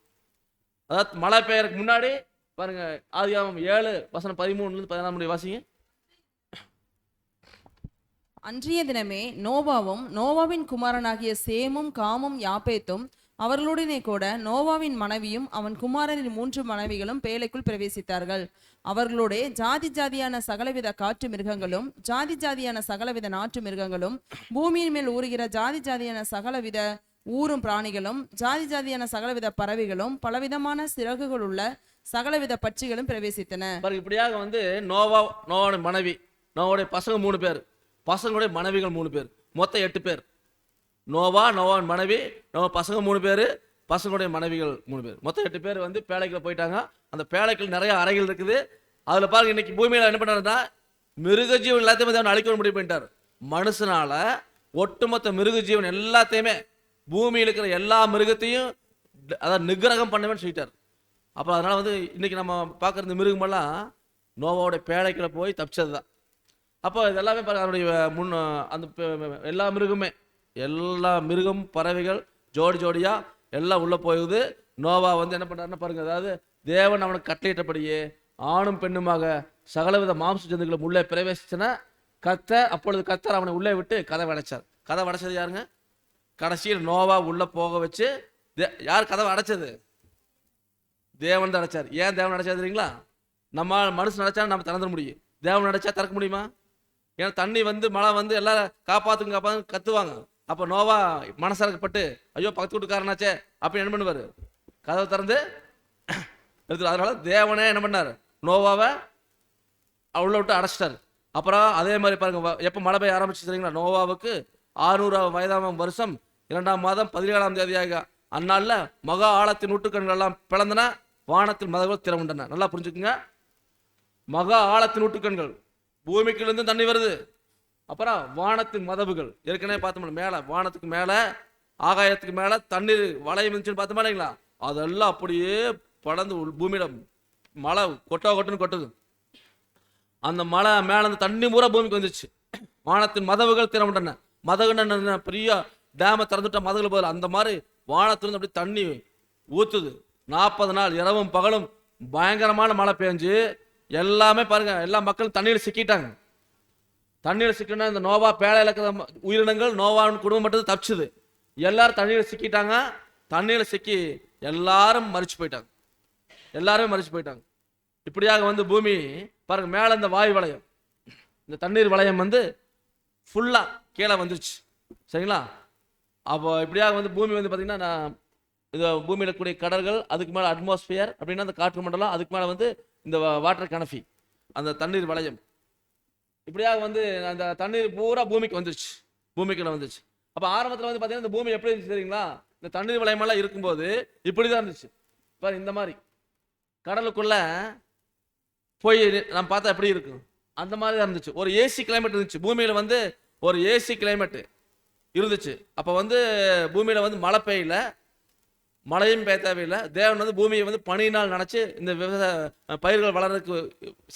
அதாவது மழை பெய்யறதுக்கு முன்னாடி பாருங்க, ஆதியாகமம் 7:13-14 வாசிங்க. அன்றைய தினமே நோவாவும் நோவாவின் குமாரனாகிய சேமும் காமும் யாப்பேத்தும் அவர்களுடனே கூட நோவாவின் மனைவியும் அவன் குமாரனின் 3 மனைவிகளும் பேழைக்குள் பிரவேசித்தார்கள். அவர்களோட ஜாதி ஜாதியான சகலவித காட்டு மிருகங்களும் ஜாதி ஜாதியான சகலவித நாட்டு மிருகங்களும் பூமியின் மேல் ஊறுகிற ஜாதி ஜாதியான சகலவித ஊரும் பிராணிகளும் ஜாதி ஜாதியான சகலவித பறவைகளும் பலவிதமான சிறகுகள் உள்ள சகலவித பட்சிகளும் பிரவேசித்தன. இப்படியாக வந்து நோவாவுடைய மனைவி, நோவாவுடைய பசங்க 3 பேர், பசங்களுடைய மனைவிகள் 3 பேர், மொத்தம் 8 பேர். நோவாவின் மனைவி, பசங்க 3 பேர், பசங்களுடைய மனைவிகள் 3 பேர், மொத்தம் 8 பேர் வந்து பேழைக்குள்ள போயிட்டாங்க. அந்த பேழைக்குள் நிறைய அறைகள் இருக்குது. அதுல பாருங்க, இன்னைக்கு பூமியில என்ன பண்ணாருன்னா மிருக ஜீவன் எல்லாத்தையுமே அழிக்க முடிவு பண்ணிட்டார். மனுஷனால ஒட்டுமொத்த மிருக ஜீவன் எல்லாத்தையுமே, பூமியில் இருக்கிற எல்லா மிருகத்தையும் அதாவது நிகிரகம் பண்ணவே சொல்லிட்டார். அப்போ அதனால வந்து இன்னைக்கு நம்ம பார்க்குற இந்த மிருகமெல்லாம் நோவாவோட பேழைக்குள்ள போய் தப்பிச்சது தான். அப்போ இதெல்லாமே பாருங்க, அதனுடைய அந்த எல்லா மிருகம் பறவைகள் ஜோடி ஜோடியா எல்லாம் உள்ள போகுது. நோவா வந்து என்ன பண்றாருன்னா பாருங்க, அதாவது தேவன் அவனுக்கு கட்டளையிட்டபடியே ஆணும் பெண்ணுமாக சகலவித மாംസ ஜந்துக்களும் உள்ளே பிரவேசிச்சுன்னா அப்பொழுது கர்த்தர் அவனை உள்ளே விட்டு கதவை அடைச்சார். கதவை அடைச்சது யாருங்க? கடைசியில் நோவா உள்ள போக வச்சு யார் கதவை அடைச்சது? தேவன் தான் அடைச்சார். ஏன் தேவன் அடைச்சாரு தெரியுங்களா? நம்ம மனுஷன் அடைச்சா நம்ம திறந்துட முடியும், தேவன் அடைச்சா திறக்க முடியுமா? ஏன்னா தண்ணி வந்து மழை வந்து எல்லாரும் காப்பாத்துங்க கத்துவாங்க. அப்ப நோவா மனசரக்கப்பட்டு ஐயோ பக்கத்து வீட்டுக்காரனாச்சே அப்படி என்ன பண்ணுவாரு, கதவை திறந்து எடுத்து. அதனால தேவனே என்ன பண்ணாரு, நோவாவை உள்ள விட்டு அடைச்சிட்டாரு. அப்புறம் அதே மாதிரி பாருங்க, எப்ப மழை பெய்ய ஆரம்பிச்சு தெரியுங்களா? நோவாவுக்கு 600 வயதாம் வருஷம் 2ஆம் மாதம் 17ஆம் தேதியாக அந்நாள்ல மகா ஆழத்தின் ஊட்டுக்கண்கள் எல்லாம் பிளந்தன, வானத்தின் மதகுகள் திறமுண்டன. நல்லா புரிஞ்சுக்குங்க, மகா ஆழத்தின் ஊட்டுக்கண்கள், பூமிக்குள்ள தண்ணி வருது. அப்புறம் வானத்தின் மதவுகள், ஏற்கனவே பார்த்தோம் மேல, வானத்துக்கு மேல ஆகாயத்துக்கு மேல தண்ணீர் வளையம் இருந்துச்சுன்னு பார்த்தோமா இல்லைங்களா? அதெல்லாம் அப்படியே படந்து பூமியில மழை கொட்டுன்னு கொட்டுது. அந்த மழை மேல அந்த தண்ணி பூரா பூமிக்கு வந்துச்சு. வானத்தின் மதவுகள் திறமுண்டன. மதகுன்னு பெரிய டேமை திறந்துட்டா மதகுல போதில் அந்த மாதிரி வானத்திலிருந்து அப்படி தண்ணி ஊத்துது. 40 நாள் இரவும் பகலும் பயங்கரமான மழை பெஞ்சு எல்லாமே பாருங்க, எல்லா மக்களும் தண்ணியில் சிக்கிட்டாங்க. தண்ணியில் சிக்கினா இந்த நோவா பேழையில் இருக்கிற உயிரினங்கள், நோவாவின் குடும்பம் மட்டும் தப்பிச்சுது. எல்லாரும் தண்ணியில் சிக்கிட்டாங்க. தண்ணியில் சிக்கி எல்லாரும் மரிச்சு போயிட்டாங்க. எல்லாருமே மரிச்சு போயிட்டாங்க. இப்படியாக வந்து பூமி பாருங்க, மேல இந்த வாயு வளையம், இந்த தண்ணீர் வளையம் வந்து ஃபுல்லா கீழே வந்துருச்சு. சரிங்களா? அப்போ இப்படியாக வந்து பூமி வந்து பார்த்தீங்கன்னா, இது பூமியில் இருக்கக்கூடிய கடல்கள், அதுக்கு மேலே அட்மாஸ்பியர் அப்படின்னா அந்த காற்று மண்டலம், அதுக்கு மேலே வந்து இந்த வாட்டர் கனஃபி, அந்த தண்ணீர் வளையம். இப்படியாக வந்து அந்த தண்ணீர் பூரா பூமிக்கு வந்துருச்சு, பூமிக்குள்ள வந்துருச்சு. அப்போ ஆரம்பத்தில் வந்து பார்த்தீங்கன்னா இந்த பூமி எப்படி இருந்துச்சு தெரியுங்களா? இந்த தண்ணீர் வளையமெல்லாம் இருக்கும்போது இப்படி தான் இருந்துச்சு. பாரு, இந்த மாதிரி கடலுக்குள்ள போய் நம்ம பார்த்தா எப்படி இருக்கும் அந்த மாதிரி தான் இருந்துச்சு. ஒரு ஏசி கிளைமேட் இருந்துச்சு பூமியில், வந்து ஒரு ஏசி கிளைமேட் இருந்துச்சு. அப்போ வந்து பூமியில் வந்து மழை பெய்யல, மழையும் பெய்ய தேவையில்லை. தேவன் வந்து பூமியை வந்து பனியினால் நினச்சி இந்த விவசாய பயிர்கள் வளர்றதுக்கு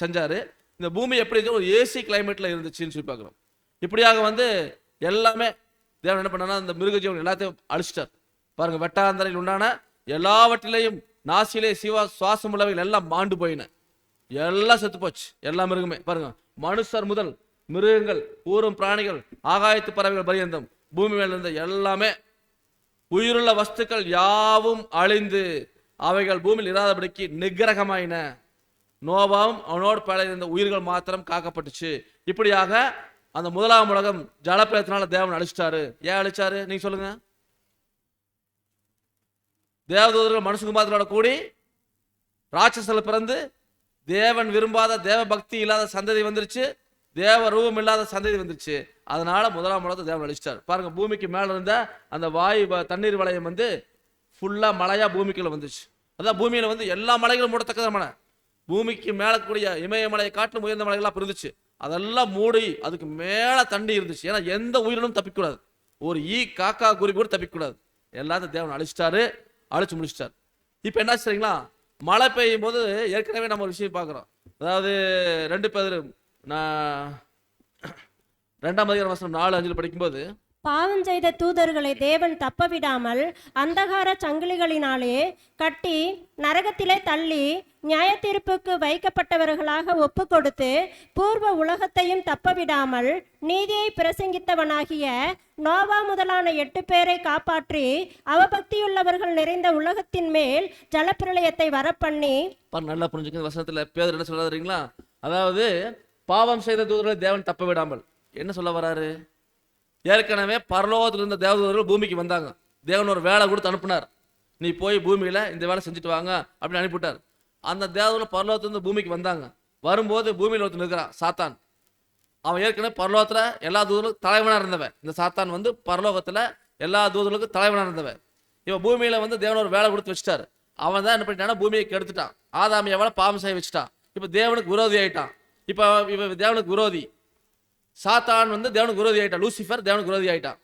செஞ்சார். இந்த பூமி எப்படி இருந்துச்சு, ஒரு ஏசி கிளைமேட்டில் இருந்துச்சுன்னு சொல்லி பார்க்குறோம். இப்படியாக வந்து எல்லாமே தேவன் என்ன பண்ணான்னா இந்த மிருகஜீவன் எல்லாத்தையும் அழிச்சிட்டார். பாருங்க, வெட்டாந்தரையில் உண்டான எல்லாவற்றிலையும் நாசிலே சுவாசம் உள்ளவைகள் எல்லாம் மாண்டு போயின, எல்லாம் செத்து போச்சு. எல்லா மிருகமே பாருங்க, மனுஷர் முதல் மிருகங்கள், ஊரும் பிராணிகள், ஆகாயத்து பறவைகள் பரியந்தம் பூமி மேல இருந்த எல்லாமே உயிருள்ள வஸ்துக்கள் யாவும் அழிந்து அவைகள் பூமியில் இராதபடிக்கு நிகிரகமாயின. நோவாவும் அவனோடு பேழை இருந்த உயிர்கள் மாத்திரம் காக்கப்பட்டுச்சு. இப்படியாக அந்த 1ஆம் உலகம் ஜலப்பிரளயத்தினால தேவன் அழிச்சிட்டாரு. ஏன் அழிச்சாரு நீங்க சொல்லுங்க? தேவதூதர்கள் மனுஷகுமாரத்தோட கூடி ராட்சசல பிறந்து தேவன் விரும்பாத தேவ பக்தி இல்லாத சந்ததி வந்துருச்சு, தேவ ரூபம் இல்லாத சந்ததி வந்துருச்சு. அதனால முதலாம் உலகத்தை தேவன் அழிச்சிட்டார். பாருங்க, பூமிக்கு மேல இருந்த அந்த வாயு தண்ணீர் வளையம் வந்து ஃபுல்லா மழையா பூமிக்குள்ள வந்துச்சு. அதான் பூமியில வந்து எல்லா மலைகளும் மூடத்தக்கத மழை. பூமிக்கு மேல கூடிய இமயமலையை காட்டிலும் உயர்ந்த மலைகள்லாம் இருந்துச்சு, அதெல்லாம் மூடி அதுக்கு மேல தண்ணி இருந்துச்சு. ஏன்னா எந்த உயிரினும் தப்பிக்கூடாது, ஒரு காக்கா குருவி கூட தப்பிக்கூடாது. எல்லாத்தையும் தேவன் அழிச்சிட்டாரு, அழிச்சு முடிச்சிட்டார். இப்போ என்ன சரிங்களா, மழை பெய்யும் போது ஏற்கனவே நம்ம ஒரு விஷயம் பார்க்குறோம். அதாவது 2 பேர் 2:4-5 படிக்கும்போது, பாவம் செய்த தூதர்களை தேவன் தப்பவிடாமல் அந்தகார சங்கிலிகளினாலே கட்டி நரகத்திலே தள்ளி நியாய தீர்ப்புக்கு வைக்கப்பட்டவர்களாக ஒப்பு கொடுத்து பூர்வ உலகத்தையும் தப்பவிடாமல் நீதியை பிரசங்கித்தவனாகிய நோவா முதலான 8 பேரை காப்பாற்றி அவபக்தியுள்ளவர்கள் நிறைந்த உலகத்தின் மேல் ஜலப்பிரளயத்தை வரப்பண்ணி. நல்லா புரிஞ்சுக்க, வசனத்துல பேர் என்ன சொல்லாதீங்களா? அதாவது பாவம் செய்த தூதர்களை தேவன் தப்ப விடாமல் என்ன சொல்ல வராரு? ஏற்கனவே பரலோகத்தில் இருந்த தேவதூதர்கள் பூமிக்கு வந்தாங்க. தேவன் ஒரு வேலை கொடுத்து அனுப்புனார், நீ போய் பூமியில இந்த வேலை செஞ்சுட்டு வாங்க அப்படின்னு அனுப்பிவிட்டார். அந்த தேவதூதர்கள் பரலோகத்திலிருந்து பூமிக்கு வந்தாங்க. வரும்போது பூமியில் ஒருத்தர் இருக்கிறான், சாத்தான். அவன் ஏற்கனவே பரலோகத்துல எல்லா தூதர்களுக்கும் தலைவனாக இருந்தவன். இந்த சாத்தான் வந்து பரலோகத்துல எல்லா தூதர்களுக்கும் தலைவனாக இருந்தவன். இவன் பூமியில வந்து தேவன் ஒரு வேலை கொடுத்து வச்சுட்டாரு. அவன் தான் என்ன பண்ணிட்டான்னா பூமியை கெடுத்துட்டான். ஆதாம் எவ்வளோ பாவம் செய்ய வச்சுட்டான். இப்போ தேவனுக்கு விரோதி ஆயிட்டான். இப்போ இவன் தேவனுக்கு விரோதி. சாத்தான் வந்து தேவனுக்கு விரோதி ஆயிட்டான். லூசிஃபர் தேவனுக்கு விரோதி ஆயிட்டான்.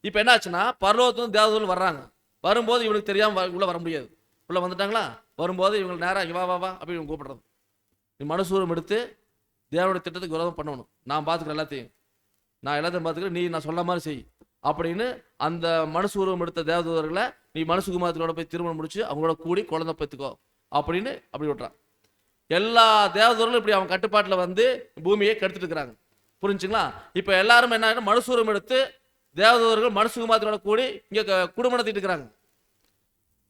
இப்போ என்ன ஆச்சுன்னா, பரலோகத்துலேருந்து தேவதூதர்கள் வர்றாங்க. வரும்போது இவனுக்கு தெரியாம உள்ள வர முடியாது. உள்ள வந்துட்டாங்களா, வரும்போது இவங்க நேராக வா வா வா அப்படின்னு கூப்பிடுறது. நீ மனுசூரம் எடுத்து தேவனுடைய திட்டத்துக்கு விரோதம் பண்ணணும், நான் பார்த்துக்கிறேன் எல்லாத்தையும், நான் எல்லாத்தையும் பார்த்துக்கிறேன், நீ நான் சொல்ல மாதிரி செய் அப்படின்னு அந்த மனுசூரம் எடுத்த தேவதூதர்களை நீ மனுசுகுமாரத்தோட போய் திருமணம் முடிச்சு அவங்களோட கூடி குழந்தை பெற்றுக்கோ அப்படின்னு அப்படி விட்டுறான். எல்லா தேவதூதர்களும் இப்படி அவன் கட்டுப்பாட்டில் வந்து பூமியை கெடுத்துட்டு இருக்கிறாங்க. புரிஞ்சுங்களா? இப்போ எல்லாரும் என்ன, மனுசூரம் எடுத்து தேவதூதர்கள் மனுசுகுமாரத்தோட கூடி இங்கே குடும்பம் நடத்திட்டு இருக்கிறாங்க.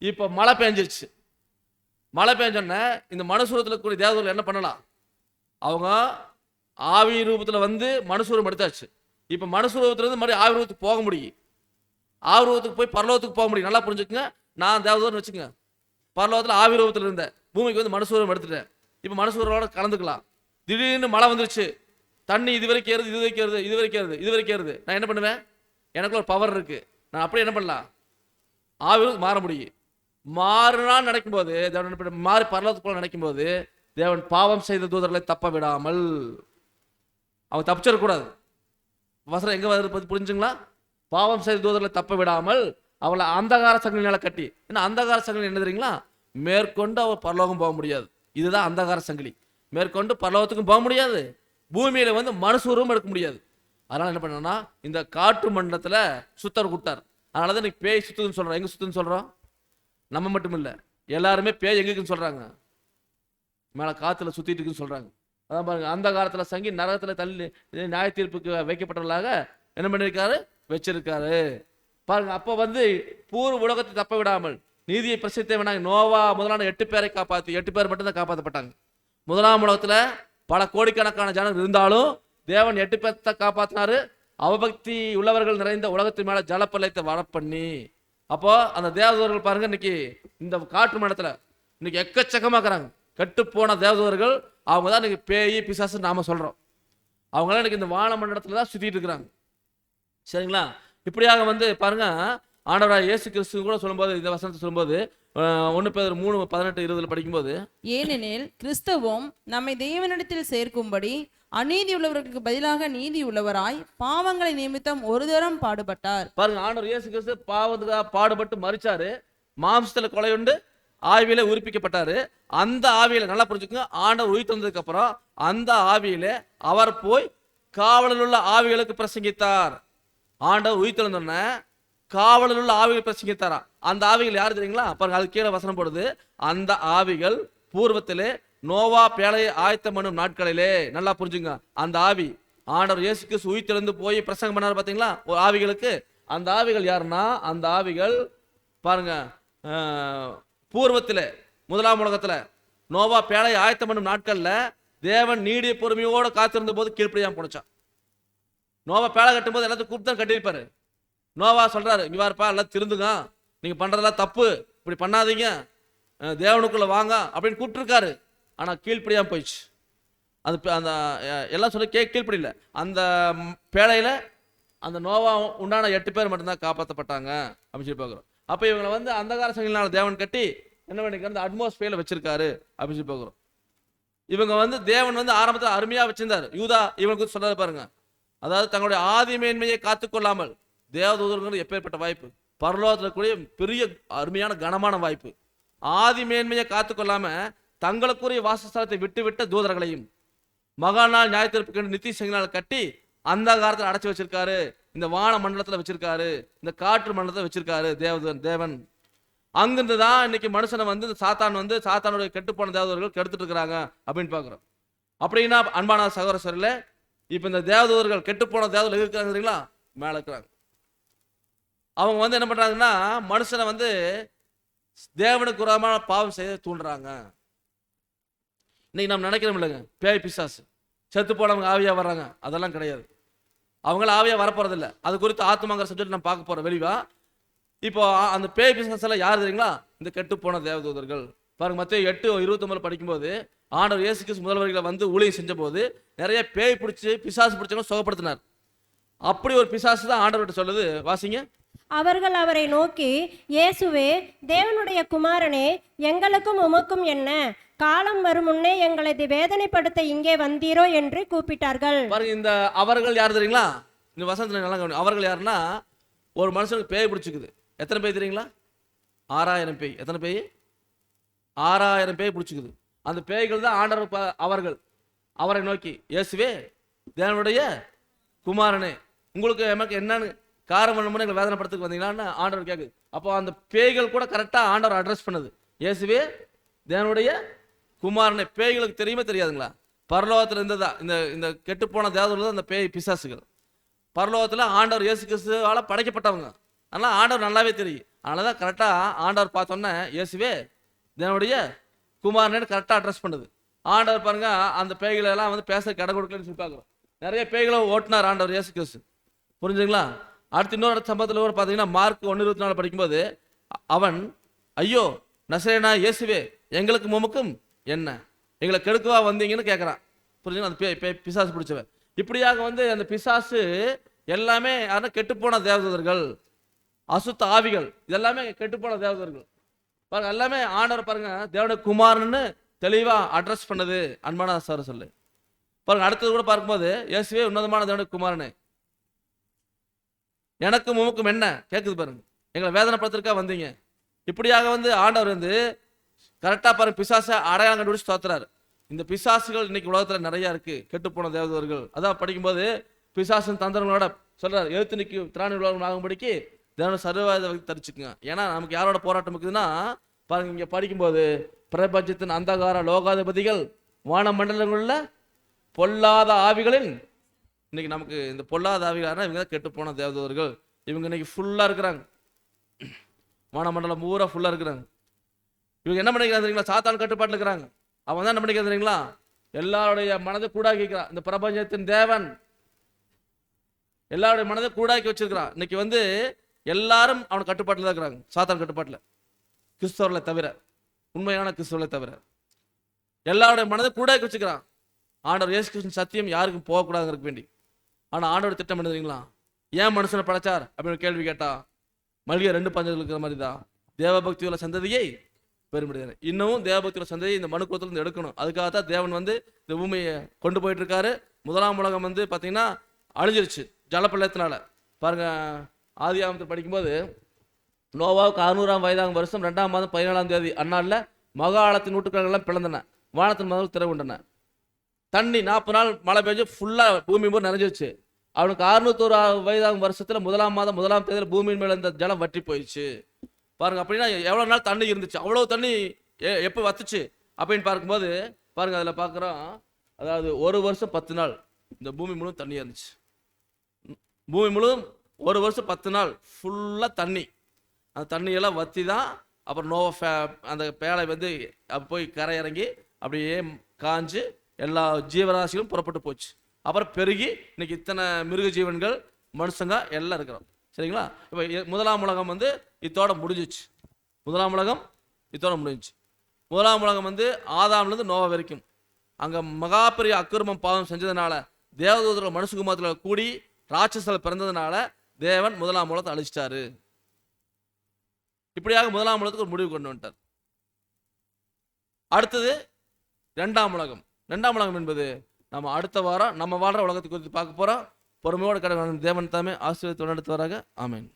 இப்போ மழை பெஞ்சிருச்சு. மழை பெஞ்சோடனே இந்த மனுசூரத்தில் கூடிய தேவதூதர்கள் என்ன பண்ணலாம்? அவங்க ஆவி ரூபத்தில் வந்து மனுசூரம் எடுத்தாச்சு. இப்போ மனுசூரத்திலிருந்து மறுபடியும் ஆவி ரூபத்துக்கு போக முடியும். ஆவி ரூபத்துக்கு போய் பரலோகத்துக்கு போக முடியும். நல்லா புரிஞ்சுக்குங்க. நான் தேவதூதர்னு வச்சுக்கோங்க, பரலோகத்தில் ஆவி ரூபத்தில் இருந்தேன், பூமிக்கு வந்து மனுசூரம் எடுத்துட்டேன். இப்போ மனுசூரோட கலந்துக்கலாம். திடீர்னு மழை வந்துருச்சு, தண்ணி இது வரைக்கும் ஏறுது, இது வரைக்கும் ஏறுது, இது வரைக்கும் ஏறுது, இது வரைக்கும் ஏறுது. நான் என்ன பண்ணுவேன்? எனக்கு ஒரு பவர் இருக்கு, நான் அப்படியே என்ன பண்ணலாம்? ஆவி மாற முடியும். மாறுனான்னு நினைக்கும்போது தேவன் மாறி பரலோகத்துக்குள்ள நினைக்கும்போது தேவன் பாவம் செய்த தூதர்களை தப்ப விடாமல், அவன் தப்பிச்சிடக்கூடாது. வசனம் எங்க வருது புரிஞ்சுங்களா? பாவம் செய்த தூதர்களை தப்ப விடாமல் அவளை அந்தகார சங்கிலினால கட்டி. ஏன்னா அந்தகார சங்கிலி என்ன தெரியுங்களா? மேற்கொண்டு அவர் பரலோகம் போக முடியாது. இதுதான் அந்தகார சங்கிலி. மேற்கொண்டு பரலோகத்துக்கும் போக முடியாது, பூமியில வந்து மனுசூரும் எடுக்க முடியாது. அதனால என்ன பண்ணா, இந்த காற்று மண்டலத்துல சுத்தர் கூட்டார். அதனாலதான் இன்னைக்கு பேய் சுத்துன்னு சொல்றோம். எங்க சுத்துன்னு சொல்றோம்? நம்ம மட்டும் இல்ல, எல்லாருமே பேய் எங்குன்னு சொல்றாங்க, மேல காத்துல சுத்திட்டு இருக்குன்னு சொல்றாங்க. அதான் பாருங்க, அந்த காலத்துல சங்கி நரகத்துல தள்ளி நியாய தீர்ப்புக்கு வைக்கப்பட்டவர்களாக என்ன பண்ணிருக்காரு, வச்சிருக்காரு பாருங்க. அப்ப வந்து பூர்வ உலகத்தை தப்ப விடாமல் நீதியை பிரசித்தவனாக நோவா முதலான 8 பேரை காப்பாத்தி, 8 பேர் மட்டும்தான் காப்பாற்றப்பட்டாங்க. முதலாம் உலகத்துல பல கோடிக்கணக்கான ஜனங்கள் இருந்தாலும் தேவன் 8 பேர்த்த காப்பாத்தினாரு. அவபக்தி உள்ளவர்கள் நிறைந்த உலகத்தின் மேல ஜலப்பள்ளத்தை வரப்பண்ணி. அப்போ அந்த தேவதூதர்கள் பாருங்க, இன்னைக்கு இந்த காற்று மண்டலத்துல இன்னைக்கு எக்கச்சக்கமாக்குறாங்க. கெட்டு போன தேவதூதர்கள் அவங்க தான் இன்னைக்கு பேய் பிசாசு நாம சொல்றோம். அவங்களாம் இன்னைக்கு இந்த வான மண்டலத்துல தான் சுத்திட்டு இருக்கிறாங்க. சரிங்களா? இப்படியாக வந்து பாருங்க, ஆண்டவராய் இயேசு கிறிஸ்து கூட சொல்லும்போது, இந்த வசனத்தை சொல்லும்போது 1 பேதுரு 3:18-20 படிக்கும்போது, ஏனெனில் கிறிஸ்துவும் நம்மை தேவனிடத்தில் சேர்க்கும்படி அநீதி உள்ளவர்களுக்கு பதிலாக நீதி உள்ளவராய் பாவங்களை நிமித்தம் ஒரு தரம் பாடுபட்டார். பாருங்க, ஆண்டவர் இயேசு கிறிஸ்து பாவத்துக்காக பாடுபட்டு மரிச்சாரு, மாம்சத்துல கொலையுண்டு ஆவியில உயிர்ப்பிக்கப்பட்டாரு. அந்த ஆவியில நல்லா புரிஞ்சுக்கோங்க, ஆண்டவர் உயிர் தந்ததுக்கு அப்புறம் அந்த ஆவியில அவர் போய் காவலில் உள்ள ஆவிகளுக்கு பிரசங்கித்தார். ஆண்டவர் உயிர் தந்தோடனே காவலில் உள்ள ஆவிகள் பிரசங்கித்தாரா. அந்த ஆவிகள் யாரு தெரியுங்களா? பாருங்க, அது கீழே வசனம் போடுது, அந்த ஆவிகள் பூர்வத்திலே நோவா பேழையை ஆயத்தம் பண்ணும் நாட்களிலே. நல்லா புரிஞ்சுங்க, அந்த ஆவி ஆண்டவர் இயேசு கிறிஸ்து உயிர்த்தெழுந்து போய் பிரசங்கம் பண்ணாரு பாத்தீங்களா ஒரு ஆவிகளுக்கு. அந்த ஆவிகள் யாருன்னா, அந்த ஆவிகள் பாருங்க, பூர்வத்திலே முதலாம் உலகத்துல நோவா பேழையை ஆயத்தம் பண்ணும் நாட்கள்ல தேவன் நீடிய பொறுமையோடு காத்திருந்த போது கீழ்ப்படியாம போனச்சான். நோவா பேழை கட்டும் போது எல்லாத்தையும் கூப்பிட்டு தான் கட்டியிருப்பாரு. நோவா சொல்றாரு, இங்க வாருப்பா, எல்லாம் திருந்துங்க, நீங்க பண்றதெல்லாம் தப்பு, இப்படி பண்ணாதீங்க, தேவனுக்குள்ள வாங்க அப்படின்னு கூப்பிட்டுருக்காரு. ஆனால் கீழ்ப்படியாமல் போயிடுச்சு. அது அந்த எல்லாம் சொல்லி கீழ்ப்படியில. அந்த பேழையில் அந்த நோவா உண்டான 8 பேர் மட்டும்தான் காப்பாற்றப்பட்டாங்க அப்படின்னு சொல்லி பார்க்குறோம். அப்போ இவங்களை வந்து அந்தகார சங்கிலினால தேவன் கட்டி என்ன பண்ணிக்கிறது, அட்மாஸ்பியரில் வச்சிருக்காரு அப்படின்னு சொல்லி பார்க்குறோம். இவங்க வந்து தேவன் வந்து ஆரம்பத்தில் அருமையாக வச்சிருந்தார். யூதா இவனுக்கு சொல்றாரு பாருங்க, அதாவது தங்களுடைய ஆதி மேன்மையை காத்துக்கொள்ளாமல், தேவதூதர்கள் எப்பேற்பட்ட வாய்ப்பு, பரலோகத்தில் கூடிய பெரிய அருமையான கனமான வாய்ப்பு. ஆதி மேன்மையை காத்துக்கொள்ளாம தங்களுக்குரிய வாசஸ்தலத்தை விட்டு தூதர்களையும் மகா நாள் நியாயத்தீர்ப்புக்கு நித்திய சங்கினால் கட்டி அந்த காலத்தில் அடைச்சி வச்சிருக்காரு. இந்த வான மண்டலத்தில் வச்சிருக்காரு, இந்த காற்று மண்டலத்தில் வச்சிருக்காரு தேவன். அங்கிருந்து தான் இன்னைக்கு மனுஷனை வந்து சாத்தான் வந்து சாத்தானுடைய கெட்டுப்போன தேவதூதர்கள் கெடுத்துட்டு இருக்கிறாங்க அப்படின்னு பார்க்குறோம். அப்படின்னா அன்பான சகோதரர்களே, இப்போ இந்த தேவதூதர்கள் கெட்டுப்போன தேவதூதர்கள் இருக்கிறாங்க மேலே இருக்கிறாங்க. அவங்க வந்து என்ன பண்றாங்கன்னா மனுஷனை வந்து தேவனுக்கு உரமான பாவம் செய்ய தூண்டுறாங்க. இன்னைக்கு நம்ம நினைக்கிறோம் இல்லைங்க, பேய் பிசாசு செத்து போனவங்க ஆவியா வர்றாங்க, அதெல்லாம் கிடையாது. அவங்கள ஆவியா வரப்போறதில்லை. அது குறித்து ஆத்மாங்கிற சப்ஜெக்ட் நம்ம பார்க்க போறோம் வெளிவா. இப்போ அந்த பேய் பிசாஸ் எல்லாம் யார் தெரியுங்களா? இந்த கெட்டு போன தேவதூதர்கள். பாருங்க, மத்தேயு 8:29 படிக்கும்போது ஆண்டவர் இயேசு கிறிஸ்து முதல் வரிகளை வந்து ஊழியம் செஞ்ச போது நிறைய பேய் பிடிச்சி பிசாசு பிடிச்சவங்க சுகப்படுத்தினார். அப்படி ஒரு பிசாசு தான் ஆண்டவர்கிட்ட சொல்லுது, வாசிங்க. அவர்கள் அவரை நோக்கி, இயேசுவே, தேவனுடைய குமாரனே, எங்களுக்கும் உமக்கும் என்ன? காலம் வரும் முன்னே எங்களை வேதனைப்படுத்த இங்கே வந்தீரோ என்று கூப்பிட்டார்கள். பாருங்க, இந்த அவர்கள் யார் தெரியுங்களா? இந்த வசனத்துல நல்லா கவனிங்க. அவர்கள் யாருன்னா, ஒரு மனுஷனுக்கு பேய் பிடிச்சிக்குது. எத்தனை பேய் தெரியுங்களா? 6000 பேய். எத்தனை பேய்? 6000 பேய் பிடிச்சிக்குது. அந்த பேய்கள் தான் ஆண்டவர். அவர்கள் அவரை நோக்கி, இயேசுவே, தேவனுடைய குமாரனே, உங்களுக்கு எமக்கு என்னன்னு காரம் பண்ணும்போது எங்களை வேதனைப்படுத்துக்கு வந்தீங்களான்னு ஆண்டவர் கேட்குது. அப்போ அந்த பேய்கள் கூட கரெக்டாக ஆண்டவர் அட்ரஸ் பண்ணுது, இயேசுவே, தேவனுடைய குமாரனை. பேய்களுக்கு தெரியுமே தெரியாதுங்களா? பரலோகத்தில் இருந்ததா இந்த இந்த கெட்டுப்போன தேவதூதர்கள் தான் இந்த பேய் பிசாசுகள். பரலோகத்தில் ஆண்டவர் இயேசு கிறிஸ்துவால படைக்கப்பட்டவங்க. அதனால் ஆண்டவர் நல்லாவே தெரியும். அதனால தான் கரெக்டாக ஆண்டவர் பார்த்தோன்னே இயேசுவே, தேவனுடைய குமாரனேன்னு கரெக்டாக அட்ரஸ் பண்ணுது. ஆண்டவர் பாருங்க, அந்த பேய்களை எல்லாம் வந்து பேச கடை கொடுக்கலன்னு சொல்லி பார்க்குறோம். நிறைய பேய்களை ஓட்டினார் ஆண்டவர் இயேசு கிறிஸ்து. புரிஞ்சுங்களா? அடுத்த இன்னொரு சம்பவத்தில் கூட பார்த்தீங்கன்னா மார்க் 1:24 படிக்கும்போது அவன், ஐயோ நசரேனா இயேசுவே, எங்களுக்கு உமக்கும் என்ன? எங்களை கெடுக்கவா வந்தீங்கன்னு கேட்குறான். புரிஞ்சுங்களா? அந்த பிசாசு பிடிச்சவன். இப்படியாக வந்து அந்த பிசாசு எல்லாமே யாரும் கெட்டுப்போன தேவதூதர்கள், அசுத்த ஆவிகள், இதெல்லாமே கெட்டுப்போன தேவதூதர்கள். பாருங்க, எல்லாமே ஆண்டவர் பாருங்க தேவனுடைய குமாரன்னு தெளிவா அட்ரஸ் பண்ணது. அன்பான சார் சொல்லு பாருங்க. அடுத்தது கூட பார்க்கும்போது இயேசுவே, உன்னதமான தேவனுடைய குமாரனே, எனக்கும் உமக்கும் என்ன கேட்குது பாருங்க. எங்களை வேதனைப்படுத்திருக்கா வந்தீங்க. இப்படியாக வந்து ஆண்டவர் வந்து கரெக்டாக பாருங்க பிசாசை அடையாளம் கண்டுபிடிச்சு தோத்துறாரு. இந்த பிசாசுகள் இன்னைக்கு உலகத்தில் நிறைய இருக்கு, கெட்டுப்போன தேவதூதர்கள். அதான் படிக்கும்போது பிசாசின் தந்திரங்களோட சொல்றாரு, எழுத்து நிற்கி திராணி உலகம் ஆகும்படிக்கு தேவனை சர்வாயுத தரிச்சுக்குங்க. ஏன்னா நமக்கு யாரோட போராட்டம் இருக்குதுன்னா பாருங்க, இங்கே படிக்கும்போது பிரபஞ்சத்தின் அந்தகார லோகாதிபதிகள் வான மண்டலங்களில் பொல்லாத ஆவிகளின், இன்னைக்கு நமக்கு இந்த பொல்லாத ஆவிகளான இவங்க தான் கெட்டு போன தேவதூதர்கள். இவங்க இன்னைக்கு ஃபுல்லாக இருக்கிறாங்க, வானமண்டலம் பூரா ஃபுல்லாக இருக்கிறாங்க. இவங்க என்ன பண்ணிக்கிறாங்க தெரியுங்களா? சாத்தான் கட்டுப்பாட்டில் இருக்கிறாங்க. அவன் தான் என்ன பண்ணிக்கிறான் தெரியுங்களா? எல்லாருடைய மனதை கூடாக்கிக்கிறான். இந்த பிரபஞ்சத்தின் தேவன் எல்லாருடைய மனதை கூடாக்கி வச்சிருக்கிறான். இன்னைக்கு வந்து எல்லாரும் அவன் கட்டுப்பாட்டில் தான் இருக்கிறாங்க, சாத்தான் கட்டுப்பாட்டில். கிறிஸ்தவர்களை தவிர, உண்மையான கிறிஸ்தவர்களை தவிர எல்லாருடைய மனதை கூடாக்கி வச்சுக்கிறான். ஆண்டவர் இயேசு கிறிஸ்து சத்தியம் யாருக்கும் போகக்கூடாதுங்கிறதுக்கு வேண்டி. ஆனால் ஆண்டவர் திட்டம் என்ன தெரியுங்களா? ஏன் மனுஷனை படைச்சார் அப்படின்னு கேள்வி கேட்டா, மல்லிகை 2 பஞ்சத்தில் இருக்கிற மாதிரி தான் தேவபக்தியுள்ள சந்ததியை பெருமிடுகிறார். இன்னமும் தேவபக்தியுள்ள சந்ததியை இந்த மனு குலத்திலிருந்து எடுக்கணும். அதுக்காகத்தான் தேவன் வந்து இந்த பூமியை கொண்டு போயிட்டு இருக்காரு. முதலாம் உலகம் வந்து பார்த்தீங்கன்னா அழிஞ்சிருச்சு ஜலப்பள்ளத்தினால. பாருங்க, ஆதியாகமத்தில் படிக்கும்போது நோவாவுக்கு 600ஆம் வயதாகும் வருஷம் 2ஆம் மாதம் 17ஆம் தேதி அந்நாளில் மகாளத்தின் ஊட்டுக்கெல்லாம் பிளந்தன, வானத்தின் முதல் திறவுண்டன. தண்ணி 40 நாள் மழை பெஞ்சு ஃபுல்லாக பூமி போது நிறைஞ்சிருச்சு. அவனுக்கு 601 வயதாகும் வருஷத்துல 1ஆம் மாதம் 1ஆம் தேதியில் பூமியின் மேல இந்த ஜலம் வற்றி போயிடுச்சு. பாருங்க, அப்படின்னா எவ்வளவு நாள் தண்ணி இருந்துச்சு, அவ்வளவு தண்ணி எப்போ வத்துச்சு அப்படின்னு பார்க்கும்போது பாருங்க, அதில் பார்க்குறோம், அதாவது 1 வருஷம் 10 நாள் இந்த பூமி முழுவதும் தண்ணி இருந்துச்சு. பூமி முழுவதும் 1 வருஷம் 10 நாள் ஃபுல்லாக தண்ணி. அந்த தண்ணியெல்லாம் வற்றி தான் அப்புறம் நோவா அந்த பேழை வந்து போய் கரை இறங்கி அப்படியே காஞ்சு எல்லா ஜீவராசிகளும் புறப்பட்டு போச்சு. அப்புறம் பெருகி இன்னைக்கு இத்தனை மிருக ஜீவன்கள், மனுஷங்க எல்லாம் இருக்கிறோம். சரிங்களா? இப்போ முதலாம் உலகம் வந்து இதோட முடிஞ்சிச்சு. முதலாம் உலகம் இதோட முடிஞ்சு. முதலாம் உலகம் வந்து ஆதாம்லேருந்து நோவா வரைக்கும். அங்கே மகா பெரிய அக்கிரமம் பாவம் செஞ்சதுனால தேவதூதர்கள் மனுஷகுமாரத்தில் கூடி ராட்சசல் பிறந்ததுனால தேவன் முதலாம் உலகத்தை அழிச்சிட்டாரு. இப்படியாக முதலாம் உலகத்துக்கு ஒரு முடிவு கொண்டு வந்துட்டார். அடுத்தது ரெண்டாம் உலகம். ரெண்டாம் உலகம் என்பது நம்ம அடுத்த வாரம் நம்ம வாழ்ற உலகத்தை குறித்து பார்க்க போகிறோம். பொறுமையோடு கடவுள் தேவன் தாமே ஆசீர்வாதத்தை நடத்துவாராக. ஆமென்.